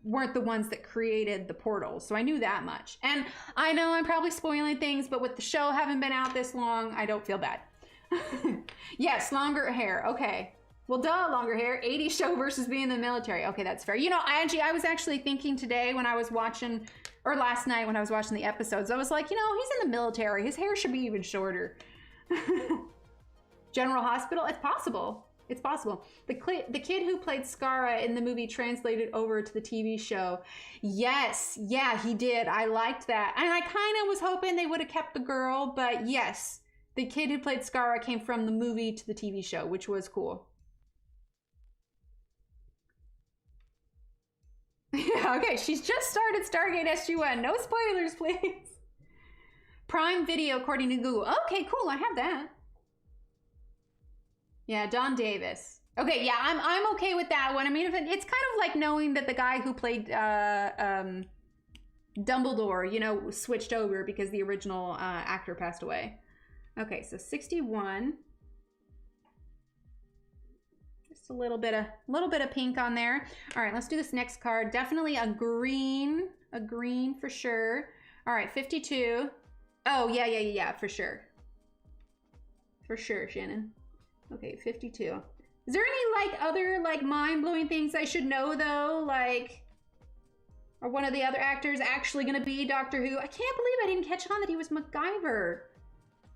weren't the ones that created the portals. So I knew that much. And I know I'm probably spoiling things, but with the show having been out this long, I don't feel bad. Yes, longer hair. Okay. Well, duh, longer hair. 80s show versus being in the military. Okay, that's fair. You know, I was actually thinking today when I was watching, or last night when I was watching the episodes, I was like, you know, he's in the military. His hair should be even shorter. General Hospital? It's possible. It's possible. The kid who played Skara in the movie translated over to the TV show. Yes, yeah, he did. I liked that. And I kind of was hoping they would have kept the girl, but yes, the kid who played Skara came from the movie to the TV show, which was cool. Yeah, okay, she's just started Stargate SG-1. No spoilers, please. Prime Video, according to Google. Okay, cool, I have that. Yeah, Don Davis. Okay, yeah, I'm okay with that one. I mean, it's kind of like knowing that the guy who played Dumbledore, you know, switched over because the original actor passed away. Okay, so 61. Just a little bit of pink on there. All right, let's do this next card. Definitely a green for sure. All right, 52. Oh, yeah, for sure. For sure, Shannon. Okay, 52. Is there any like other like mind-blowing things I should know though? Like, are one of the other actors actually gonna be Doctor Who? I can't believe I didn't catch on that he was MacGyver.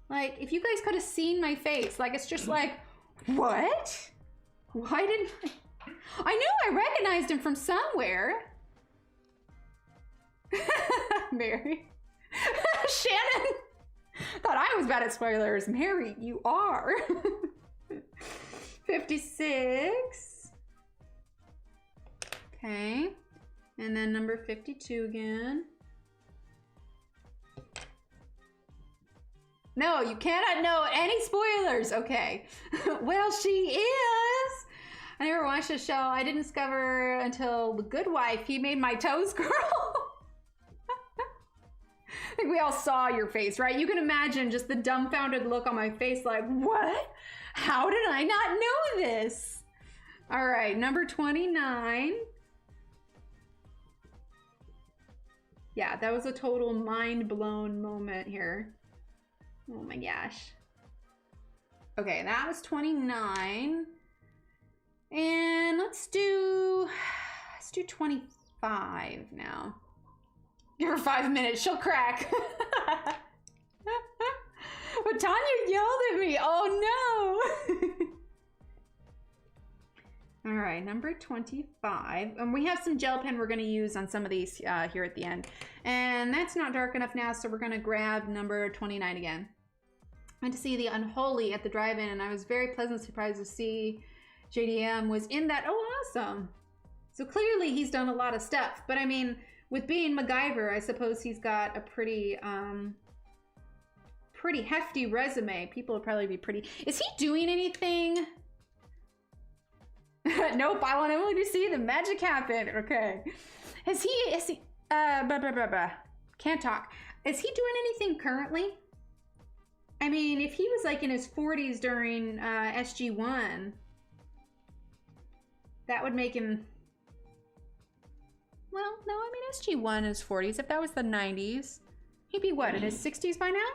Like, if you guys could have seen my face, like it's just like, what? Why didn't I knew I recognized him from somewhere. Mary. Shannon thought I was bad at spoilers. Mary, you are. 56. Okay. And then number 52 again. No, you cannot know any spoilers. Okay. Well, she is. I never watched the show. I didn't discover until The Good Wife. He made my toes curl. I think we all saw your face, right? You can imagine just the dumbfounded look on my face like, what? How did I not know this? All right, number 29. Yeah, that was a total mind-blown moment here. Oh my gosh. Okay, that was 29. And let's do 25 now. Give her 5 minutes, she'll crack. But Tanya yelled at me. Oh no. All right, number 25. And we have some gel pen we're gonna use on some of these here at the end. And that's not dark enough now, so we're gonna grab number 29 again. I went to see The Unholy at the drive-in, and I was very pleasantly surprised to see JDM was in that. Oh, awesome. So clearly he's done a lot of stuff. But I mean, with being MacGyver, I suppose he's got a pretty hefty resume. People would probably be pretty. Is he doing anything? Nope, I want only to see the magic happen. Okay. Is he, can't talk. Is he doing anything currently? I mean, if he was like in his 40s during SG-1, that would make him Well, no, I mean, SG1 in his 40s. If that was the 90s, he'd be what, in his 60s by now?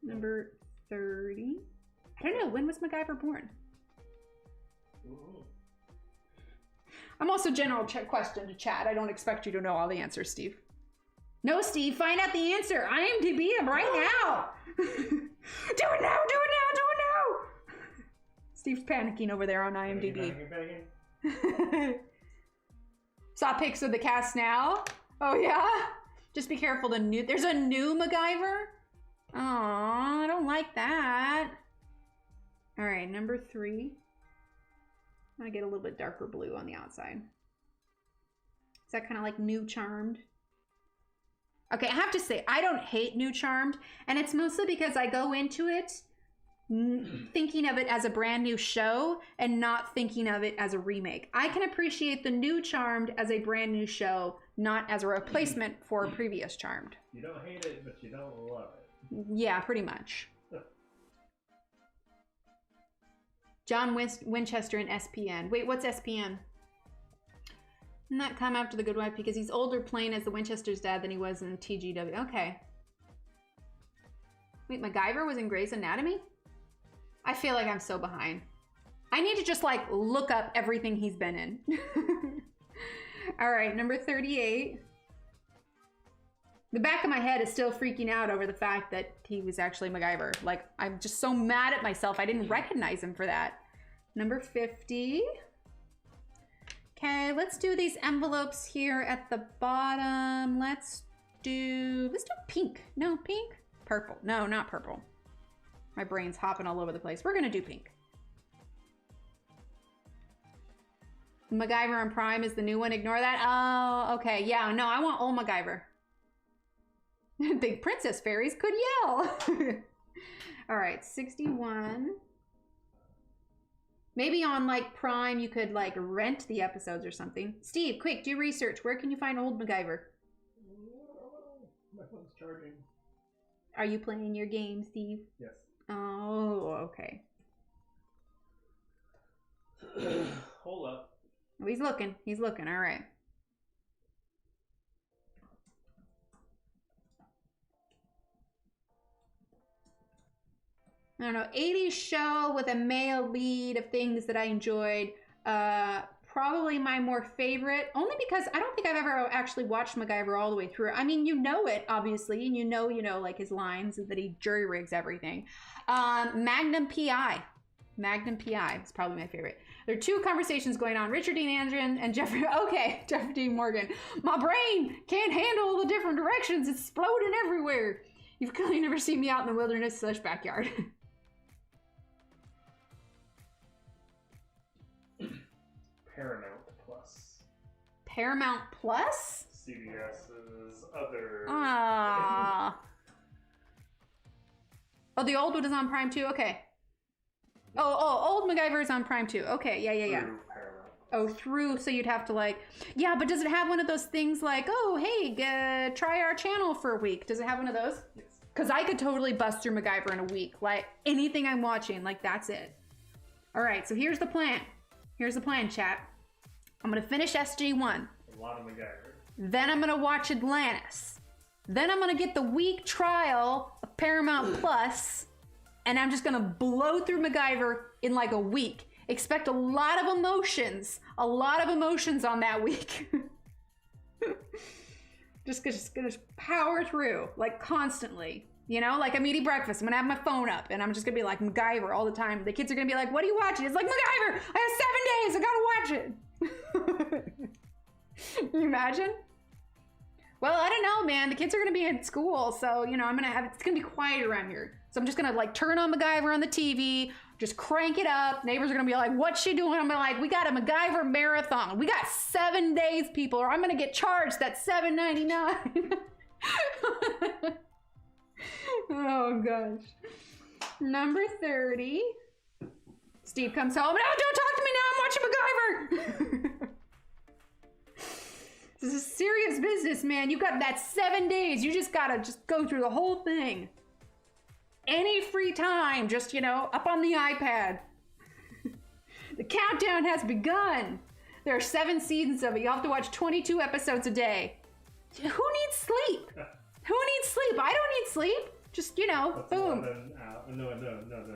Number 30. I don't know, when was MacGyver born? I'm also general question to chat. I don't expect you to know all the answers, Steve. No, Steve, find out the answer. IMDb him right now. Do it now, do it now, do it now. Steve's panicking over there on IMDb. Panicking. Saw pics of the cast now. Oh yeah? Just be careful, there's a new MacGyver? Aw, I don't like that. All right, number 3. I'm gonna get a little bit darker blue on the outside. Is that kind of like New Charmed? Okay, I have to say, I don't hate New Charmed, and it's mostly because I go into it thinking of it as a brand new show and not thinking of it as a remake. I can appreciate the New Charmed as a brand new show, not as a replacement for a previous Charmed.
You don't hate it, but you don't love it.
Yeah, pretty much. John Winchester in SPN. Wait, what's SPN? Didn't that come after The Good Wife? Because he's older playing as the Winchester's dad than he was in TGW. Okay. Wait, MacGyver was in Grey's Anatomy? I feel like I'm so behind. I need to just like look up everything he's been in. All right, number 38. The back of my head is still freaking out over the fact that he was actually MacGyver. Like, I'm just so mad at myself. I didn't recognize him for that. Number 50. Okay, let's do these envelopes here at the bottom. Let's do pink. No, pink? Purple. No, not purple. My brain's hopping all over the place. We're gonna do pink. MacGyver on Prime is the new one. Ignore that. Oh, okay. Yeah, no, I want old MacGyver. Big princess fairies could yell. All right, 61. Maybe on like Prime you could like rent the episodes or something. Steve, quick, do research. Where can you find old MacGyver?
My phone's charging.
Are you playing your game, Steve?
Yes.
Oh, okay.
Hold up.
Oh, he's looking. He's looking. All right. I don't know, 80s show with a male lead of things that I enjoyed. Probably my more favorite, only because I don't think I've ever actually watched MacGyver all the way through. I mean, you know it, obviously, and you know, like his lines that he jury rigs everything. Magnum P.I. Magnum P.I. is probably my favorite. There are 2 conversations going on. Richard Dean Anderson and Jeffrey Dean Morgan. My brain can't handle the different directions. It's exploding everywhere. You've clearly never seen me out in the wilderness / backyard.
Paramount Plus.
Paramount Plus?
CBS's other.
Ah. Oh, the old one is on Prime too? Okay. Oh, old MacGyver is on Prime too. Okay, yeah.
Through Paramount.
Oh, through, so you'd have to like, yeah, but does it have one of those things like, oh, hey, try our channel for a week? Does it have one of those?
Yes.
Because I could totally bust through MacGyver in a week. Like, anything I'm watching, like, that's it. All right, so here's the plan. Here's the plan, chat. I'm gonna finish SG1.
A lot of MacGyver.
Then I'm gonna watch Atlantis. Then I'm gonna get the week trial of Paramount Plus, and I'm just gonna blow through MacGyver in like a week. Expect a lot of emotions on that week. just gonna power through, like constantly. You know, like I'm eating breakfast, I'm gonna have my phone up, and I'm just gonna be like MacGyver all the time. The kids are gonna be like, what are you watching? It's like, MacGyver, I have 7 days, I gotta watch it. Can you imagine? Well, I don't know, man. The kids are gonna be in school, so, you know, it's gonna be quiet around here. So I'm just gonna like turn on MacGyver on the TV, just crank it up. Neighbors are gonna be like, what's she doing? I'm like, we got a MacGyver marathon. We got 7 days, people, or I'm gonna get charged that $7.99. Oh gosh. Number 30. Steve comes home. No, don't talk to me now. I'm watching MacGyver. This is serious business, man. You got that 7 days. You just gotta go through the whole thing. Any free time, just, you know, up on the iPad. The countdown has begun. There are 7 seasons of it. You have to watch 22 episodes a day. Who needs sleep? Who needs sleep? I don't need sleep. Just, you know,
That's
boom.
No.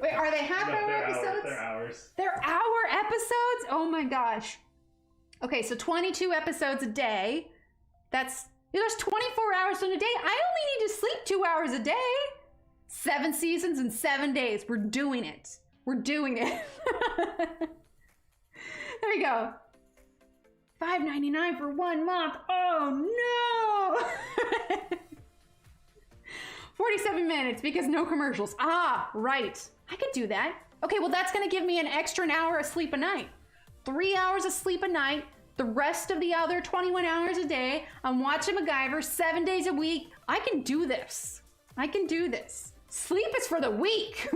Wait, are they half-hour episodes?
They're hours.
They're hour episodes? Oh my gosh. Okay, so 22 episodes a day. There's 24 hours in a day. I only need to sleep 2 hours a day. 7 seasons in 7 days. We're doing it. We're doing it. There you go. $5.99 for 1 month. Oh no! 47 minutes because no commercials. Ah, right. I could do that. Okay, well that's gonna give me an extra hour of sleep a night. 3 hours of sleep a night. The rest of the other 21 hours a day, I'm watching MacGyver 7 days a week. I can do this. I can do this. Sleep is for the weak.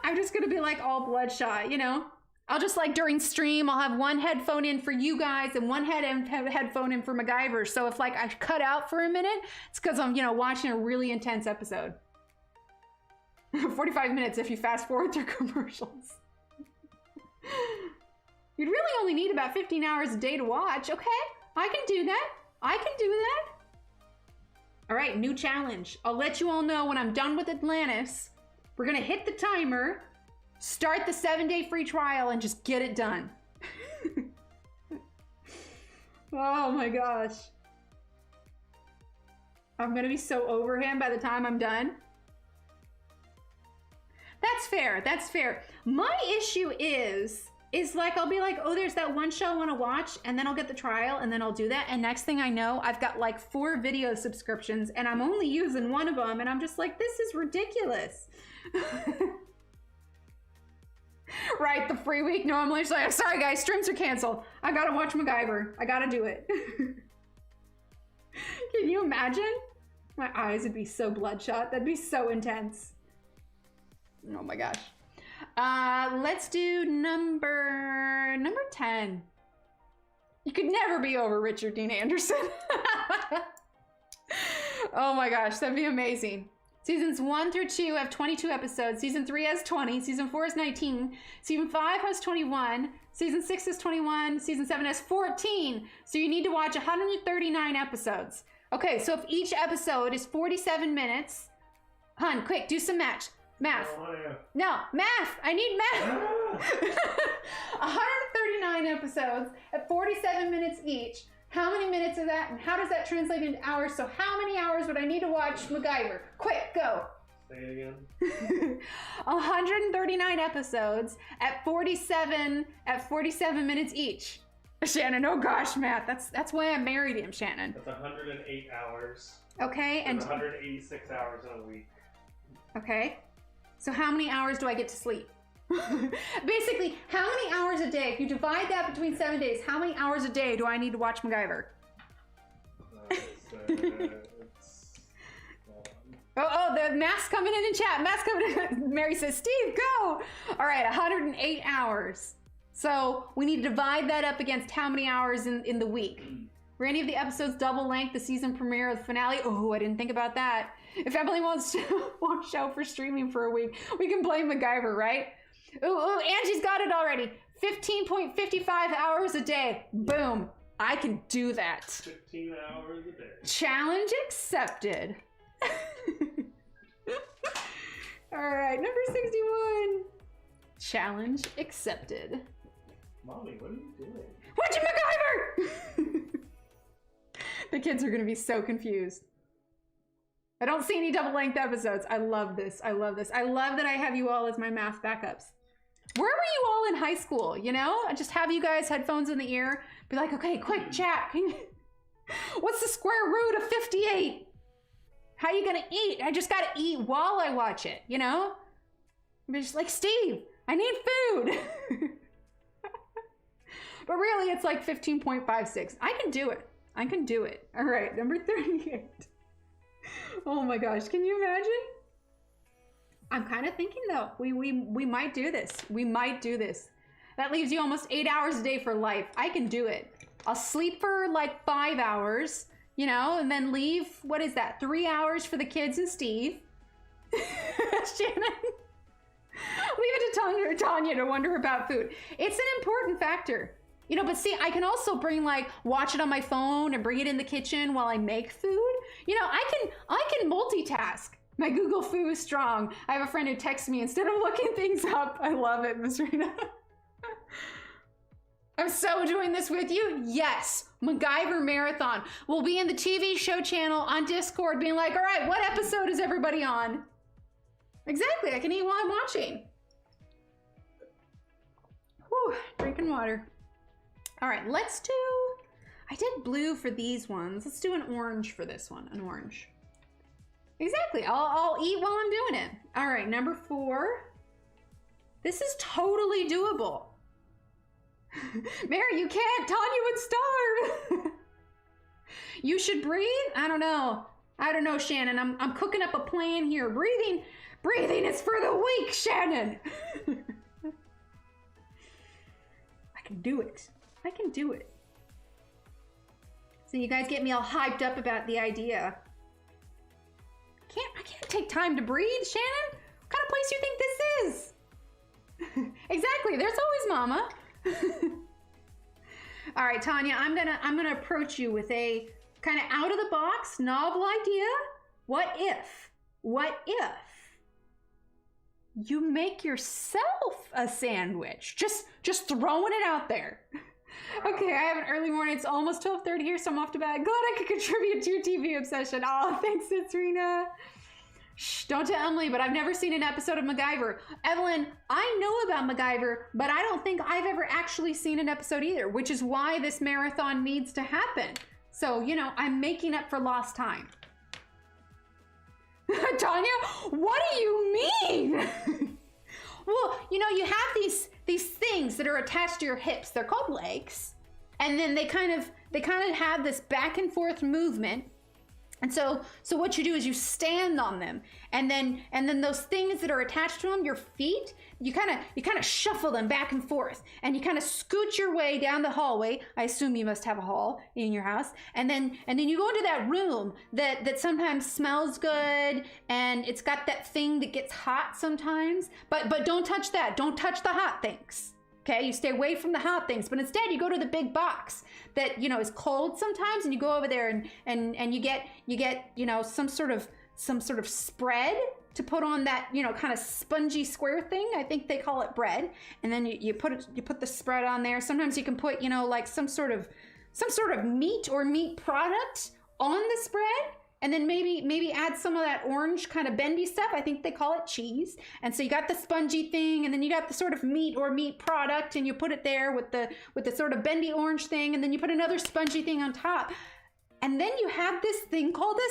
I'm just gonna be like all bloodshot, you know? I'll just like during stream, I'll have one headphone in for you guys and one headphone in for MacGyver. So if like I cut out for a minute, it's because I'm, you know, watching a really intense episode. 45 minutes if you fast forward through commercials. You'd really only need about 15 hours a day to watch. Okay, I can do that. I can do that. All right, new challenge. I'll let you all know when I'm done with Atlantis. We're gonna hit the timer, start the 7-day free trial, and just get it done. Oh my gosh. I'm gonna be so over him by the time I'm done. That's fair, that's fair. My issue is like, I'll be like, oh, there's that one show I wanna watch, and then I'll get the trial, and then I'll do that, and next thing I know, I've got like 4 video subscriptions, and I'm only using one of them, and I'm just like, this is ridiculous. Right, the free week normally it's like, sorry guys, streams are canceled. I gotta watch MacGyver. I gotta do it. Can you imagine? My eyes would be so bloodshot. That'd be so intense. Oh my gosh. Let's do number 10. You could never be over Richard Dean Anderson. Oh my gosh, that'd be amazing. Seasons 1 through 2 have 22 episodes. Season 3 has 20. Season 4 is 19. Season 5 has 21. Season 6 is 21. Season 7 has 14. So you need to watch 139 episodes. Okay, so if each episode is 47 minutes, hun, quick, do some math.
Oh, yeah.
No, math. I need math. 139 episodes at 47 minutes each. How many minutes is that, and how does that translate into hours? So how many hours would I need to watch MacGyver? Quick, go.
Say it again.
139 episodes at 47 minutes each. Shannon, oh gosh, Matt, that's why I married him, Shannon.
That's 108 hours.
Okay, and
186 hours in a week.
Okay, so how many hours do I get to sleep? Basically, how many hours a day, if you divide that between 7 days, how many hours a day do I need to watch MacGyver? Oh, the math's coming in chat. Math's coming in. Mary says, Steve, go. All right, 108 hours. So we need to divide that up against how many hours in the week. Were any of the episodes double length, the season premiere or the finale? Oh, I didn't think about that. If Emily wants show for streaming for a week, we can play MacGyver, right? Ooh, Angie's got it already. 15.55 hours a day. Boom. I can do that.
15 hours a day.
Challenge accepted. All right, number 61. Challenge accepted.
Mommy, what are you doing?
Watching MacGyver! The kids are going to be so confused. I don't see any double length episodes. I love this. I love this. I love that I have you all as my math backups. Where were you all in high school? You know, I just have you guys headphones in the ear. Be like, okay, quick chat. What's the square root of 58? How you gonna eat? I just gotta eat while I watch it, you know? I'm just like, Steve, I need food. But really, it's like 15.56. I can do it. I can do it. All right, number 38. Oh my gosh, can you imagine? I'm kind of thinking though, we might do this. We might do this. That leaves you almost 8 hours a day for life. I can do it. I'll sleep for like 5 hours, you know, and then leave, what is that, 3 hours for the kids and Steve. Shannon. it to Tanya to wonder about food. It's an important factor. You know, but see, I can also bring like, watch it on my phone and bring it in the kitchen while I make food. You know, I can multitask. My Google Foo is strong. I have a friend who texts me instead of looking things up. I love it, Miss Rena. I'm so doing this with you. Yes, MacGyver Marathon. We'll be in the TV show channel on Discord being like, all right, what episode is everybody on? Exactly, I can eat while I'm watching. Whew, drinking water. All right, let's do, I did blue for these ones. Let's do an orange for this one, an orange. Exactly, I'll eat while I'm doing it. All right, number 4. This is totally doable. Mary, you can't, Tanya would starve. You should breathe? I don't know, Shannon. I'm cooking up a plan here. Breathing is for the weak, Shannon. I can do it. So you guys get me all hyped up about the idea. I can't take time to breathe, Shannon. What kind of place do you think this is? Exactly, there's always mama. All right, Tanya, I'm gonna approach you with a kind of out of the box, novel idea. What if you make yourself a sandwich? Just throwing it out there. Okay, I have an early morning. It's almost 12:30 here, so I'm off to bed. Glad I could contribute to your TV obsession. Oh, thanks, Sabrina. Shh, don't tell Emily, but I've never seen an episode of MacGyver. Evelyn, I know about MacGyver, but I don't think I've ever actually seen an episode either, which is why this marathon needs to happen. So, you know, I'm making up for lost time. Tanya, what do you mean? Well, you know, you have these things that are attached to your hips. They're called legs. And then they kind of have this back and forth movement. And so what you do is you stand on them, and then those things that are attached to them, your feet, you kind of shuffle them back and forth, and you kind of scoot your way down the hallway. I assume you must have a hall in your house, and then you go into that room that sometimes smells good, and it's got that thing that gets hot sometimes. But don't touch that. Don't touch the hot things. Okay, you stay away from the hot things, but instead you go to the big box that, you know, is cold sometimes, and you go over there and you get, you know, some sort of spread to put on that, you know, kind of spongy square thing. I think they call it bread. And then you put the spread on there. Sometimes you can put, you know, like some sort of meat or meat product on the spread. And then maybe add some of that orange kind of bendy stuff. I think they call it cheese. And so you got the spongy thing, and then you got the sort of meat or meat product, and you put it there with the sort of bendy orange thing, and then you put another spongy thing on top. And then you have this thing called a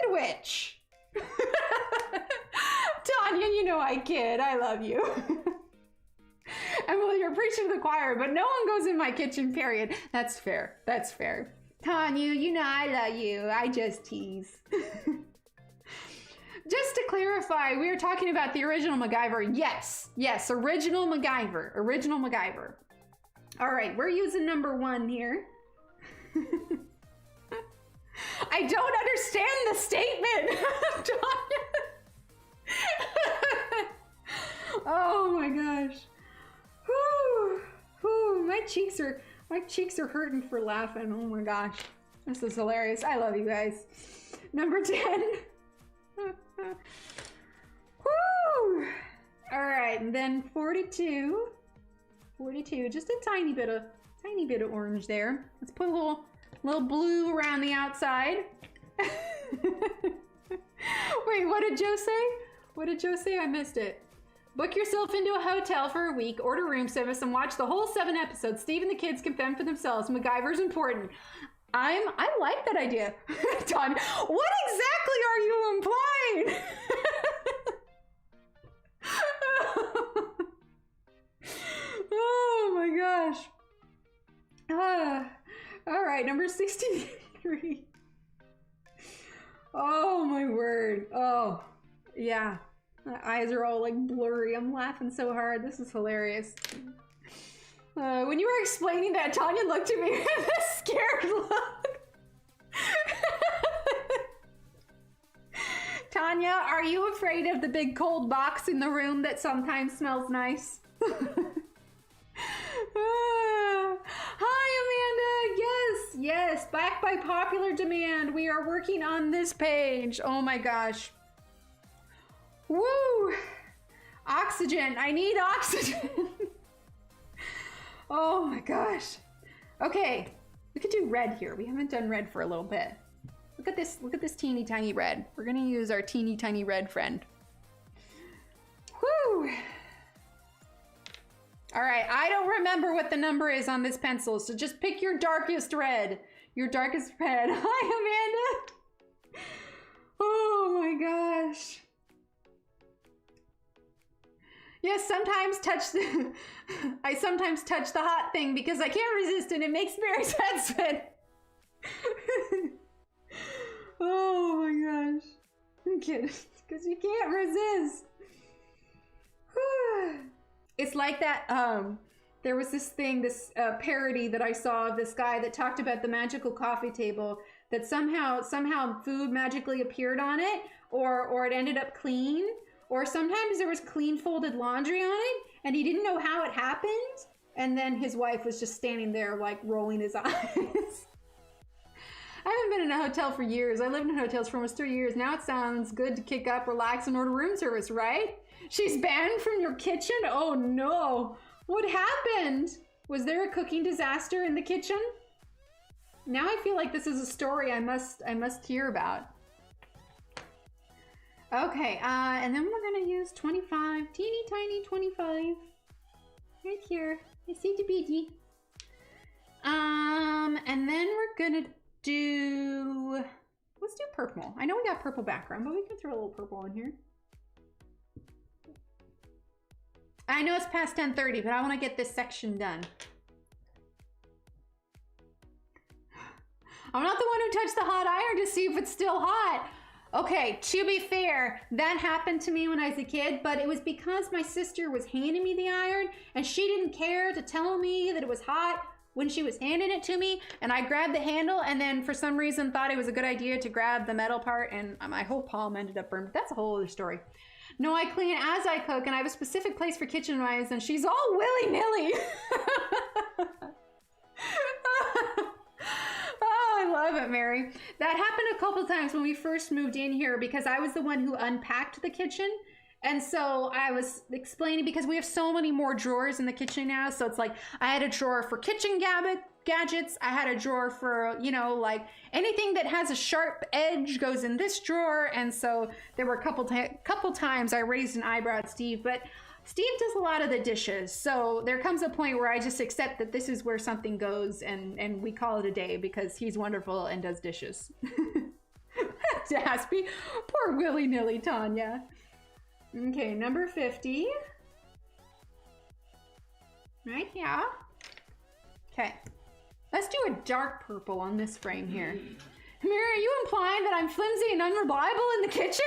sandwich. Tanya, you know I kid. I love you. And well, you're preaching to the choir, but no one goes in my kitchen, period. That's fair. That's fair. Tanya, you know I love you. I just tease. Just to clarify, we were talking about the original MacGyver. Yes, original MacGyver. All right, we're using number 1 here. I don't understand the statement. Oh my gosh. Whew. My cheeks are hurting for laughing. Oh my gosh. This is hilarious. I love you guys. Number 10. Woo! All right, and then 42. 42, just a tiny bit of orange there. Let's put a little blue around the outside. Wait, what did Joe say? I missed it. Book yourself into a hotel for a week, order room service, and watch the whole 7 episodes. Steve and the kids can fend for themselves. MacGyver's important. I like that idea. Todd, what exactly are you implying? Oh my gosh. All right, number 63. Oh my word. Oh, yeah. My eyes are all like blurry. I'm laughing so hard. This is hilarious. When you were explaining that, Tanya looked at me with a scared look. Tanya, are you afraid of the big cold box in the room that sometimes smells nice? Hi, Amanda. Yes, yes. Back by popular demand. We are working on this page. Oh my gosh. Woo! Oxygen. I need oxygen. Oh my gosh. Okay. We could do red here. We haven't done red for a little bit. Look at this. Look at this teeny tiny red. We're going to use our teeny tiny red friend. Woo! All right, I don't remember what the number is on this pencil, so just pick your darkest red. Your darkest red. Hi, Amanda. Oh my gosh. Yes, I sometimes touch the hot thing because I can't resist and it makes Mary's head spin. Oh my gosh. I'm kidding, because you can't resist. It's like that, there was this thing, this parody that I saw of this guy that talked about the magical coffee table, that somehow food magically appeared on it, or it ended up clean, or sometimes there was clean folded laundry on it, and he didn't know how it happened, and then his wife was just standing there like rolling his eyes. I haven't been in a hotel for years. I lived in hotels for almost 3 years. Now it sounds good to kick up, relax, and order room service, right? She's banned from your kitchen? Oh no. What happened? Was there a cooking disaster in the kitchen? Now I feel like this is a story I must hear about. Okay, and then we're gonna use 25, teeny tiny 25. Right here. Itty bitty. And then we're gonna do, let's do purple. I know we got purple background, but we can throw a little purple in here. I know it's past 10:30, but I want to get this section done. I'm not the one who touched the hot iron to see if it's still hot. Okay, to be fair, that happened to me when I was a kid, but it was because my sister was handing me the iron and she didn't care to tell me that it was hot when she was handing it to me, and I grabbed the handle and then for some reason thought it was a good idea to grab the metal part, and my whole palm ended up burned. That's a whole other story. No, I clean as I cook, and I have a specific place for kitchen knives, and she's all willy-nilly. Oh, I love it, Mary. That happened a couple times when we first moved in here because I was the one who unpacked the kitchen. And so I was explaining, because we have so many more drawers in the kitchen now. So it's like I had a drawer for kitchen gadgets. I had a drawer for, you know, like anything that has a sharp edge goes in this drawer. And so there were a couple times I raised an eyebrow at Steve, but Steve does a lot of the dishes. So there comes a point where I just accept that this is where something goes, and we call it a day because he's wonderful and does dishes. Daspy, poor willy-nilly Tanya. Okay, number 50. Right here. Okay. Let's do a dark purple on this frame here. Mary, are you implying that I'm flimsy and unreliable in the kitchen?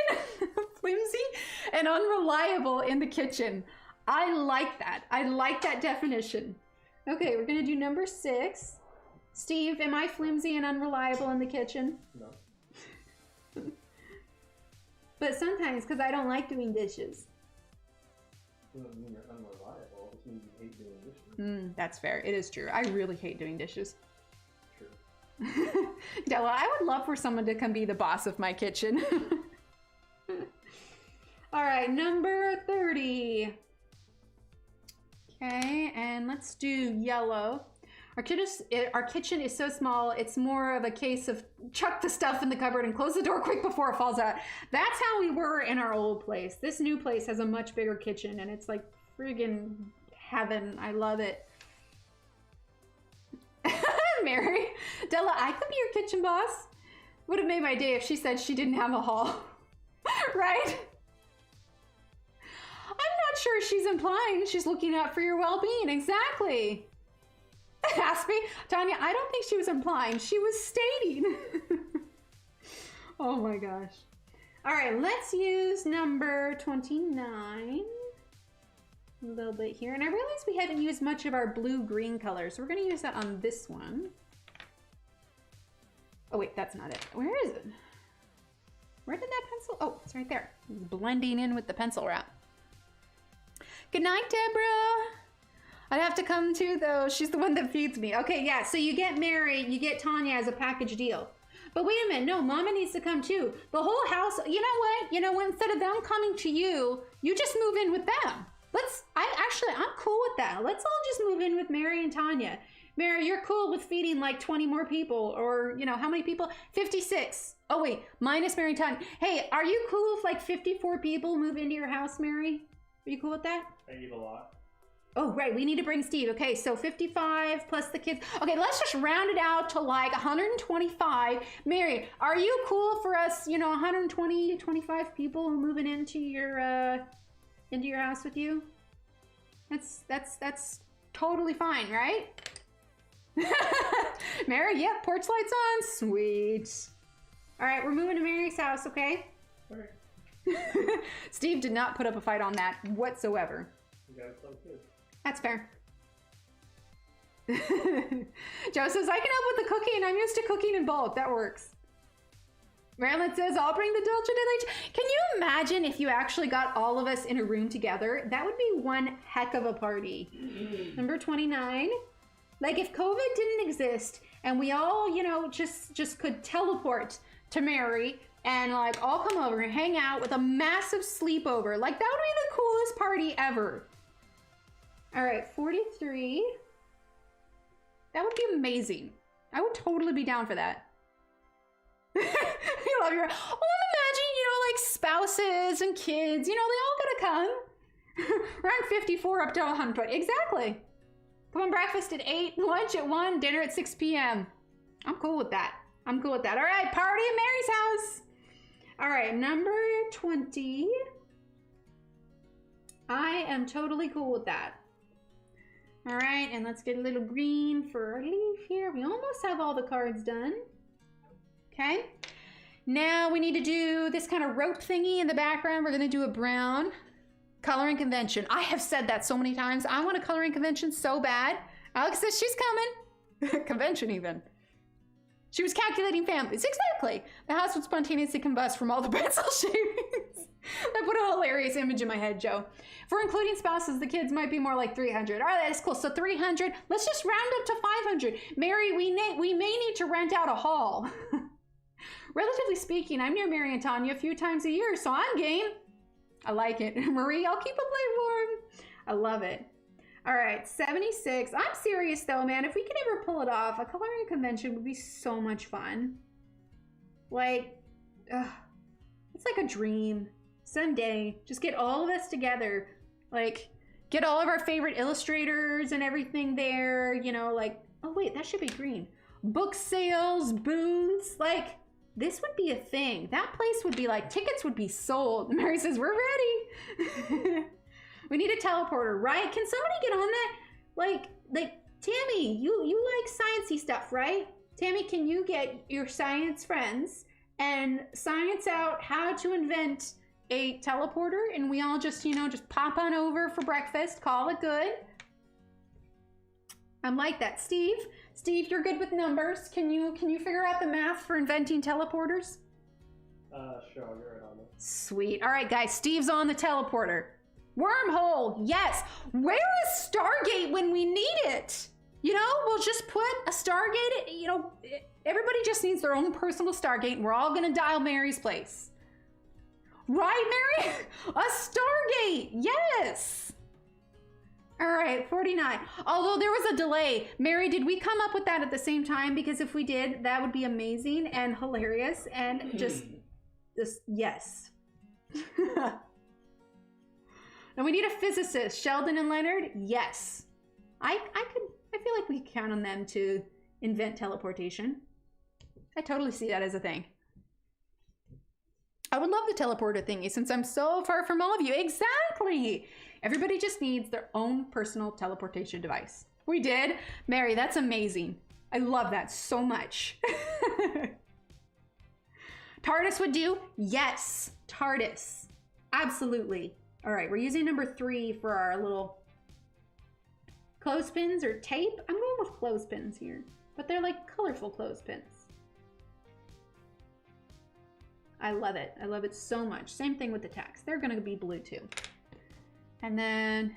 Flimsy and unreliable in the kitchen. I like that. I like that definition. Okay, we're gonna do number 6. Steve, am I flimsy and unreliable in the kitchen?
No.
But sometimes, because I don't like doing dishes.
It doesn't mean you're unreliable. It means you hate doing dishes.
That's fair. It is true. I really hate doing dishes.
True.
Della, I would love for someone to come be the boss of my kitchen. All right, number 30. Okay, and let's do yellow. Our kitchen is so small, it's more of a case of chuck the stuff in the cupboard and close the door quick before it falls out. That's how we were in our old place. This new place has a much bigger kitchen, and it's like friggin' heaven. I love it. Mary, Della, I could be your kitchen boss. Would have made my day if she said she didn't have a hall. Right? I'm not sure she's implying she's looking out for your well-being. Exactly. Aspie, Tanya, I don't think she was implying. She was stating. Oh my gosh. All right, let's use number 29. A little bit here. And I realize we haven't used much of our blue-green color, so we're going to use that on this one. Oh wait, that's not it. Where is it? Where did that pencil? Oh, it's right there. It's blending in with the pencil wrap. Good night, Deborah. I'd have to come too, though. She's the one that feeds me. Okay, yeah, so you get Mary, you get Tanya as a package deal. But wait a minute, no, Mama needs to come too. The whole house, you know what? You know what? Instead of them coming to you, you just move in with them. I'm cool with that. Let's all just move in with Mary and Tanya. Mary, you're cool with feeding like 20 more people, or, you know, how many people? 56. Oh, wait, minus Mary and Tanya. Hey, are you cool if like 54 people move into your house, Mary? Are you cool with that?
I eat a lot.
Oh, right, we need to bring Steve. Okay, so 55 plus the kids. Okay, let's just round it out to like 125. Mary, are you cool for us, you know, 120, 25 people moving into your house with you? That's totally fine, right? Mary, yeah, porch lights on. Sweet. All right, we're moving to Mary's house, okay?
All right.
Steve did not put up a fight on that whatsoever.
You got some too.
That's fair. Joe says, I can help with the cooking. I'm used to cooking in bulk. That works. Marilyn says, I'll bring the Dulce de leche. Can you imagine if you actually got all of us in a room together? That would be one heck of a party. Number 29. Like if COVID didn't exist and we all, you know, just could teleport to Mary and like all come over and hang out with a massive sleepover. Like that would be the coolest party ever. All right, 43. That would be amazing. I would totally be down for that. You love your, well, imagine, you know, like spouses and kids, you know, they all gotta come. Around 54 up to 100. Exactly. Come on, breakfast at 8, lunch at 1, dinner at 6 p.m. I'm cool with that. I'm cool with that. All right, party at Mary's house. All right, number 20. I am totally cool with that. All right, and let's get a little green for our leaf here. We almost have all the cards done. Okay. Now we need to do this kind of rope thingy in the background. We're gonna do a brown coloring convention. I have said that so many times. I want a coloring convention so bad. Alex says she's coming. Convention even. She was calculating families. Exactly. The house would spontaneously combust from all the pencil shavings. That put a hilarious image in my head, Joe. If we're including spouses, the kids might be more like 300. All right, that's cool. So 300. Let's just round up to 500. Mary, we may need to rent out a hall. Relatively speaking, I'm near Mary and Tanya a few times a year, so I'm game. I like it. Marie, I'll keep a plate warm. I love it. All right, 76. I'm serious though, man. If we could ever pull it off, a coloring convention would be so much fun. Like, it's like a dream. Someday, just get all of us together. Like, get all of our favorite illustrators and everything there. You know, like, oh wait, that should be green. Book sales, booths, like, this would be a thing. That place would be like, tickets would be sold. Mary says, we're ready. We need a teleporter, right? Can somebody get on that? Like Tammy, you like sciencey stuff, right? Tammy, can you get your science friends and science out how to invent a teleporter, and we all just, you know, just pop on over for breakfast, call it good. I'm like that. Steve, you're good with numbers. Can you figure out the math for inventing teleporters?
Sure, I'll get right on it.
Sweet. All right, guys, Steve's on the teleporter. Wormhole, yes. Where is Stargate when we need it? You know, we'll just put a Stargate, you know, everybody just needs their own personal Stargate, and we're all gonna dial Mary's place. Right, Mary? A Stargate, yes. All right, 49. Although there was a delay. Mary, did we come up with that at the same time? Because if we did, that would be amazing and hilarious and just yes. And we need a physicist. Sheldon and Leonard, yes. I feel like we can count on them to invent teleportation. I totally see that as a thing. I would love the teleporter thingy since I'm so far from all of you. Exactly. Everybody just needs their own personal teleportation device. We did. Mary, that's amazing. I love that so much. TARDIS would do? Yes. TARDIS. Absolutely. All right, we're using number 3 for our little clothespins or tape. I'm going with clothespins here, but they're like colorful clothespins. I love it. I love it so much. Same thing with the text. They're gonna be blue too. And then,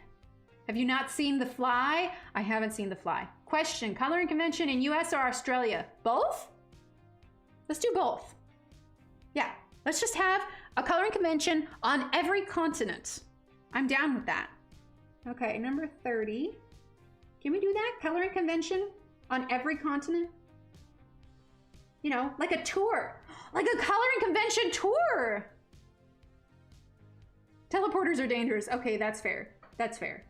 have you not seen The Fly? I haven't seen The Fly. Question, coloring convention in US or Australia? Both? Let's do both. Yeah, let's just have a coloring convention on every continent. I'm down with that. Okay, number 30. Can we do that? Coloring convention on every continent? You know, like a tour. Like a coloring convention tour. Teleporters are dangerous. Okay, that's fair. That's fair.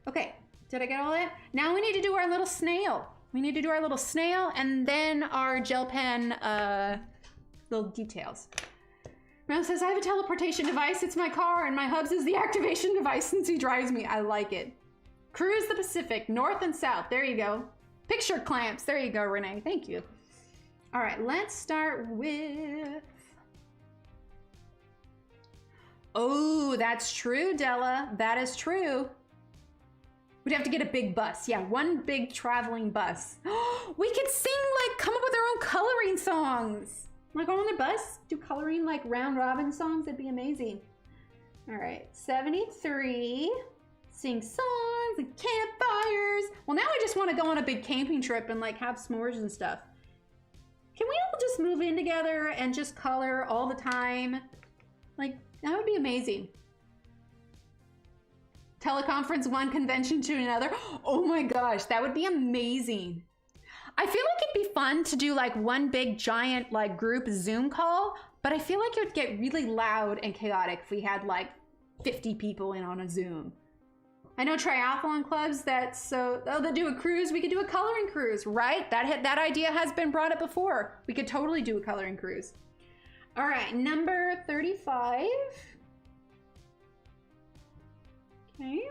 Okay, did I get all that? Now we need to do our little snail. We need to do our little snail and then our gel pen little details. Ram says, I have a teleportation device. It's my car, and my hubs is the activation device since he drives me. I like it. Cruise the Pacific, north and south. There you go. Picture clamps. There you go, Renee. Thank you. All right, let's start with... Oh, that's true, Della. That is true. We'd have to get a big bus. Yeah, one big traveling bus. We could sing, like, come up with our own coloring songs. Like on the bus, do coloring like round robin songs. It'd be amazing. All right, 73. Sing songs and campfires. Well, now I just want to go on a big camping trip and like have s'mores and stuff. Can we all just move in together and just color all the time? Like, that would be amazing. Teleconference one convention to another. Oh my gosh, that would be amazing. I feel like it'd be fun to do like one big giant like group Zoom call, but I feel like it would get really loud and chaotic if we had like 50 people in on a Zoom. I know triathlon clubs that they do a cruise. We could do a coloring cruise, right? That idea has been brought up before. We could totally do a coloring cruise. All right, number 35. Okay,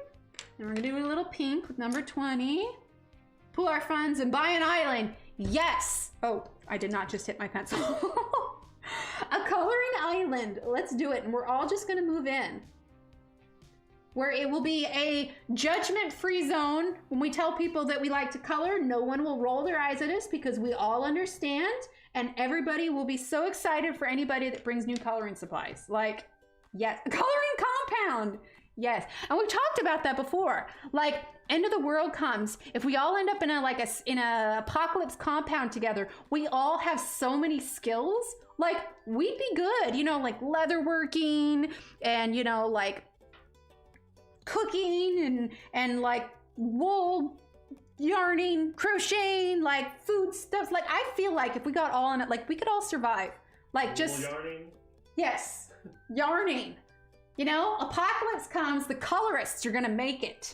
and we're gonna do a little pink with number 20. Pool our funds and buy an island. Yes. Oh, I did not just hit my pencil. A coloring island. Let's do it. And we're all just gonna move in. Where it will be a judgment-free zone. When we tell people that we like to color, no one will roll their eyes at us because we all understand, and everybody will be so excited for anybody that brings new coloring supplies. Like, yes, a coloring compound. Yes, and we've talked about that before. Like, end of the world comes. If we all end up in a apocalypse compound together, we all have so many skills. Like, we'd be good, you know, like leatherworking and, you know, like cooking and like wool yarning, crocheting, like food stuff. Like, I feel like if we got all in it, like we could all survive. Like, just
yarning.
Yes, yarning. You know, apocalypse comes, the colorists are gonna make it.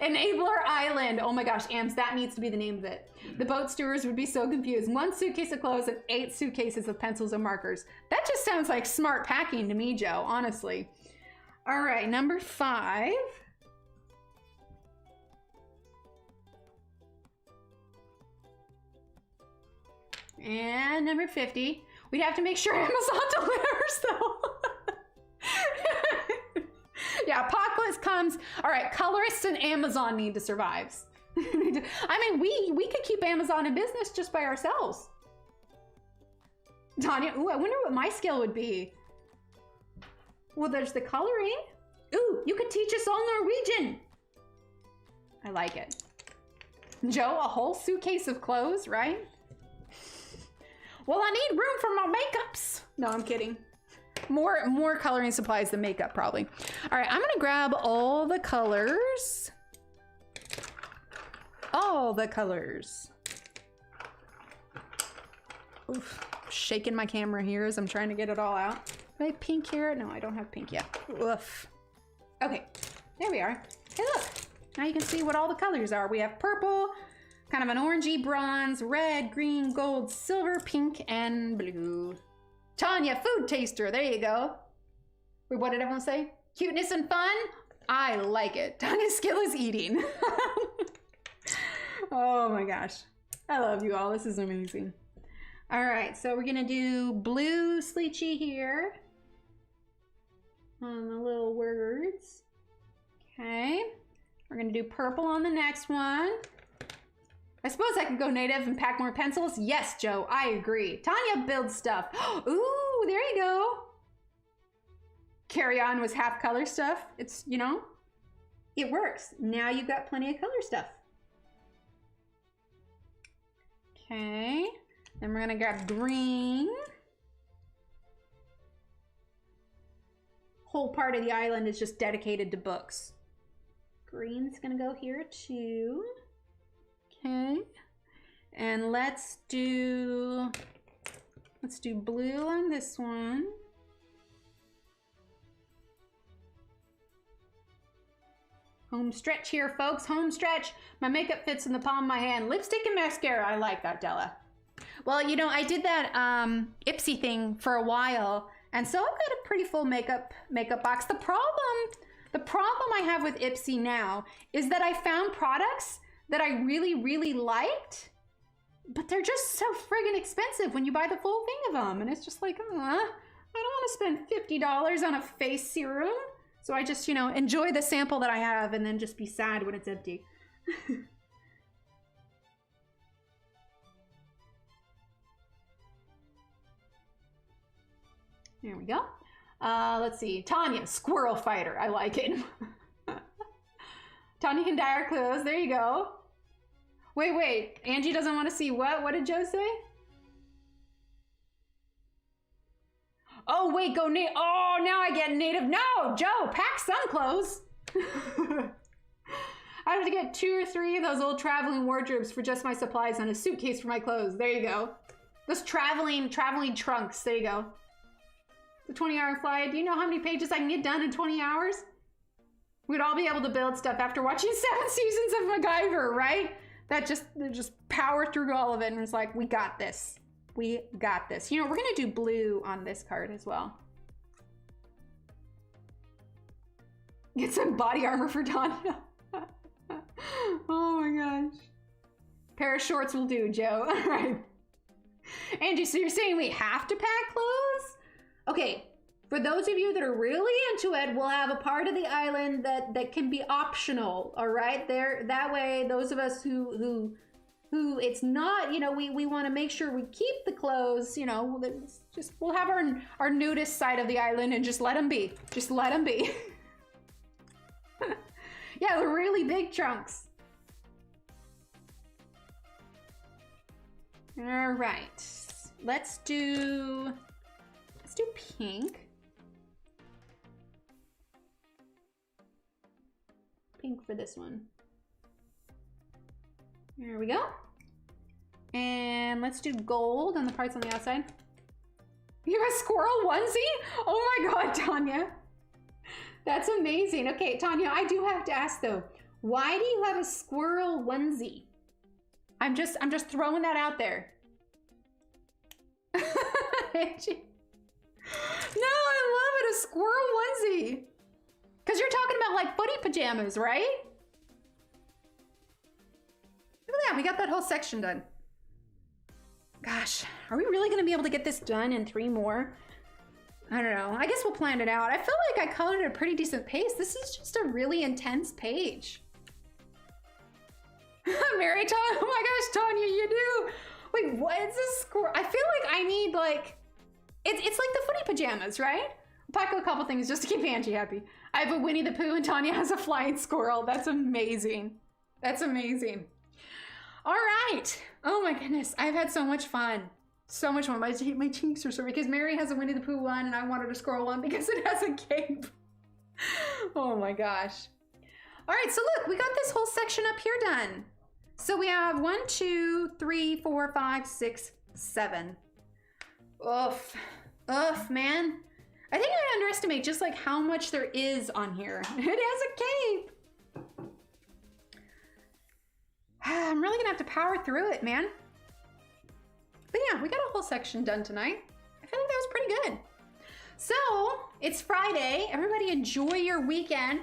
Enabler Island. Oh my gosh, Ams, that needs to be the name of it. The boat stewards would be so confused. 1 suitcase of clothes and 8 suitcases of pencils and markers. That just sounds like smart packing to me, Joe, honestly. All right, number 5. And number 50. We'd have to make sure Amazon delivers though. Yeah, apocalypse comes. All right, colorists and Amazon need to survive. I mean, we could keep Amazon in business just by ourselves. Tanya, ooh, I wonder what my skill would be. Well, there's the coloring. Ooh, you could teach us all Norwegian. I like it. Joe, a whole suitcase of clothes, right? Well, I need room for my makeups. No, I'm kidding. More coloring supplies than makeup, probably. All right, I'm gonna grab all the colors. All the colors. Oof, shaking my camera here as I'm trying to get it all out. Do I have pink here? No, I don't have pink yet. Oof. Okay, there we are. Hey, look. Now you can see what all the colors are. We have purple, kind of an orangey bronze, red, green, gold, silver, pink, and blue. Tanya, food taster. There you go. Wait, what did everyone say? Cuteness and fun? I like it. Tanya's skill is eating. Oh my gosh. I love you all. This is amazing. All right, so we're gonna do blue Sleechy here on the little words. Okay. We're gonna do purple on the next one. I suppose I could go native and pack more pencils. Yes, Joe, I agree. Tanya builds stuff. Ooh, there you go. Carry On was half color stuff. It's, you know, it works. Now you've got plenty of color stuff. Okay, then we're gonna grab green. Whole part of the island is just dedicated to books. Green's gonna go here too. Okay, and let's do blue on this one. Home stretch here, folks, home stretch. My makeup fits in the palm of my hand. Lipstick and mascara, I like that, Della. Well, you know, I did that Ipsy thing for a while, and so I've got a pretty full makeup box. The problem I have with Ipsy now is that I found products that I really, really liked, but they're just so friggin' expensive when you buy the full thing of them. And it's just like, I don't want to spend $50 on a face serum. So I just, you know, enjoy the sample that I have and then just be sad when it's empty. There we go. Let's see. Tanya, squirrel fighter. I like it. Tanya can dye our clothes. There you go. Wait. Angie doesn't want to see what? What did Joe say? Oh, wait, go native. Oh, now I get native. No, Joe, pack some clothes. I have to get 2 or 3 of those old traveling wardrobes for just my supplies and a suitcase for my clothes. There you go. Those traveling trunks. There you go. The 20-hour flight. Do you know how many pages I can get done in 20 hours? We'd all be able to build stuff after watching 7 seasons of MacGyver, right? That just power through all of it, and it's like, we got this. We got this. You know, we're gonna do blue on this card as well. Get some body armor for Tanya. Oh my gosh. Pair of shorts will do, Joe. All right. Angie, so you're saying we have to pack clothes? Okay, for those of you that are really into it, we'll have a part of the island that can be optional, all right? There, that way, those of us who it's not, you know, we want to make sure we keep the clothes, you know, just we'll have our nudist side of the island and just let them be. Just let them be. Yeah, the really big trunks. All right, let's do pink. Pink for this one. There we go. And let's do gold on the parts on the outside. You have a squirrel onesie? Oh my God, Tanya. That's amazing. Okay, Tanya, I do have to ask though, why do you have a squirrel onesie? I'm just throwing that out there. No, I love it, a squirrel onesie. Because you're talking about like footy pajamas, right? Look at that, we got that whole section done. Gosh, are we really gonna be able to get this done in 3 more? I don't know, I guess we'll plan it out. I feel like I colored at a pretty decent pace. This is just a really intense page. Mary Tanya, oh my gosh, Tanya, you do. Wait, what is this squirrel? I feel like I need like, it's like the footy pajamas, right? I'll pack a couple things just to keep Angie happy. I have a Winnie the Pooh and Tanya has a flying squirrel. That's amazing. That's amazing. All right. Oh my goodness. I've had so much fun. So much fun. My cheeks are sore because Mary has a Winnie the Pooh one and I wanted a squirrel one because it has a cape. Oh my gosh. All right. So look, we got this whole section up here done. So we have 1, 2, 3, 4, 5, 6, 7. Oof. Oof, man. I think I underestimate just like how much there is on here. It has a cape. I'm really gonna have to power through it, man. But yeah, we got a whole section done tonight. I feel like that was pretty good. So, it's Friday. Everybody enjoy your weekend.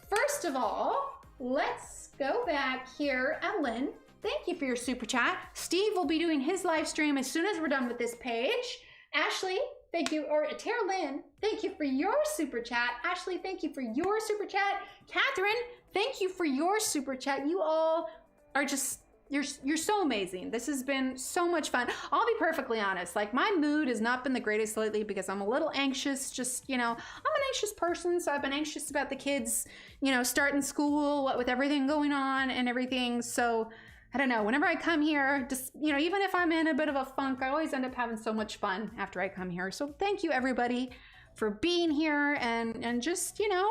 First of all, let's go back here. Ellen, thank you for your super chat. Steve will be doing his live stream as soon as we're done with this page. Ashley, thank you, or Tara Lynn, thank you for your super chat. Ashley, thank you for your super chat. Catherine, thank you for your super chat. You all are just, You're so amazing. This has been so much fun. I'll be perfectly honest. Like, my mood has not been the greatest lately because I'm a little anxious. Just, you know, I'm an anxious person, so I've been anxious about the kids, you know, starting school, what with everything going on and everything. So I don't know. Whenever I come here, just, you know, even if I'm in a bit of a funk, I always end up having so much fun after I come here. So thank you, everybody, for being here and just, you know,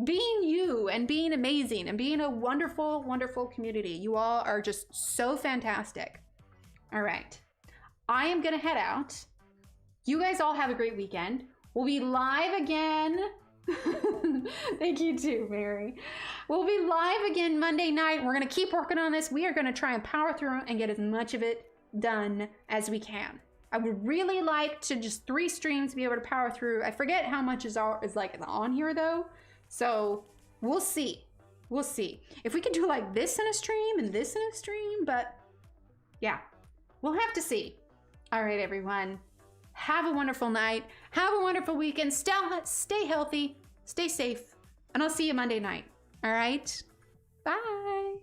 being you and being amazing and being a wonderful, wonderful community. You all are just so fantastic. All right. I am going to head out. You guys all have a great weekend. We'll be live again. Thank you too, Mary. We'll be live again Monday night. We're going to keep working on this. We are going to try and power through and get as much of it done as we can. I would really like to just 3 streams be able to power through. I forget how much is like on here though. So we'll see. We'll see. If we can do like this in a stream and this in a stream, but yeah, we'll have to see. All right, everyone. Have a wonderful night. Have a wonderful weekend. Stay healthy. Stay safe. And I'll see you Monday night. All right? Bye.